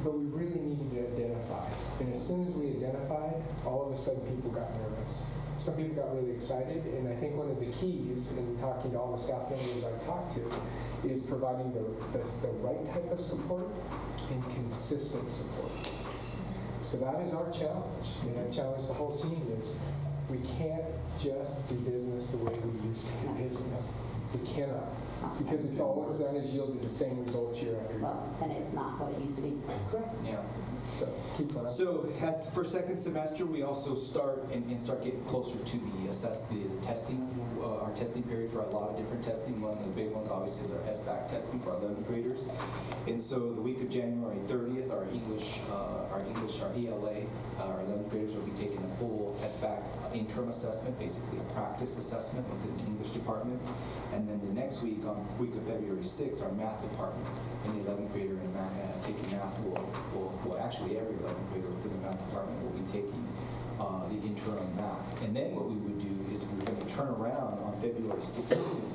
But we really needed to identify. And as soon as we identified, all of a sudden people got nervous. Some people got really excited, and I think one of the keys in talking to all the staff members I've talked to is providing the right type of support and consistent support. So that is our challenge, and I challenge the whole team is we can't just do business the way we used to do business. It cannot, because it's all it's done is yielded the same results year after year. Well, and it's not what it used to be. Correct. Yeah. So keep on. So as for second semester, we also start start getting closer to the testing, our testing period for a lot of different testing. One of the big ones obviously is our SBAC testing for our 11th graders. And so the week of January 30th, our ELA, our 11th graders will be taking a full SBAC interim assessment, basically a practice assessment within the English department. And then the next week, on week of February 6th, our math department, any 11th grader in math, taking math will actually every 11th grader within the math department will be taking the interim math. And then what we would do is we're going to turn around on February 16th,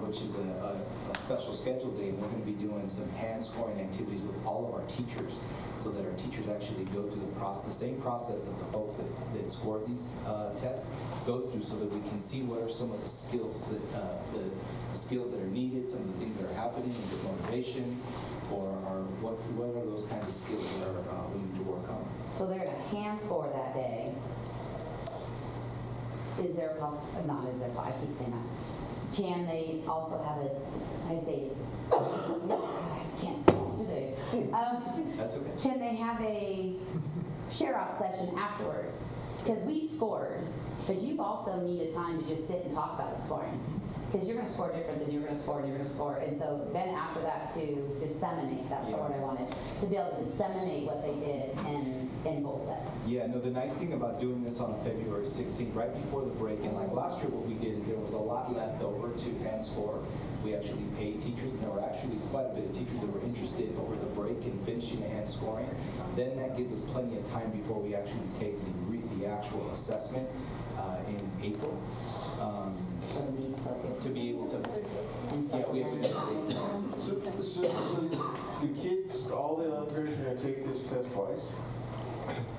which is a special schedule day, and we're going to be doing some hand scoring activities with all of our teachers, so that our teachers actually go through the same process that the folks that score these tests go through, so that we can see what are some of the skills that the skills that are needed, some of the things that are happening, is it motivation, or what are those kinds of skills that we need to work on. So they're gonna hand score that day. Is there I keep saying that. Can they also have how do you say it? No, I can't today. That's okay. Can they have a share-out session afterwards? Because we scored, but you also need a time to just sit and talk about the scoring. Because you're going to score different than you're going to score and you're going to score. And so then after that to disseminate, that's the word I wanted, to be able to disseminate what they did and goal set. Yeah, no, the nice thing about doing this on February 16th, right before the break, and like last year what we did is there was a lot left over to hand score. We actually paid teachers, and there were actually quite a bit of teachers that were interested over the break in finishing the hand scoring. Then that gives us plenty of time before we actually take the actual assessment in April. To be able to, yeah, we have to. So the kids, all the 11th graders are going to take this test twice?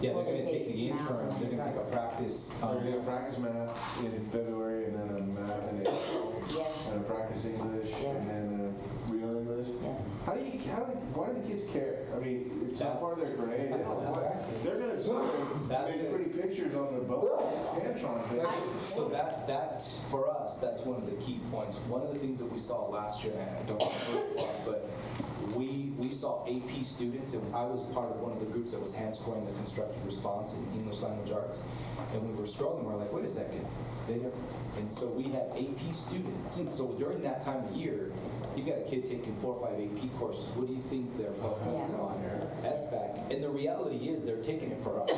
Yeah, they're going to take the interim, they're going to take a practice. They're going to practice math in February, and then a math in April, Yes. and a practice English, Yes. and then a real English. Yes. Why do the kids care? I mean, it's not part of their grade. They're going to make pretty pictures on the boat, Scantron. So that for us, that's one of the key points. One of the things that we saw last year, and I don't remember, but we saw AP students, and I was part of one of the groups that was hand scoring the constructive response in English language arts, and we were scrolling, we're like, wait a second, and so we had AP students. So during that time of year, you got a kid taking 4 or 5 AP courses. What do you think their focus is on? SBAC. And the reality is they're taking it for us.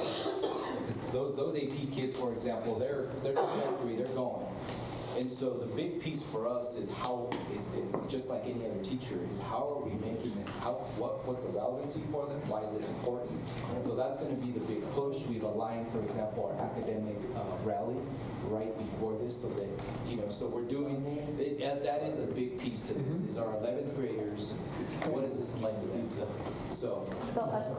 Because those AP kids, for example, their trajectory, they're going. And so the big piece for us is just like any other teacher, is how are we making it, what's the relevancy for them, why is it important? So that's going to be the big push. We've aligned, for example, our academic rally right before this, so that, so we're doing, that is a big piece to this, is our 11th graders, what is this like to them? So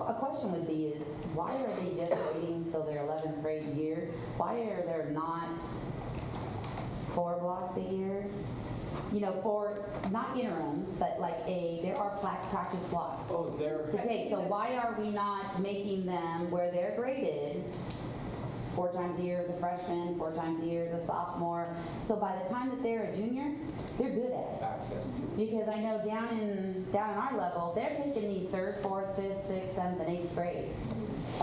a question would be is, why are they just waiting till their 11th grade year? Why are there not 4 blocks a year? For not interims, but there are practice blocks to take. So why are we not making them where they're graded 4 times a year as a freshman, 4 times a year as a sophomore? So by the time that they're a junior, they're good at it. access to. Because I know down in our level, they're taking these 3rd, 4th, 5th, 6th, 7th, and 8th grade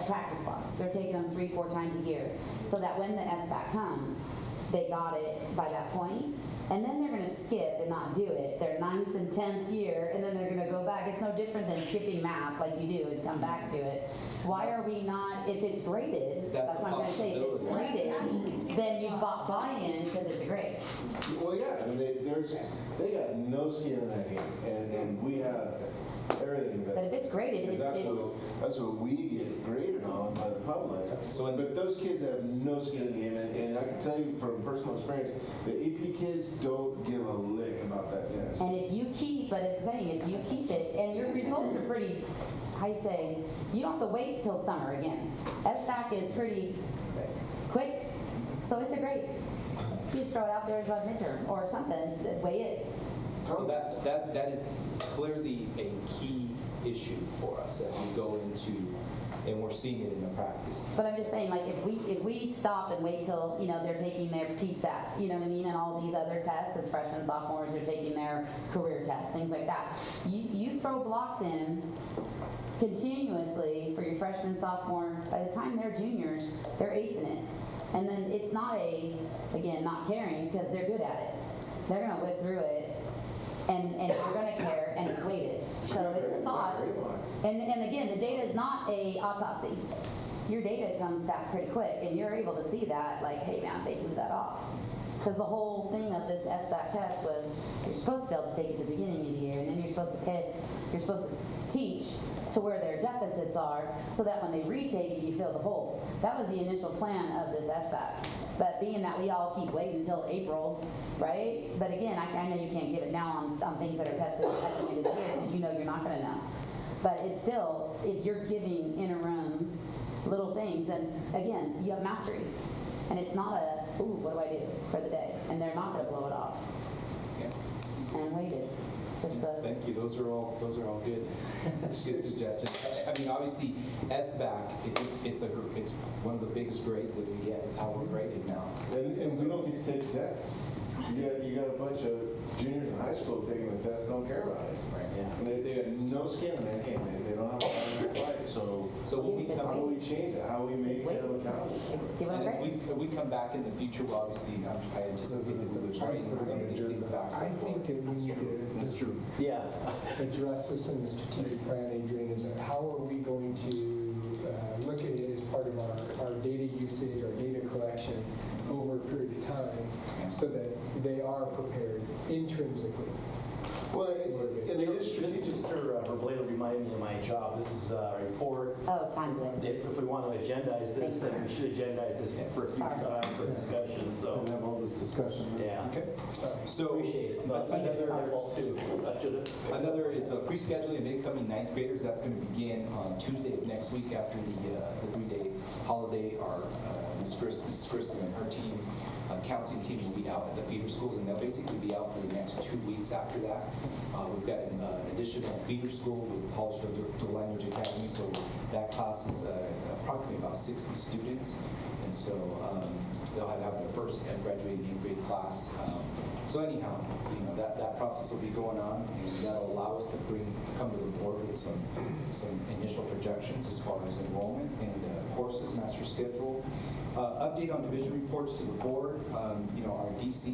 practice blocks. They're taking them 3, 4 times a year, so that when the SBAC comes, they got it by that point. And then they're going to skip and not do it their 9th and 10th year, and then they're going to go back. It's no different than skipping math like you do and come back to it. Why are we not, if it's graded, that's what I'm going to say, if it's graded, then you've got buy-in because it's a grade. Well, yeah, I mean, they got no skin in that game, and we have everything invested. But if it's graded, That's what we get graded on by the public. But those kids have no skin in the game, and I can tell you from personal experience, the AP kids don't give a lick about that test. And if you keep it, and your results are pretty, I say, you don't have to wait till summer again. SBAC is pretty quick, so it's a grade. You just throw it out there as a midterm or something, weigh it. So that is clearly a key issue for us as we go into and we're seeing it in the practice. But I'm just saying, like, if we stop and wait till, you know, they're taking their PSAT, you know what I mean, and all these other tests, as freshmen, sophomores, they're taking their career tests, things like that. You throw blocks in continuously for your freshman, sophomore, by the time they're juniors, they're acing it. And then it's not again, not caring, because they're good at it. They're gonna whip through it, and they're gonna care, and it's weighted. So it's a thought. And again, the data is not a autopsy. Your data comes back pretty quick, and you're able to see that, like, hey man, they blew that off. Because the whole thing of this SBAC test was, you're supposed to be able to take it at the beginning of the year, and then you're supposed to teach to where their deficits are, so that when they retake it, you fill the holes. That was the initial plan of this SBAC. But being that we all keep waiting until April, right? But again, I know you can't give it now on things that are tested at the end of the year, because you know you're not gonna know. But it's still, if you're giving interims little things, and again, you have mastery. And it's not ooh, what do I do for the day? And they're not gonna blow it off. Yeah. And weighted. Thank you. Those are all good. Good suggestions. I mean, obviously, SBAC, it's one of the biggest grades that we get. It's how we're graded now. And we don't get to take the test. You got a bunch of juniors in high school taking the test, don't care about it. Right. Yeah. And they got no skin in that game. They don't have a fight. So when we come, how do we change it? How do we make them accountable? and as we come back in the future, we'll obviously, I anticipate that we would bring some of these things back. I think that we need to That's true. Yeah. address this in the strategic plan, Adrian, is that how are we going to look at it as part of our data usage, our data collection over a period of time, so that they are prepared intrinsically. Well, and it is Just for Blaine reminded me of my job. This is a report. Oh, time limit. If we want to agendize this, then we should agendize this for a few times for discussion, so. have all this discussion. Yeah. Okay. So Appreciate it. But it's my fault too. another is pre-scheduling of incoming ninth graders. That's going to begin on Tuesday of next week after the 3-day holiday. Our Mrs. Grissom and her team, counseling team, will be out at the feeder schools, and they'll basically be out for the next 2 weeks after that. We've got an additional feeder school with Polish Dual Language Academy, so that class is approximately about 60 students, and so they'll have their first graduating 8th grade class. So anyhow, that process will be going on, and that'll allow us to come to the board with some initial projections as far as enrollment and courses, master schedule. Update on division reports to the board. Our DC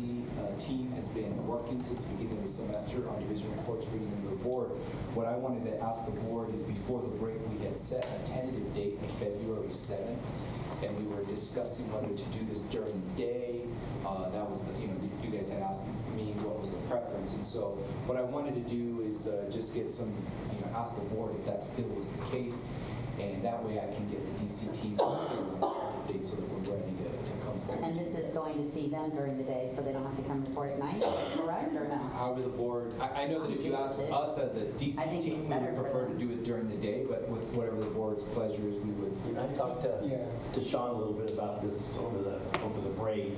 team has been working since the beginning of the semester on division reports, bringing them to the board. What I wanted to ask the board is, before the break, we had set a tentative date of February 7th, and we were discussing whether to do this during the day. That was, you guys had asked me what was the preference, and so what I wanted to do is just get some, ask the board if that still was the case, and that way I can get the DC team date so that we're ready to come forward. And this is going to see them during the day, so they don't have to come report at night, correct, or no? However the board, I know that if you ask us as a DC team, we would prefer to do it during the day, but with whatever the board's pleasure is, we would. I talked to Shawn a little bit about this over the break,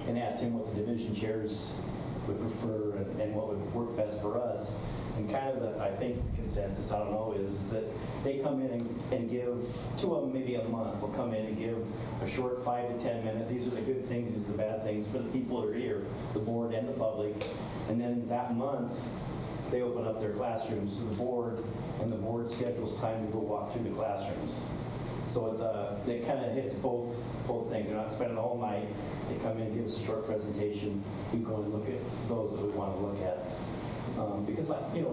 and asked him what the division chairs would prefer and what would work best for us. And kind of the, I think, consensus, I don't know, is that they come in and give, 2 of them maybe a month, will come in and give a short 5 to 10 minute, these are the good things, these are the bad things for the people that are here, the board and the public. And then that month, they open up their classrooms to the board, and the board schedules time to go walk through the classrooms. So it kind of hits both things. They're not spending the whole night. They come in, give us a short presentation. We go and look at those that we want to look at. Because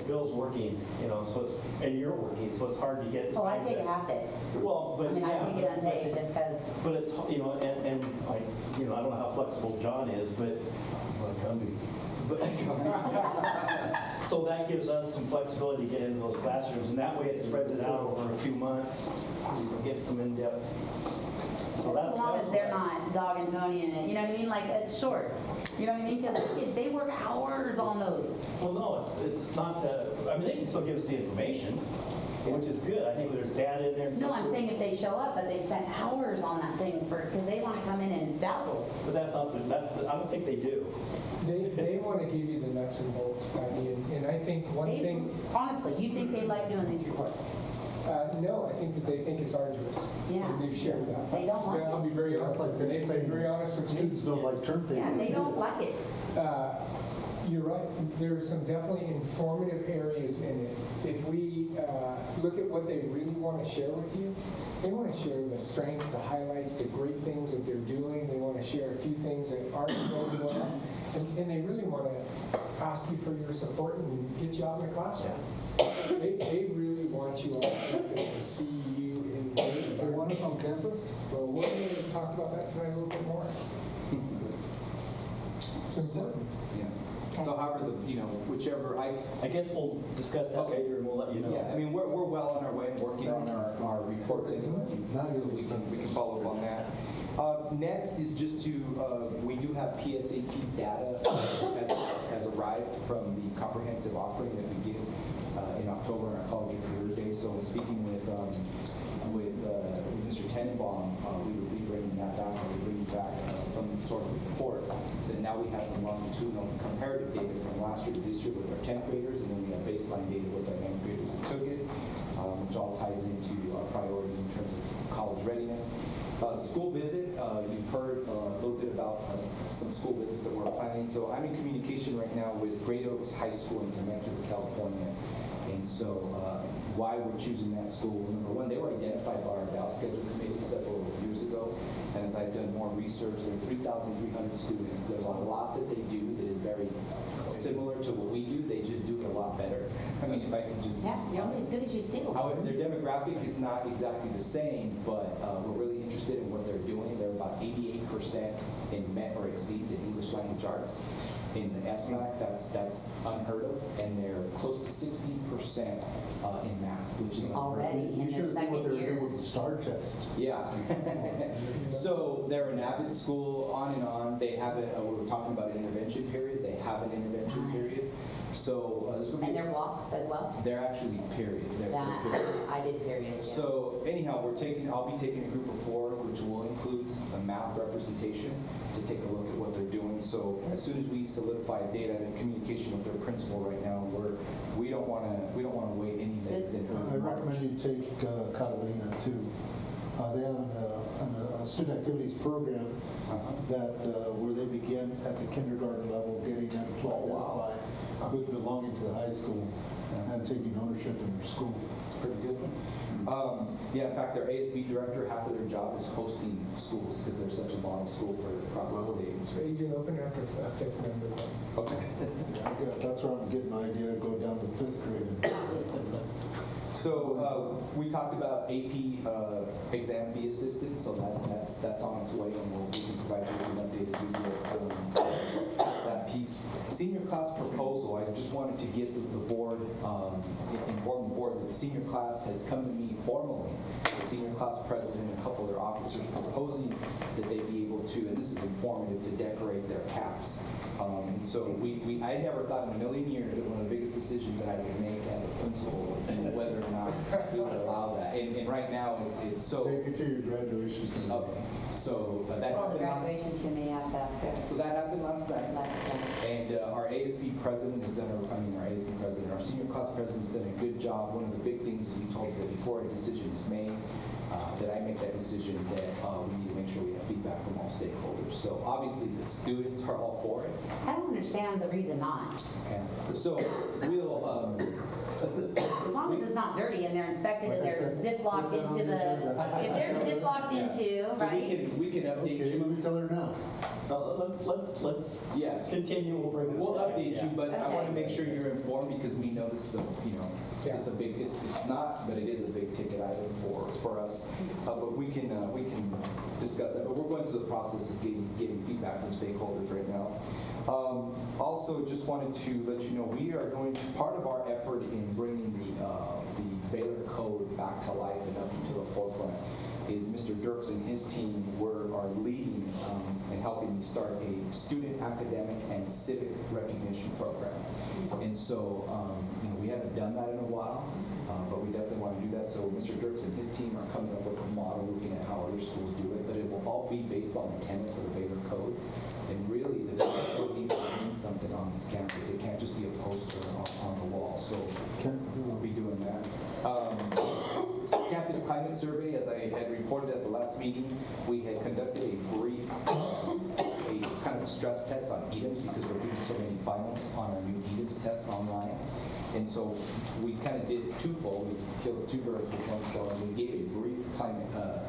Bill's working, so and you're working, so it's hard to get. Oh, I take a half day. Well, but I take it unpaid just because. But it's, and like, I don't know how flexible John is, but. So that gives us some flexibility to get into those classrooms, and that way it spreads it out over a few months, just get some in-depth. So as long as they're not dog and pony in it, you know what I mean? Like, it's short. You know what I mean? Because they work hours on those. Well, no, it's not that. I mean, they can still give us the information, which is good. I think there's data in there. No, I'm saying if they show up, but they spend hours on that thing because they want to come in and dazzle. But that's not. I don't think they do. They want to give you the nuts and bolts, Patty, and I think one thing. Honestly, you think they like doing these reports? No, I think that they think it's arduous. Yeah. And they've shared that. They don't like Yeah, I'll it. be very That's honest. like they They've say been very honest with me. students don't like term paper. Yeah, they don't like it. You're right. There are some definitely informative areas in it. If we look at what they really want to share with you, they want to share the strengths, the highlights, the great things that they're doing. They want to share a few things that aren't going well. And they really want to ask you for your support and get you out in the classroom. They really want you on campus to see you in the They want us on campus? Well, we're going to talk about that tonight a little bit more. It's important. Yeah. So however, whichever, I guess we'll discuss that Okay. later and we'll let you know. yeah, I mean, we're well on our way and working on our reports anyway, so we can follow up on that. Next is just to, we do have PSAT data has arrived from the comprehensive offering that we give in October on our College and Career Day. So speaking with Mr. Tennenbaum, we will be bringing that back and we're bringing back some sort of report. So now we have some longitudinal comparative data from last year to this year with our 10th graders, and then we have baseline data with our 9th graders that took it, which all ties into our priorities in terms of college readiness. School visit, you've heard a little bit about some school visits that we're planning. So I'm in communication right now with Great Oaks High School in Temecula, California. And so why we're choosing that school, number one, they were identified by our ballot schedule committee several years ago. And as I've done more research, there are 3,300 students. There's a lot that they do that is very similar to what we do. They just do it a lot better. I mean, if I can just... Yeah, you're only as good as you steal. However, their demographic is not exactly the same, but we're really interested in what they're doing. They're about 88% in met or exceeds in English language arts. In the SMAC, that's unheard of, and they're close to 60% in math, which is Already in You their should see what second they're year. doing with the STAR test. Yeah. So they're an avid school, on and on. They have we were talking about an intervention period. They have an intervention period. So this would be. And their walks as well? They're actually period. They're That, periods. I did periods, yeah. So anyhow, I'll be taking a group of 4, which will include a math representation to take a look at what they're doing. So as soon as we solidify data and communication with their principal right now, we don't want to wait any later than I recommend you take Catalina too. They have a student activities program that where they begin at the kindergarten level, getting them to identify with belonging to the high school and taking ownership in their school. It's pretty good. Yeah, in fact, their ASB director, half of their job is hosting schools because they're such a model school for across the state. So you can open it up to a fifth member. Okay. Yeah, that's where I'm getting my idea to go down to 5th grade. So we talked about AP exam fee assistance, so that's on its way, and we can provide you with an update as we get past that piece. Senior class proposal, I just wanted to get the board, inform the board that the senior class has come to me formally, the senior class president and a couple of their officers proposing that they be able to, and this is informative, to decorate their caps. And so I never thought in a million years that one of the biggest decisions that I could make as a principal would be whether or not we would allow that. And right now, it's so... Take it to your graduation. Okay. So that Well, the happened last... graduation committee has to ask her. So that happened last night. And our ASB president has done our senior class president has done a good job. One of the big things is we told that before a decision is made, that I make that decision, that we need to make sure we have feedback from all stakeholders. So obviously the students are all for it. I don't understand the reason not. Okay. So we'll, As long as it's not dirty and they're inspected and they're zip-locked into the, if they're zip-locked into, so right? we can update Okay, you. let me tell her now. Let's Yes. continue. We'll update you, but I want to Okay. make sure you're informed because we know this is it's a big, it's not, but it is a big ticket item for us. But we can discuss that. But we're going through the process of getting feedback from stakeholders right now. Also, just wanted to let you know we are going to, part of our effort in bringing the Baylor Code back to life and up into the forefront is Mr. Dirks and his team are leading and helping me start a student academic and civic recognition program. And so we haven't done that in a while, but we definitely want to do that. So Mr. Dirks and his team are coming up with a model looking at how other schools do it, but it will all be based on the tenets of the Baylor Code. And really, the Baylor Code needs to mean something on this campus. It can't just be a poster on the wall. So we'll be doing that. campus climate survey, as I had reported at the last meeting, we had conducted a brief, a kind of a stress test on EDIMS because we're doing so many finals on our new EDIMS test online. And so we kind of did twofold. We killed two birds with one stone, and we gave a brief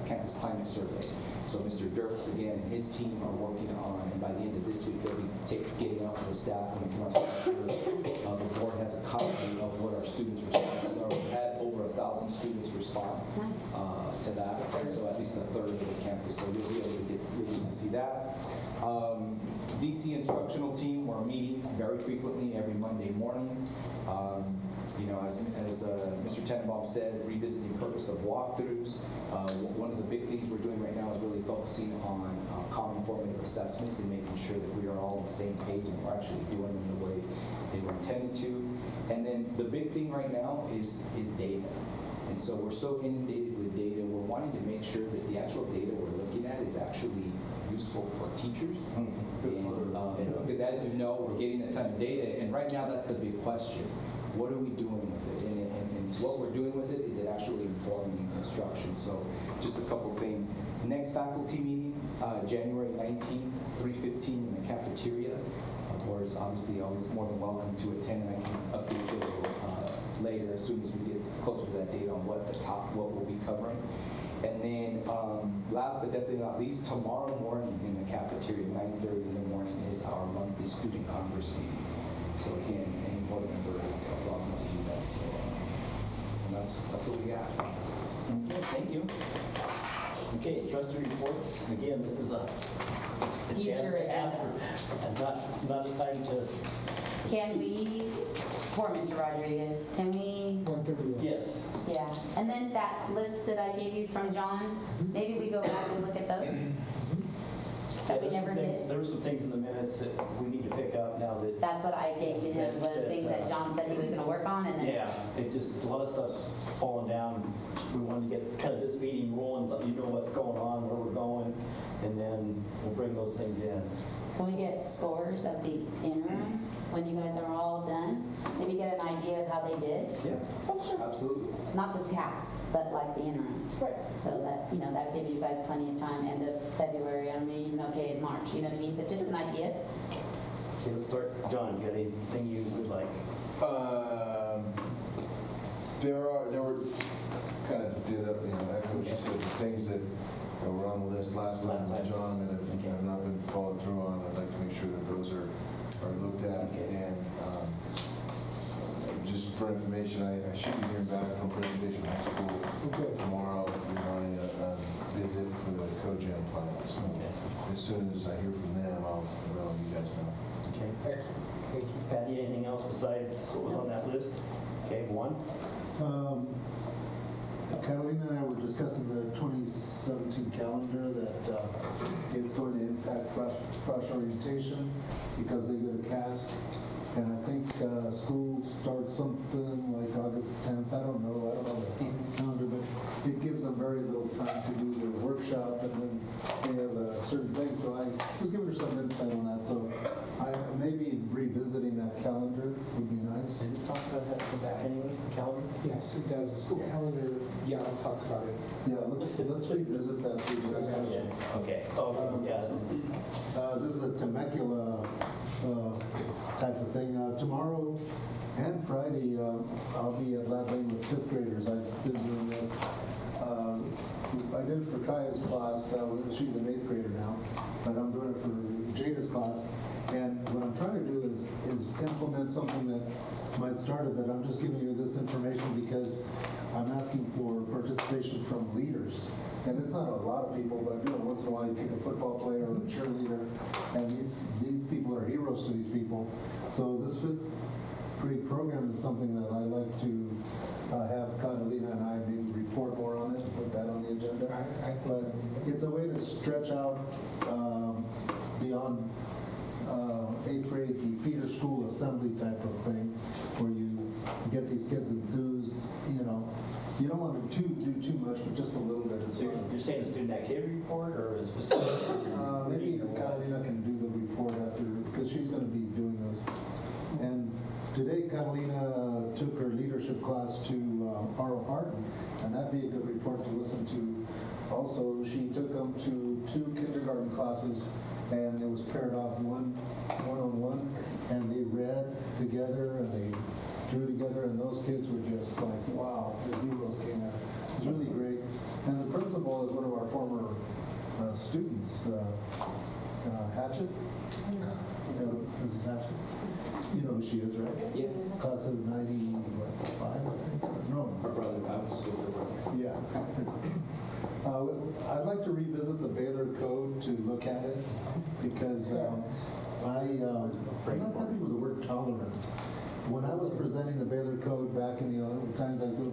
campus climate survey. So Mr. Dirks, again, and his team are working on, and by the end of this week, they'll be getting out to the staff, and we can also make sure the board has a copy of what our students' responses are. We've had over 1,000 students respond to that, so at least a third of the campus, so you'll be able to get to see that. DC instructional team, we're meeting very frequently every Monday morning. You know, as Mr. Tennenbaum said, revisiting purpose of walkthroughs. One of the big things we're doing right now is really focusing on common formative assessments and making sure that we are all on the same page and we're actually doing them the way they were intended to. And then the big thing right now is data. And so we're so inundated with data, we're wanting to make sure that the actual data we're looking at is actually useful for teachers. Because as you know, we're getting a ton of data, and right now that's the big question. What are we doing with it? And what we're doing with it is it actually informing instruction. So just a couple things. Next faculty meeting, January 19th, 3:15 in the cafeteria. The board is obviously always more than welcome to attend, and I can update you later as soon as we get closer to that date on what we'll be covering. And then last but definitely not least, tomorrow morning in the cafeteria, 9:30 in the morning, is our monthly student congress meeting. So again, any board member is welcome to do that. So and that's what we got. Okay, thank you. Okay, trustee reports. Again, this is a chance to ask and not a time to. Can we, poor Mr. Rodriguez, can we? Yes. Yeah, and then that list that I gave you from John, maybe we go back and look at those? That we never did? There were some things in the minutes that we need to pick up now that. That's what I gave to him, was things that John said he was gonna work on, and then. Yeah, it just, a lot of stuff's falling down. We wanted to get kind of this meeting rolling, let you know what's going on, where we're going, and then we'll bring those things in. Can we get scores of the interim when you guys are all done? Maybe get an idea of how they did? Yeah, absolutely. Not the task, but like the interim. Right. So that, that give you guys plenty of time, end of February, I mean, even okay in March, you know what I mean? But just an idea. Okay, let's start. John, you got anything you would like? There were kind of did up, echo what you said, the things that were on the list last time with John that have not been followed through on. I'd like to make sure that those are looked at. And just for information, I should be hearing back from Presentation High School tomorrow regarding a visit for the co-gen plans. As soon as I hear from them, I'll let you guys know. Okay. Excellent. Thank you. Patty, anything else besides what was on that list? Okay, one. Catalina and I were discussing the 2017 calendar that it's going to impact crush orientation because they go to CASC. And I think school starts something like August 10th. I don't know the calendar, but it gives them very little time to do their workshop, and then they have a certain thing. So I was giving her some insight on that. So maybe revisiting that calendar would be nice. Did you talk about that for that anyway, calendar? Yes, it does. The school calendar, yeah, I'll talk about it. Yeah, let's revisit that. Okay. Oh, yes. This is a Temecula type of thing. Tomorrow and Friday, I'll be at Lad Lane with fifth graders. I've been doing this. I did it for Kaya's class. She's an eighth grader now, but I'm doing it for Jada's class. And what I'm trying to do is implement something that might start it, but I'm just giving you this information because I'm asking for participation from leaders. And it's not a lot of people, but once in a while you take a football player or a cheerleader, and these people are heroes to these people. So this fifth grade program is something that I like to have Catalina and I maybe report more on it and put that on the agenda. But it's a way to stretch out beyond eighth grade, the feeder school assembly type of thing, where you get these kids enthused. You don't want to do too much, but just a little bit. So you're saying a student activity report or a specific? Maybe Catalina can do the report after, because she's going to be doing this. And today Catalina took her leadership class to Carl Harden, and that'd be a good report to listen to. Also, she took them to 2 kindergarten classes, and it was paired off one-on-one, and they read together, and they drew together, and those kids were just like, wow, the heroes came out. It was really great. And the principal is one of our former students, Hatchett. Mrs. Hatchett. You know who she is, right? Yeah. Class of 95, I think. No. Our brother, I was with her brother. Yeah. I'd like to revisit the Baylor Code to look at it because I'm not happy with the word tolerant. When I was presenting the Baylor Code back in the old times, I go,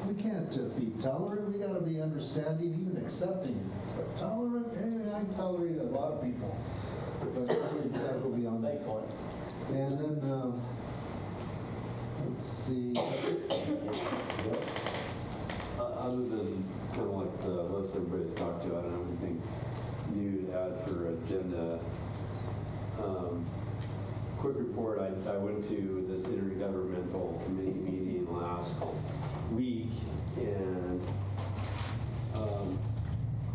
we can't just be tolerant, we gotta be understanding, even accepting. But tolerant, hey, I tolerate a lot of people. But we gotta go beyond that. And then, let's see. Other than kind of like the list everybody's talked about, I don't have anything new to add for agenda. Quick report, I went to this intergovernmental committee meeting last week, and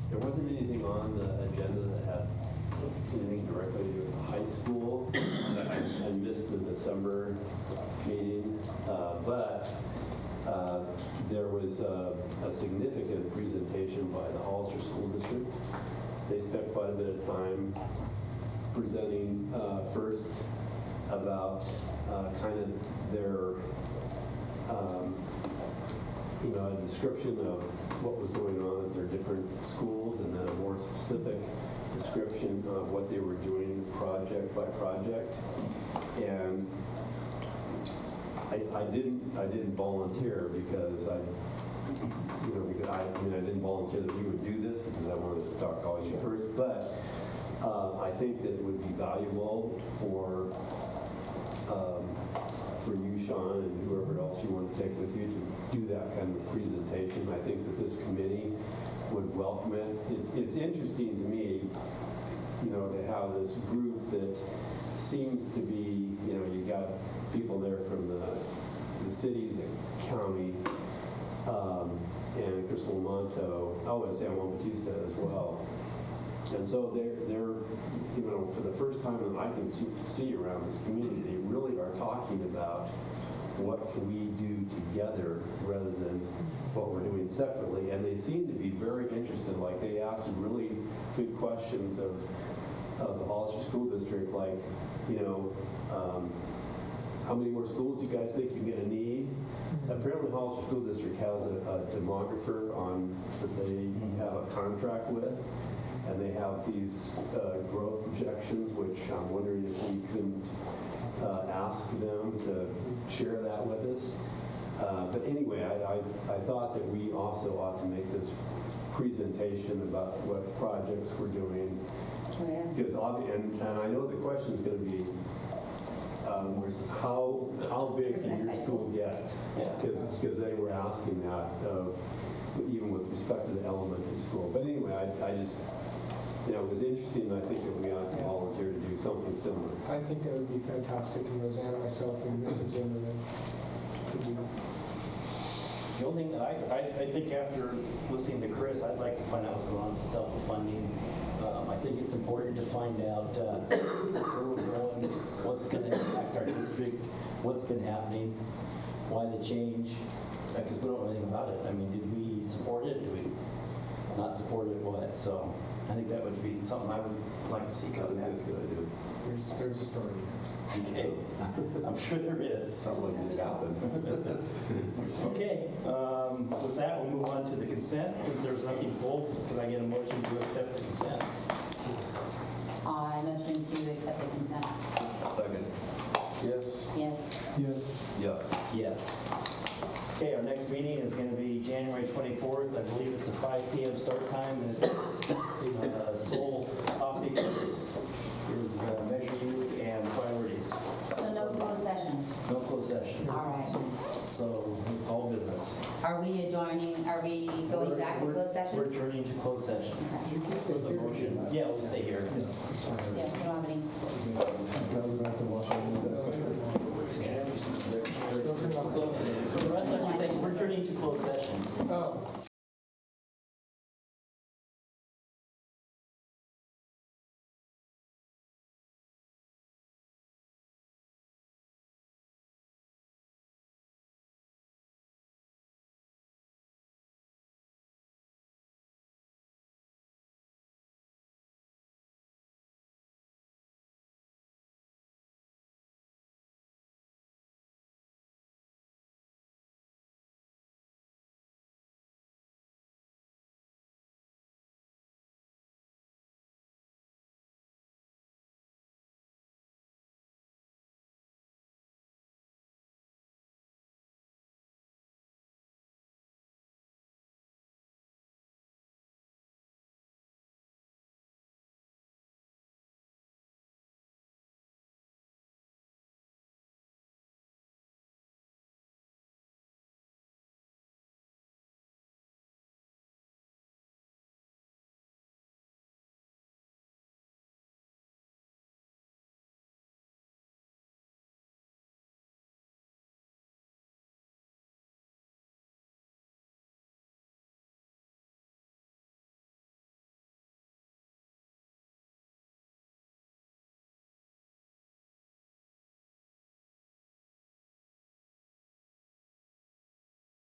there wasn't anything on the agenda that had anything directly to do with the high school. I missed the December meeting, but there was a significant presentation by the Hollister School District. They spent quite a bit of time presenting first about kind of their, a description of what was going on at their different schools, and then a more specific description of what they were doing project by project. And I didn't volunteer because I didn't volunteer that we would do this because I wanted to talk all you first, but I think that it would be valuable for you, Shawn, and whoever else you want to take with you to do that kind of presentation. I think that this committee would welcome it. It's interesting to me, to have this group that seems to be, you got people there from the city, the county, and Chris Lamonto, and San Juan Bautista as well. And so they're for the first time that I can see around this community, they really are talking about what can we do together rather than what we're doing separately. And they seem to be very interested. Like, they asked some really good questions of the Hollister School District, like, how many more schools do you guys think you're going to need? Apparently, Hollister School District has a demographer that they have a contract with, and they have these growth projections, which I'm wondering if we couldn't ask them to share that with us. But anyway, I thought that we also ought to make this presentation about what projects we're doing. Because and I know the question is going to be, how big can your school get? Because they were asking that even with respect to the elementary school. But anyway, I just, it was interesting. I think that we ought to volunteer to do something similar. I think that would be fantastic, and Roseanne and myself and Mr. Zimmerman could do that. The only thing that I think after listening to Chris, I'd like to find out what's going on with SELPA funding. I think it's important to find out where we're going, what's going to impact our district, what's been happening, why the change, because we don't know anything about it. I mean, did we support it? Did we not support it? What? So I think that would be something I would like to see coming out. There's a story. Okay. I'm sure there is. Something like this happened. Okay, with that, we'll move on to the consent. Since there's nothing pulled, can I get a motion to accept the consent? I motion to accept the consent. Second. Yes. Yes. Yes. Yeah. Yes. Okay, our next meeting is going to be January 24th. I believe it's a 5 p.m. start time, and the sole topic is Measure U and priorities. So no closed session? No closed session. All right. So it's all business. Are we going back to closed session? We're adjourning to closed session. Okay. Was the motion? Yeah, we'll stay here. Yes, we don't have any.